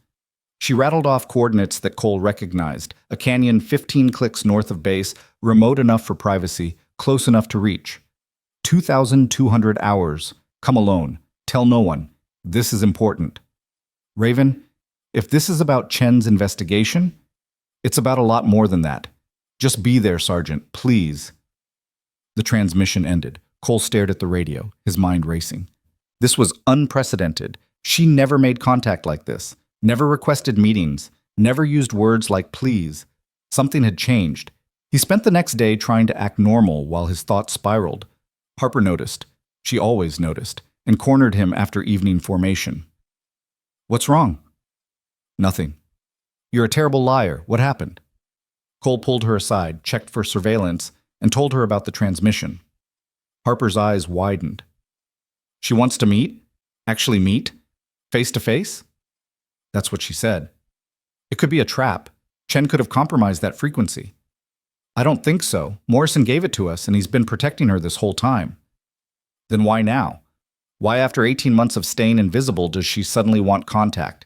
She rattled off coordinates that Cole recognized, a canyon 15 clicks north of base, remote enough for privacy, close enough to reach. 2,200 hours. Come alone. Tell no one. This is important. Raven, if this is about Chen's investigation, it's about a lot more than that. Just be there, Sergeant, please. The transmission ended. Cole stared at the radio, his mind racing. This was unprecedented. She never made contact like this, never requested meetings, never used words like please. Something had changed. He spent the next day trying to act normal while his thoughts spiraled. Harper noticed. She always noticed, and cornered him after evening formation. What's wrong? Nothing. You're a terrible liar. What happened? Cole pulled her aside, checked for surveillance, and told her about the transmission. Harper's eyes widened. She wants to meet? Actually meet? Face to face? That's what she said. It could be a trap. Chen could have compromised that frequency. I don't think so. Morrison gave it to us, and he's been protecting her this whole time. Then why now? Why after 18 months of staying invisible does she suddenly want contact?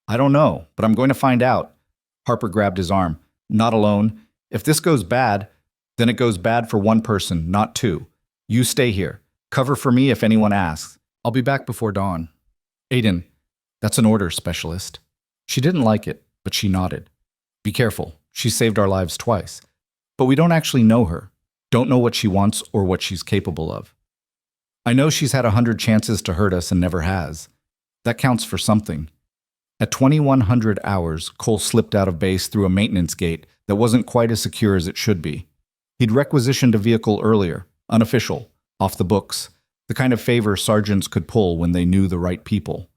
I don't know, but I'm going to find out. Harper grabbed his arm. Not alone. If this goes bad, then it goes bad for one person, not two. You stay here. Cover for me if anyone asks. I'll be back before dawn. Aiden, that's an order, specialist. She didn't like it, but she nodded. Be careful. She saved our lives twice. But we don't actually know her. Don't know what she wants or what she's capable of. I know she's had 100 chances to hurt us and never has. That counts for something. At 2100 hours, Cole slipped out of base through a maintenance gate that wasn't quite as secure as it should be. He'd requisitioned a vehicle earlier, unofficial, off the books, the kind of favor sergeants could pull when they knew the right people.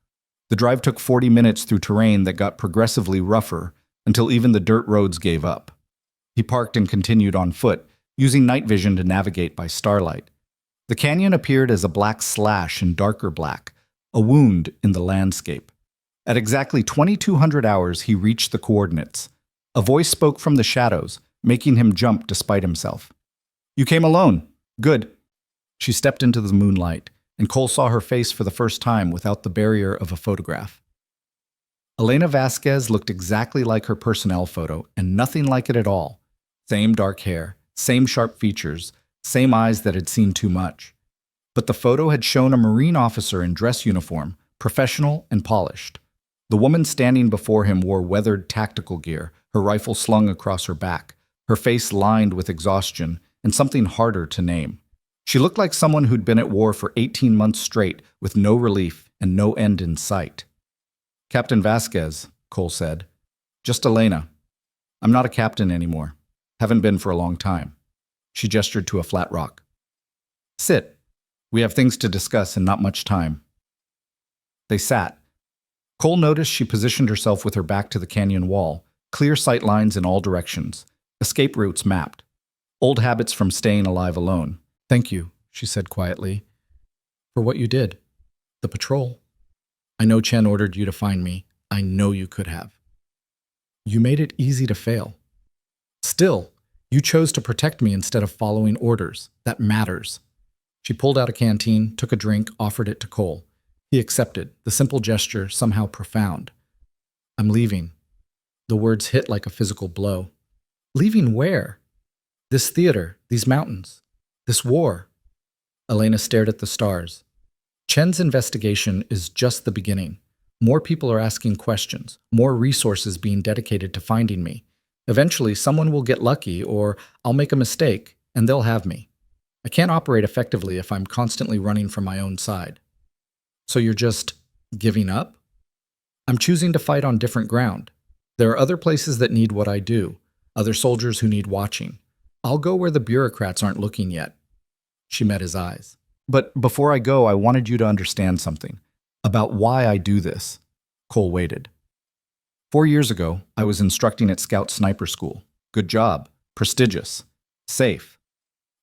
The drive took 40 minutes through terrain that got progressively rougher until even the dirt roads gave up. He parked and continued on foot, using night vision to navigate by starlight. The canyon appeared as a black slash in darker black, a wound in the landscape. At exactly 2200 hours, he reached the coordinates. A voice spoke from the shadows, making him jump despite himself. You came alone. Good. She stepped into the moonlight, and Cole saw her face for the first time without the barrier of a photograph. Elena Vasquez looked exactly like her personnel photo, and nothing like it at all. Same dark hair, same sharp features, same eyes that had seen too much. But the photo had shown a Marine officer in dress uniform, professional and polished. The woman standing before him wore weathered tactical gear, her rifle slung across her back, her face lined with exhaustion and something harder to name. She looked like someone who'd been at war for 18 months straight with no relief and no end in sight. Captain Vasquez, Cole said. Just Elena. I'm not a captain anymore. Haven't been for a long time. She gestured to a flat rock. Sit. We have things to discuss and not much time. They sat. Cole noticed she positioned herself with her back to the canyon wall, clear sight lines in all directions, escape routes mapped, old habits from staying alive alone. Thank you, she said quietly, for what you did. The patrol. I know Chen ordered you to find me. I know you could have. You made it easy to fail. Still, You chose to protect me instead of following orders. That matters. She pulled out a canteen, took a drink, offered it to Cole. He accepted, the simple gesture somehow profound. I'm leaving. The words hit like a physical blow. Leaving where? This theater, these mountains, this war. Elena stared at the stars. Chen's investigation is just the beginning. More people are asking questions, more resources being dedicated to finding me. Eventually, someone will get lucky, or I'll make a mistake, and they'll have me. I can't operate effectively if I'm constantly running from my own side. So you're just giving up? I'm choosing to fight on different ground. There are other places that need what I do, other soldiers who need watching. I'll go where the bureaucrats aren't looking yet. She met his eyes. But before I go, I wanted you to understand something about why I do this. Cole waited. 4 years ago, I was instructing at Scout Sniper School. Good job, prestigious, safe.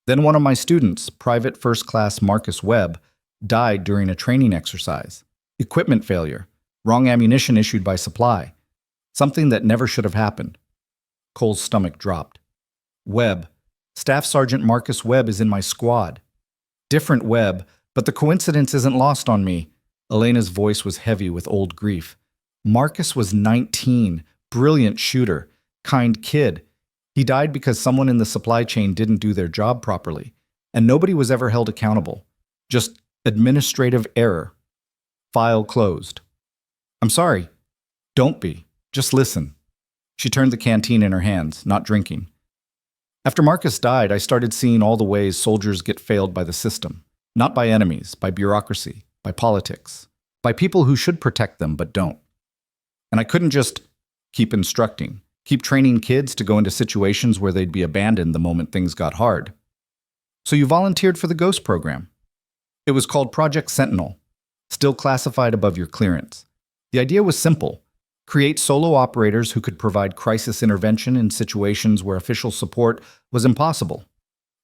Then one of my students, Private First Class Marcus Webb, died during a training exercise. Equipment failure, wrong ammunition issued by supply. Something that never should have happened. Cole's stomach dropped. Webb, Staff Sergeant Marcus Webb is in my squad. Different Webb, but the coincidence isn't lost on me. Elena's voice was heavy with old grief. Marcus was 19, brilliant shooter, kind kid. He died because someone in the supply chain didn't do their job properly, and nobody was ever held accountable. Just administrative error. File closed. I'm sorry. Don't be. Just listen. She turned the canteen in her hands, not drinking. After Marcus died, I started seeing all the ways soldiers get failed by the system. Not by enemies, by bureaucracy, by politics, by people who should protect them but don't. And I couldn't just keep instructing, keep training kids to go into situations where they'd be abandoned the moment things got hard. So you volunteered for the Ghost program. It was called Project Sentinel, still classified above your clearance. The idea was simple. Create solo operators who could provide crisis intervention in situations where official support was impossible.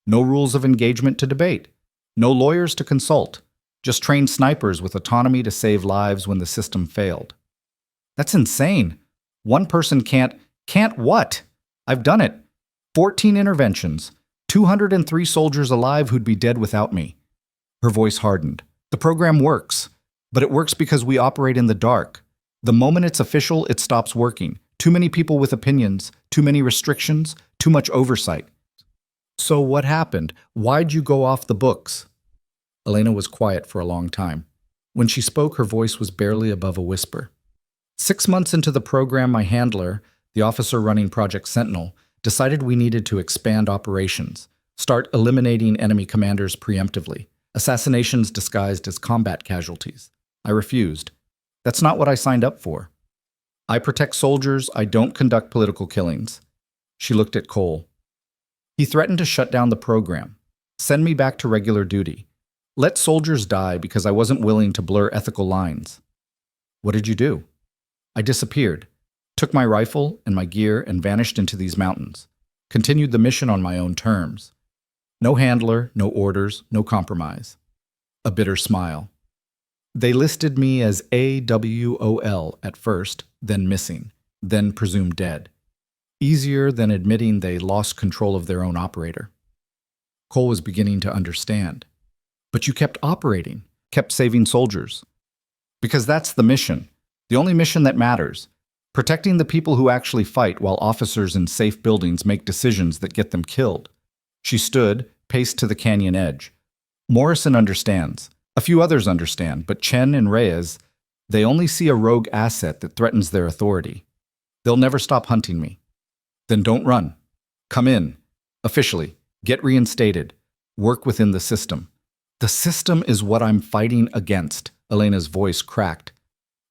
No rules of engagement to debate. No lawyers to consult. Just trained snipers with autonomy to save lives when the system failed. That's insane. One person can't what? I've done it. 14 interventions. 203 soldiers alive who'd be dead without me. Her voice hardened. The program works, but it works because we operate in the dark. The moment it's official, it stops working. Too many people with opinions, too many restrictions, too much oversight. So what happened? Why'd you go off the books? Elena was quiet for a long time. When she spoke, her voice was barely above a whisper. 6 months into the program, my handler, the officer running Project Sentinel, decided we needed to expand operations, start eliminating enemy commanders preemptively, assassinations disguised as combat casualties. I refused. That's not what I signed up for. I protect soldiers, I don't conduct political killings. She looked at Cole. He threatened to shut down the program, send me back to regular duty, let soldiers die because I wasn't willing to blur ethical lines. What did you do? I disappeared, took my rifle and my gear and vanished into these mountains, continued the mission on my own terms. No handler, no orders, no compromise. A bitter smile. They listed me as AWOL at first, then missing, then presumed dead. Easier than admitting they lost control of their own operator. Cole was beginning to understand. But you kept operating, kept saving soldiers. Because that's the mission, the only mission that matters. Protecting the people who actually fight while officers in safe buildings make decisions that get them killed. She stood, paced to the canyon edge. Morrison understands. A few others understand, but Chen and Reyes, they only see a rogue asset that threatens their authority. They'll never stop hunting me. Then don't run. Come in. Officially. Get reinstated. Work within the system. The system is what I'm fighting against. Elena's voice cracked.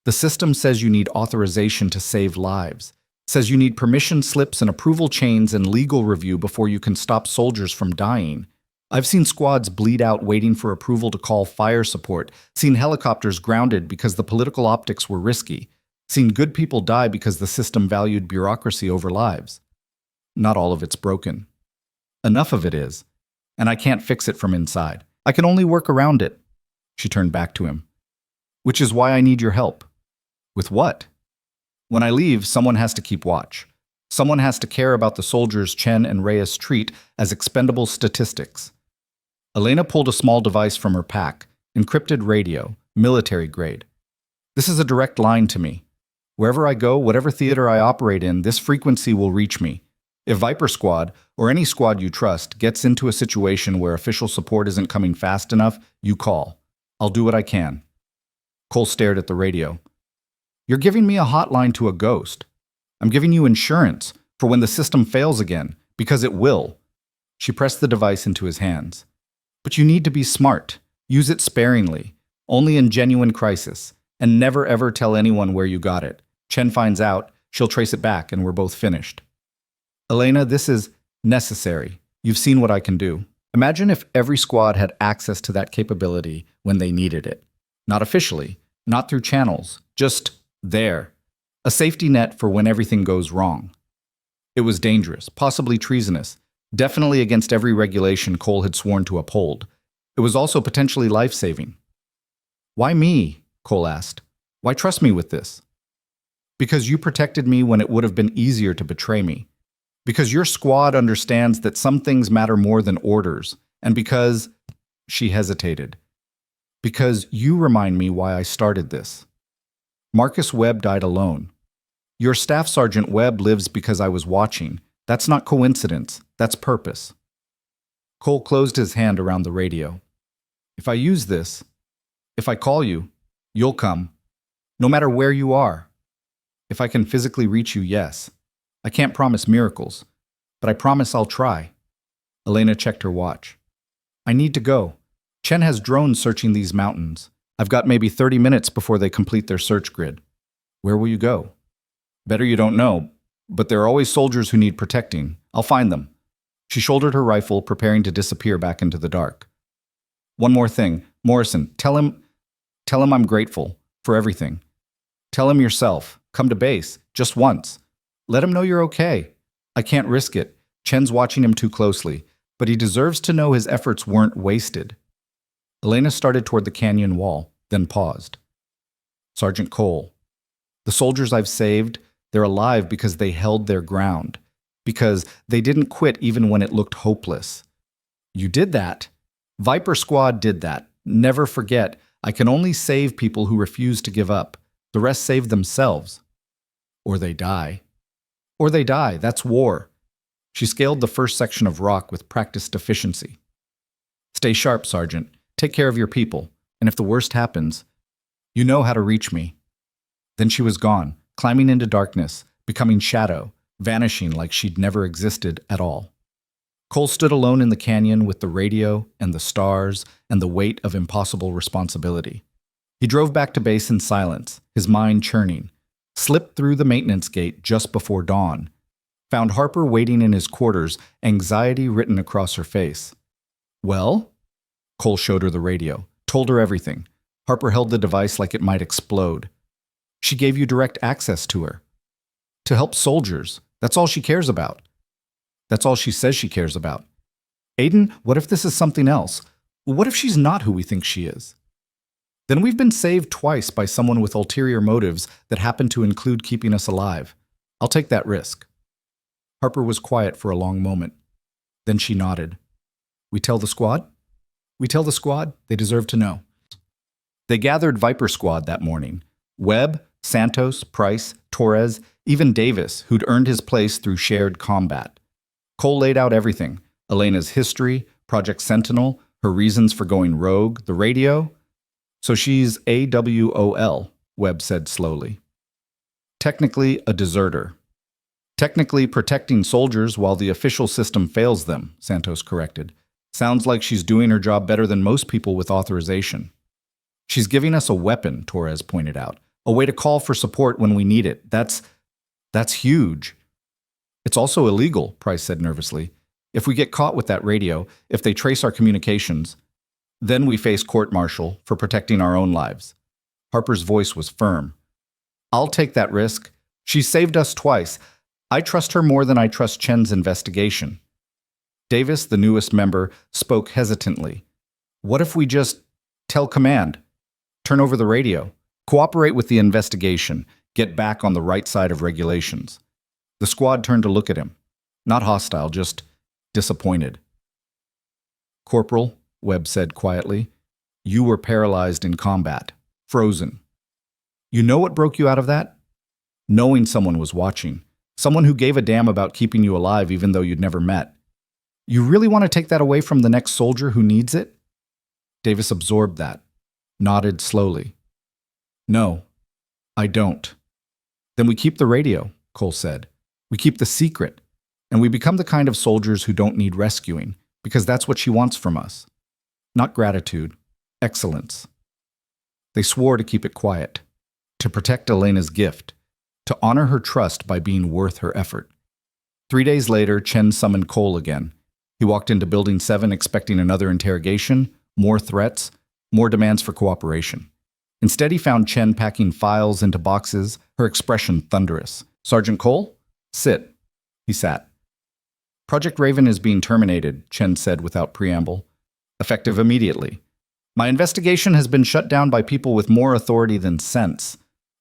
The system says you need authorization to save lives. Says you need permission slips and approval chains and legal review before you can stop soldiers from dying. I've seen squads bleed out waiting for approval to call fire support, seen helicopters grounded because the political optics were risky, seen good people die because the system valued bureaucracy over lives. Not all of it's broken. Enough of it is, and I can't fix it from inside. I can only work around it. She turned back to him. Which is why I need your help. With what? When I leave, someone has to keep watch. Someone has to care about the soldiers Chen and Reyes treat as expendable statistics. Elena pulled a small device from her pack, encrypted radio, military grade. This is a direct line to me. Wherever I go, whatever theater I operate in, this frequency will reach me. If Viper Squad, or any squad you trust, gets into a situation where official support isn't coming fast enough, you call. I'll do what I can. Cole stared at the radio. You're giving me a hotline to a ghost. I'm giving you insurance for when the system fails again, because it will. She pressed the device into his hands. But you need to be smart. Use it sparingly, only in genuine crisis, and never ever tell anyone where you got it. Chen finds out, she'll trace it back, and we're both finished. Elena, this is necessary. You've seen what I can do. Imagine if every squad had access to that capability when they needed it. Not officially, not through channels, just there. A safety net for when everything goes wrong. It was dangerous, possibly treasonous, definitely against every regulation Cole had sworn to uphold. It was also potentially life-saving. Why me? Cole asked. Why trust me with this? Because you protected me when it would have been easier to betray me. Because your squad understands that some things matter more than orders. And because... She hesitated. Because you remind me why I started this. Marcus Webb died alone. Your Staff Sergeant Webb lives because I was watching. That's not coincidence. That's purpose. Cole closed his hand around the radio. If I use this, if I call you, you'll come. No matter where you are. If I can physically reach you, yes. I can't promise miracles, but I promise I'll try. Elena checked her watch. I need to go. Chen has drones searching these mountains. I've got maybe 30 minutes before they complete their search grid. Where will you go? Better you don't know, but there are always soldiers who need protecting. I'll find them. She shouldered her rifle, preparing to disappear back into the dark. One more thing. Morrison, tell him I'm grateful for everything. Tell him yourself. Come to base, just once. Let him know you're okay. I can't risk it. Chen's watching him too closely, but he deserves to know his efforts weren't wasted. Elena started toward the canyon wall, then paused. Sergeant Cole, the soldiers I've saved, they're alive because they held their ground, because they didn't quit even when it looked hopeless. You did that. Viper Squad did that. Never forget, I can only save people who refuse to give up. The rest save themselves. Or they die. Or they die. That's war. She scaled the first section of rock with practiced efficiency. Stay sharp, Sergeant. Take care of your people. And if the worst happens, you know how to reach me. Then she was gone, climbing into darkness, becoming shadow, vanishing like she'd never existed at all. Cole stood alone in the canyon with the radio and the stars and the weight of impossible responsibility. He drove back to base in silence, his mind churning, slipped through the maintenance gate just before dawn, found Harper waiting in his quarters, anxiety written across her face. Well? Cole showed her the radio, told her everything. Harper held the device like it might explode. She gave you direct access to her. To help soldiers. That's all she cares about. That's all she says she cares about. Aiden, what if this is something else? What if she's not who we think she is? Then we've been saved twice by someone with ulterior motives that happen to include keeping us alive. I'll take that risk. Harper was quiet for a long moment. Then she nodded. We tell the squad? We tell the squad? They deserve to know. They gathered Viper Squad that morning. Webb, Santos, Price, Torres, even Davis, who'd earned his place through shared combat. Cole laid out everything. Elena's history, Project Sentinel, her reasons for going rogue, the radio. So she's AWOL, Webb said slowly. Technically a deserter. Technically protecting soldiers while the official system fails them, Santos corrected. Sounds like she's doing her job better than most people with authorization. She's giving us a weapon, Torres pointed out. A way to call for support when we need it. That's huge. It's also illegal, Price said nervously. If we get caught with that radio, if they trace our communications, then we face court-martial for protecting our own lives. Harper's voice was firm. I'll take that risk. She's saved us twice. I trust her more than I trust Chen's investigation. Davis, the newest member, spoke hesitantly. What if we just tell command? Turn over the radio. Cooperate with the investigation. Get back on the right side of regulations. The squad turned to look at him. Not hostile, just disappointed. "Corporal," Webb said quietly, "you were paralyzed in combat. Frozen. You know what broke you out of that? Knowing someone was watching. Someone who gave a damn about keeping you alive even though you'd never met. You really want to take that away from the next soldier who needs it?" Davis absorbed that, nodded slowly. "No, I don't." "Then we keep the radio," Cole said. "We keep the secret, and we become the kind of soldiers who don't need rescuing, because that's what she wants from us. Not gratitude, excellence." They swore to keep it quiet, to protect Elena's gift, to honor her trust by being worth her effort. 3 days later, Chen summoned Cole again. He walked into Building 7 expecting another interrogation, more threats, more demands for cooperation. Instead, he found Chen packing files into boxes, her expression thunderous. "Sergeant Cole? Sit." He sat. "Project Raven is being terminated," Chen said without preamble. "Effective immediately. My investigation has been shut down by people with more authority than sense.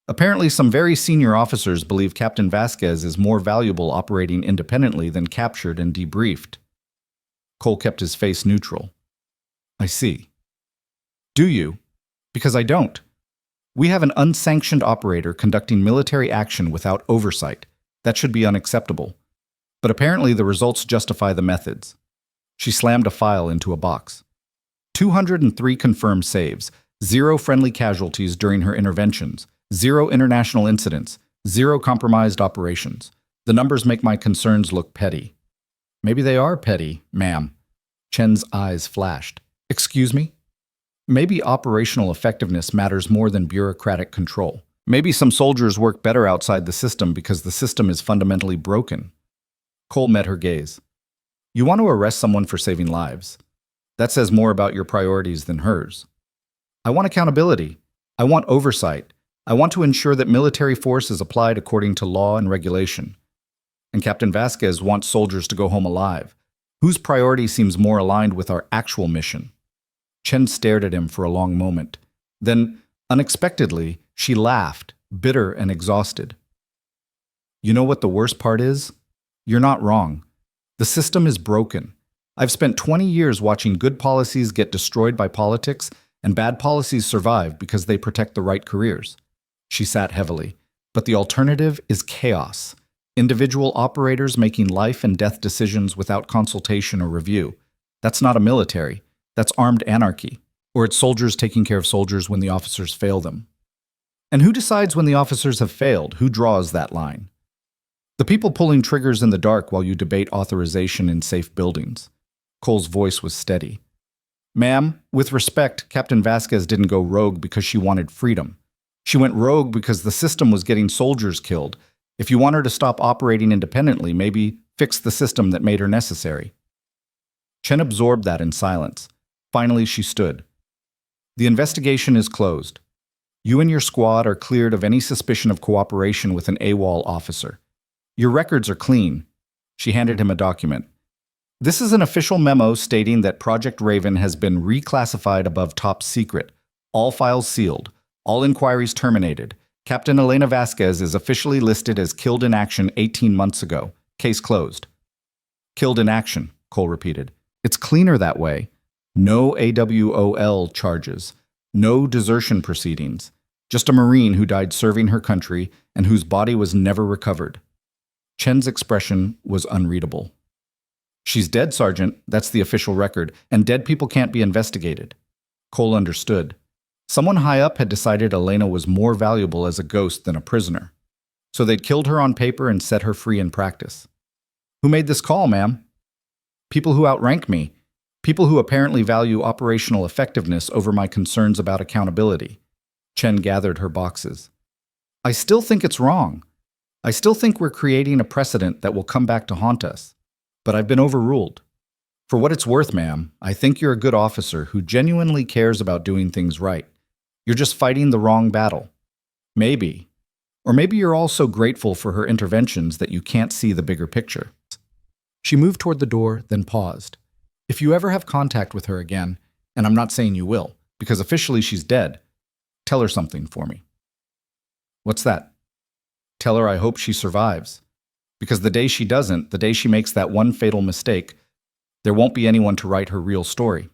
Apparently, some very senior officers believe Captain Vasquez is more valuable operating independently than captured and debriefed." Cole kept his face neutral. "I see." "Do you? Because I don't. We have an unsanctioned operator conducting military action without oversight. That should be unacceptable. But apparently the results justify the methods." She slammed a file into a box. 203 confirmed saves, 0 friendly casualties during her interventions, 0 international incidents, 0 compromised operations. The numbers make my concerns look petty. "Maybe they are petty, ma'am." Chen's eyes flashed. "Excuse me?" "Maybe operational effectiveness matters more than bureaucratic control. Maybe some soldiers work better outside the system because the system is fundamentally broken." Cole met her gaze. "You want to arrest someone for saving lives. That says more about your priorities than hers. I want accountability. I want oversight. I want to ensure that military force is applied according to law and regulation. And Captain Vasquez wants soldiers to go home alive. Whose priority seems more aligned with our actual mission?" Chen stared at him for a long moment. Then, unexpectedly, she laughed, bitter and exhausted. "You know what the worst part is? You're not wrong. The system is broken. I've spent 20 years watching good policies get destroyed by politics and bad policies survive because they protect the right careers." She sat heavily. "But the alternative is chaos. Individual operators making life and death decisions without consultation or review. That's not a military. That's armed anarchy. Or it's soldiers taking care of soldiers when the officers fail them. And who decides when the officers have failed? Who draws that line? The people pulling triggers in the dark while you debate authorization in safe buildings." Cole's voice was steady. "Ma'am, with respect, Captain Vasquez didn't go rogue because she wanted freedom. She went rogue because the system was getting soldiers killed. If you want her to stop operating independently, maybe fix the system that made her necessary." Chen absorbed that in silence. Finally, she stood. "The investigation is closed. You and your squad are cleared of any suspicion of cooperation with an AWOL officer. Your records are clean." She handed him a document. "This is an official memo stating that Project Raven has been reclassified above top secret. All files sealed. All inquiries terminated. Captain Elena Vasquez is officially listed as killed in action 18 months ago. Case closed." "Killed in action," Cole repeated. "It's cleaner that way. No AWOL charges. No desertion proceedings. Just a Marine who died serving her country and whose body was never recovered." Chen's expression was unreadable. "She's dead, Sergeant. That's the official record, and dead people can't be investigated." Cole understood. Someone high up had decided Elena was more valuable as a ghost than a prisoner. So they'd killed her on paper and set her free in practice. "Who made this call, ma'am?" "People who outrank me. People who apparently value operational effectiveness over my concerns about accountability." Chen gathered her boxes. "I still think it's wrong. I still think we're creating a precedent that will come back to haunt us. But I've been overruled. For what it's worth, ma'am, I think you're a good officer who genuinely cares about doing things right. You're just fighting the wrong battle. Maybe. Or maybe you're all so grateful for her interventions that you can't see the bigger picture." She moved toward the door, then paused. "If you ever have contact with her again, and I'm not saying you will, because officially she's dead, tell her something for me." "What's that?" "Tell her I hope she survives. Because the day she doesn't, the day she makes that one fatal mistake, there won't be anyone to write her real story.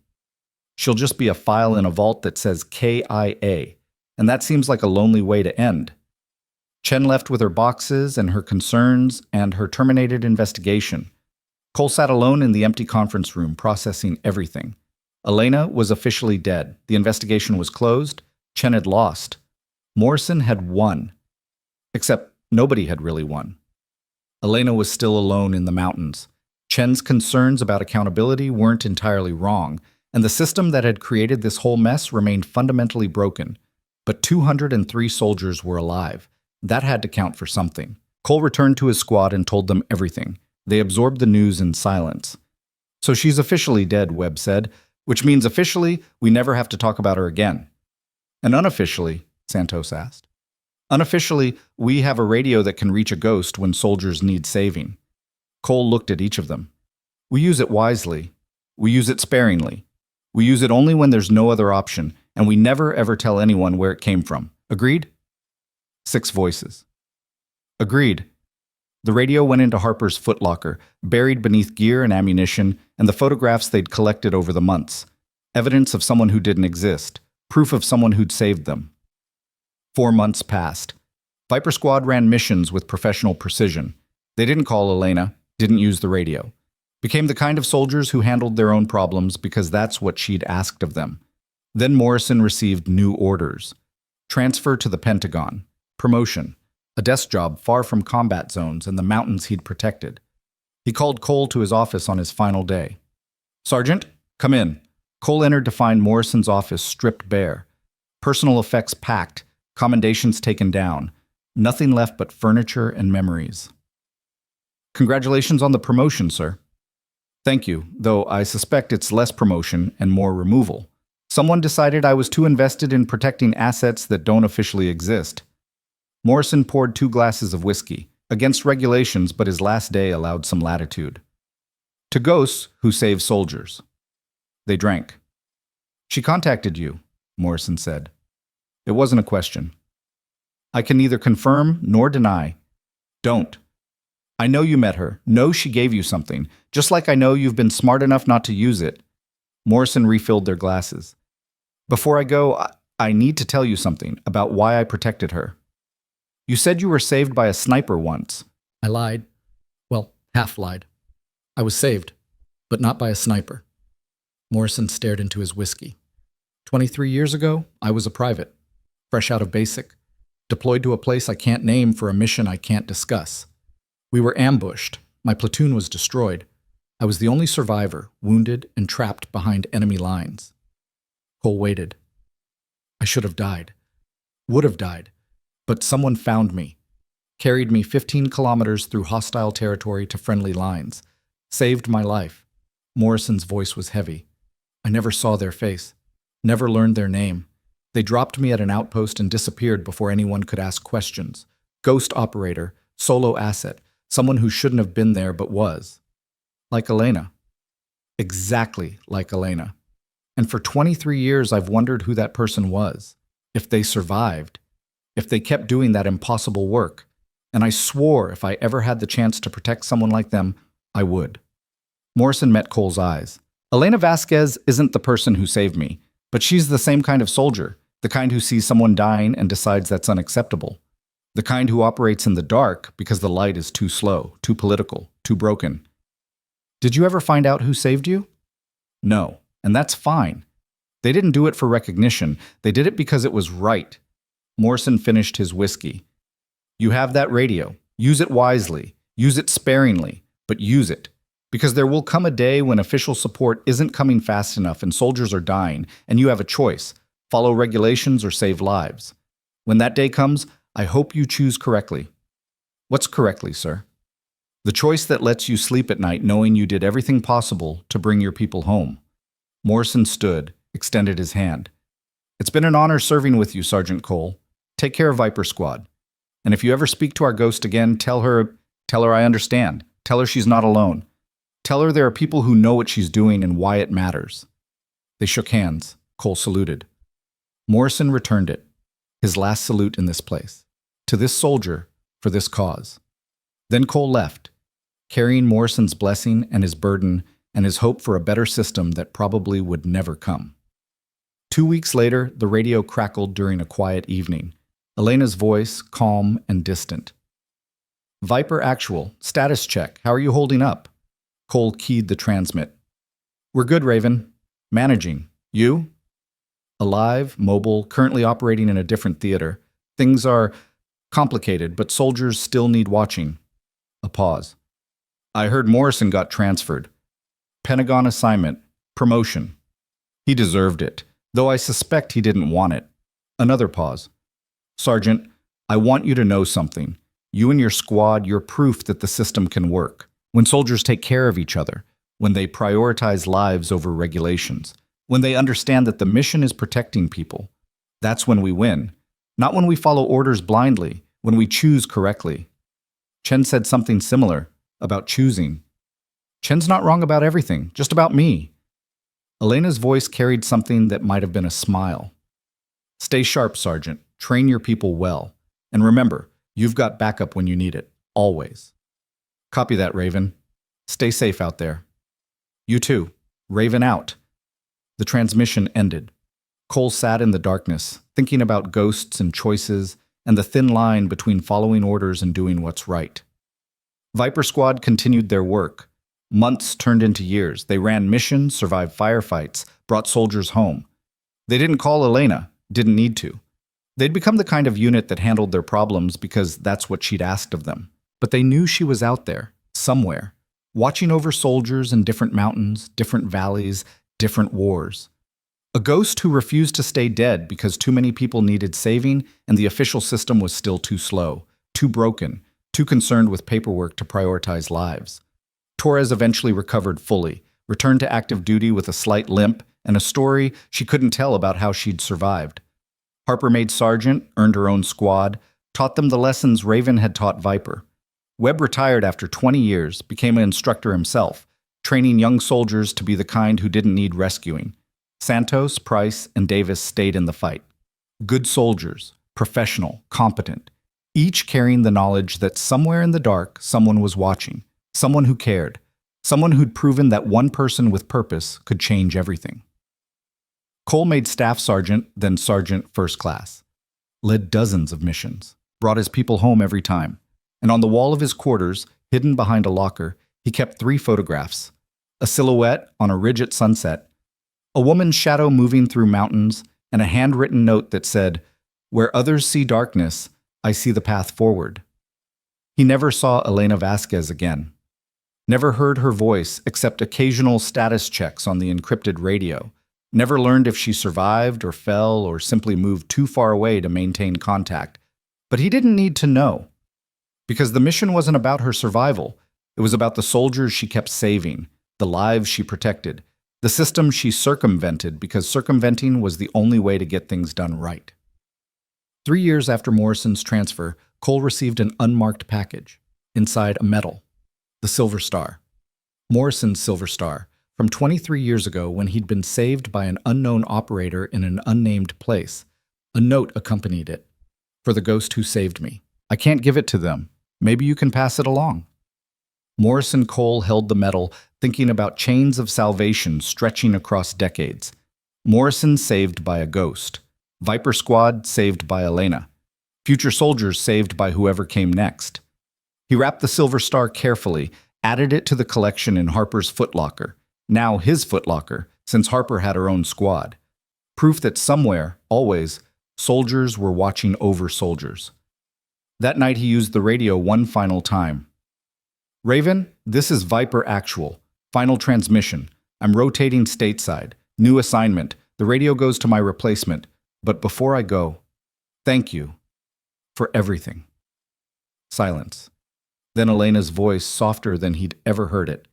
She'll just be a file in a vault that says KIA, and that seems like a lonely way to end. Chen left with her boxes and her concerns and her terminated investigation. Cole sat alone in the empty conference room, processing everything. Elena was officially dead. The investigation was closed. Chen had lost. Morrison had won. Except nobody had really won. Elena was still alone in the mountains. Chen's concerns about accountability weren't entirely wrong, and the system that had created this whole mess remained fundamentally broken. But 203 soldiers were alive. That had to count for something. Cole returned to his squad and told them everything. They absorbed the news in silence. "So she's officially dead," Webb said, "which means officially we never have to talk about her again." "And unofficially?" Santos asked. "Unofficially, we have a radio that can reach a ghost when soldiers need saving." Cole looked at each of them. "We use it wisely. We use it sparingly. We use it only when there's no other option, and we never ever tell anyone where it came from. Agreed?" 6 voices. "Agreed." The radio went into Harper's footlocker, buried beneath gear and ammunition, and the photographs they'd collected over the months. Evidence of someone who didn't exist. Proof of someone who'd saved them. 4 months passed. Viper Squad ran missions with professional precision. They didn't call Elena, didn't use the radio. Became the kind of soldiers who handled their own problems because that's what she'd asked of them. Then Morrison received new orders. Transfer to the Pentagon. Promotion. A desk job far from combat zones and the mountains he'd protected. He called Cole to his office on his final day. "Sergeant, come in." Cole entered to find Morrison's office stripped bare. Personal effects packed, commendations taken down. Nothing left but furniture and memories. "Congratulations on the promotion, sir." "Thank you, though I suspect it's less promotion and more removal. Someone decided I was too invested in protecting assets that don't officially exist." Morrison poured 2 glasses of whiskey, against regulations, but his last day allowed some latitude. "To ghosts who save soldiers." They drank. "She contacted you," Morrison said. It wasn't a question. "I can neither confirm nor deny." "Don't. I know you met her, know she gave you something, just like I know you've been smart enough not to use it." Morrison refilled their glasses. "Before I go, I need to tell you something about why I protected her. You said you were saved by a sniper once." I lied. Well, half lied. I was saved, but not by a sniper. Morrison stared into his whiskey. 23 years ago, I was a private, fresh out of basic, deployed to a place I can't name for a mission I can't discuss. We were ambushed. My platoon was destroyed. I was the only survivor, wounded and trapped behind enemy lines. Cole waited. I should have died. Would have died. But someone found me. Carried me 15 kilometers through hostile territory to friendly lines. Saved my life. Morrison's voice was heavy. I never saw their face. Never learned their name. They dropped me at an outpost and disappeared before anyone could ask questions. Ghost operator, solo asset, someone who shouldn't have been there but was. Like Elena. Exactly like Elena. And for 23 years I've wondered who that person was. If they survived. If they kept doing that impossible work. And I swore if I ever had the chance to protect someone like them, I would. Morrison met Cole's eyes. Elena Vasquez isn't the person who saved me, but she's the same kind of soldier, the kind who sees someone dying and decides that's unacceptable. The kind who operates in the dark because the light is too slow, too political, too broken. Did you ever find out who saved you? No, and that's fine. They didn't do it for recognition. They did it because it was right. Morrison finished his whiskey. You have that radio. Use it wisely. Use it sparingly, but use it. Because there will come a day when official support isn't coming fast enough and soldiers are dying, and you have a choice, follow regulations or save lives. When that day comes, I hope you choose correctly. What's correctly, sir? The choice that lets you sleep at night knowing you did everything possible to bring your people home. Morrison stood, extended his hand. It's been an honor serving with you, Sergeant Cole. Take care of Viper Squad. And if you ever speak to our ghost again, tell her I understand. Tell her she's not alone. Tell her there are people who know what she's doing and why it matters. They shook hands. Cole saluted. Morrison returned it, his last salute in this place. To this soldier, for this cause. Then Cole left, carrying Morrison's blessing and his burden and his hope for a better system that probably would never come. 2 weeks later, the radio crackled during a quiet evening. Elena's voice, calm and distant. Viper Actual, status check. How are you holding up? Cole keyed the transmit. We're good, Raven. Managing. You? Alive, mobile, currently operating in a different theater. Things are complicated, but soldiers still need watching. A pause. I heard Morrison got transferred. Pentagon assignment. Promotion. He deserved it, though I suspect he didn't want it. Another pause. Sergeant, I want you to know something. You and your squad, you're proof that the system can work. When soldiers take care of each other, when they prioritize lives over regulations, when they understand that the mission is protecting people, that's when we win. Not when we follow orders blindly, when we choose correctly. Chen said something similar about choosing. Chen's not wrong about everything, just about me. Elena's voice carried something that might have been a smile. Stay sharp, Sergeant. Train your people well. And remember, you've got backup when you need it, always. Copy that, Raven. Stay safe out there. You too. Raven out. The transmission ended. Cole sat in the darkness, thinking about ghosts and choices and the thin line between following orders and doing what's right. Viper Squad continued their work. Months turned into years. They ran missions, survived firefights, brought soldiers home. They didn't call Elena, didn't need to. They'd become the kind of unit that handled their problems because that's what she'd asked of them. But they knew she was out there, somewhere, watching over soldiers in different mountains, different valleys, different wars. A ghost who refused to stay dead because too many people needed saving and the official system was still too slow, too broken, too concerned with paperwork to prioritize lives. Torres eventually recovered fully, returned to active duty with a slight limp and a story she couldn't tell about how she'd survived. Harper made sergeant, earned her own squad, taught them the lessons Raven had taught Viper. Webb retired after 20 years, became an instructor himself, training young soldiers to be the kind who didn't need rescuing. Santos, Price, and Davis stayed in the fight. Good soldiers, professional, competent, each carrying the knowledge that somewhere in the dark someone was watching, someone who cared, someone who'd proven that one person with purpose could change everything. Cole made staff sergeant, then sergeant first class, led dozens of missions, brought his people home every time, and on the wall of his quarters, hidden behind a locker, he kept 3 photographs: a silhouette on a ridge at sunset, a woman's shadow moving through mountains, and a handwritten note that said, "Where others see darkness, I see the path forward." He never saw Elena Vasquez again. Never heard her voice except occasional status checks on the encrypted radio. Never learned if she survived or fell or simply moved too far away to maintain contact. But he didn't need to know. Because the mission wasn't about her survival. It was about the soldiers she kept saving, the lives she protected, the system she circumvented because circumventing was the only way to get things done right. 3 years after Morrison's transfer, Cole received an unmarked package. Inside, a medal. The Silver Star. Morrison's Silver Star, from 23 years ago when he'd been saved by an unknown operator in an unnamed place. A note accompanied it. For the ghost who saved me. I can't give it to them. Maybe you can pass it along. Morrison Cole held the medal, thinking about chains of salvation stretching across decades. Morrison saved by a ghost. Viper Squad saved by Elena. Future soldiers saved by whoever came next. He wrapped the Silver Star carefully, added it to the collection in Harper's footlocker. Now his footlocker, since Harper had her own squad. Proof that somewhere, always, soldiers were watching over soldiers. That night he used the radio one final time. Raven, this is Viper Actual. Final transmission. I'm rotating stateside. New assignment. The radio goes to my replacement. But before I go, thank you for everything. Silence. Then Elena's voice, softer than he'd ever heard it.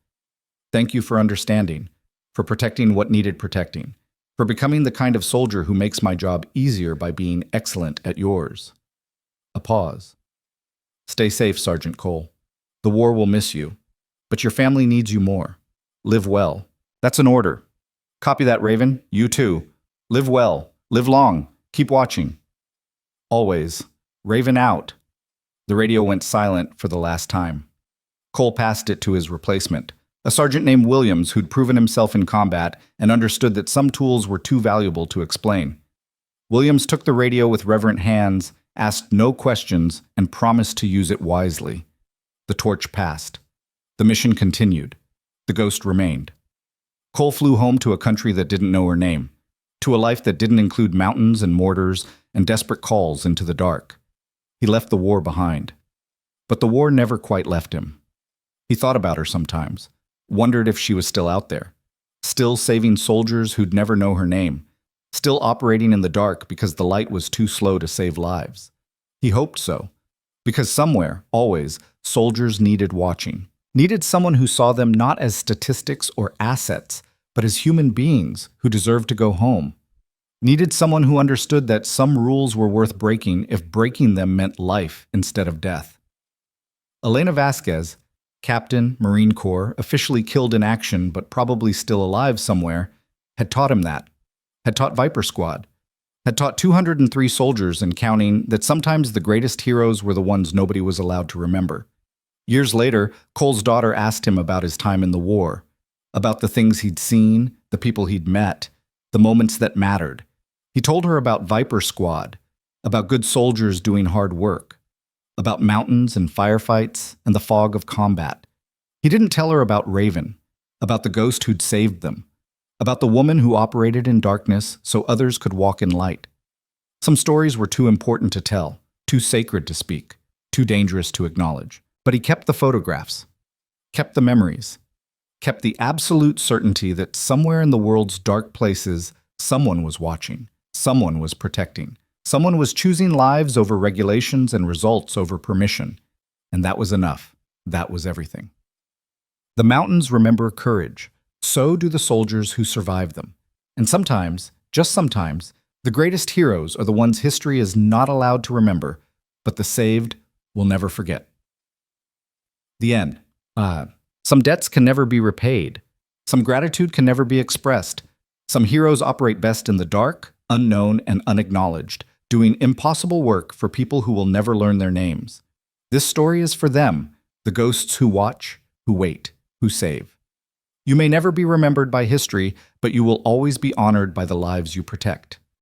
Thank you for understanding, for protecting what needed protecting, for becoming the kind of soldier who makes my job easier by being excellent at yours. A pause. Stay safe, Sergeant Cole. The war will miss you, but your family needs you more. Live well. That's an order. Copy that, Raven. You too. Live well. Live long. Keep watching. Always. Raven out. The radio went silent for the last time. Cole passed it to his replacement, a sergeant named Williams who'd proven himself in combat and understood that some tools were too valuable to explain. Williams took the radio with reverent hands, asked no questions, and promised to use it wisely. The torch passed. The mission continued. The ghost remained. Cole flew home to a country that didn't know her name, to a life that didn't include mountains and mortars and desperate calls into the dark. He left the war behind. But the war never quite left him. He thought about her sometimes, wondered if she was still out there, still saving soldiers who'd never know her name, still operating in the dark because the light was too slow to save lives. He hoped so, because somewhere, always, soldiers needed watching, needed someone who saw them not as statistics or assets, but as human beings who deserved to go home. Needed someone who understood that some rules were worth breaking if breaking them meant life instead of death. Elena Vasquez, Captain, Marine Corps, officially killed in action but probably still alive somewhere, had taught him that, had taught Viper Squad, had taught 203 soldiers and counting that sometimes the greatest heroes were the ones nobody was allowed to remember. Years later, Cole's daughter asked him about his time in the war, about the things he'd seen, the people he'd met, the moments that mattered. He told her about Viper Squad, about good soldiers doing hard work, about mountains and firefights and the fog of combat. He didn't tell her about Raven, about the ghost who'd saved them, about the woman who operated in darkness so others could walk in light. Some stories were too important to tell, too sacred to speak, too dangerous to acknowledge. But he kept the photographs, kept the memories, kept the absolute certainty that somewhere in the world's dark places, someone was watching, someone was protecting, someone was choosing lives over regulations and results over permission. And that was enough. That was everything. The mountains remember courage. So do the soldiers who survive them. And sometimes, just sometimes, the greatest heroes are the ones history is not allowed to remember, but the saved will never forget. The end. Some debts can never be repaid. Some gratitude can never be expressed. Some heroes operate best in the dark, unknown, and unacknowledged, doing impossible work for people who will never learn their names. This story is for them, the ghosts who watch, who wait, who save. You may never be remembered by history, but you will always be honored by the lives you protect.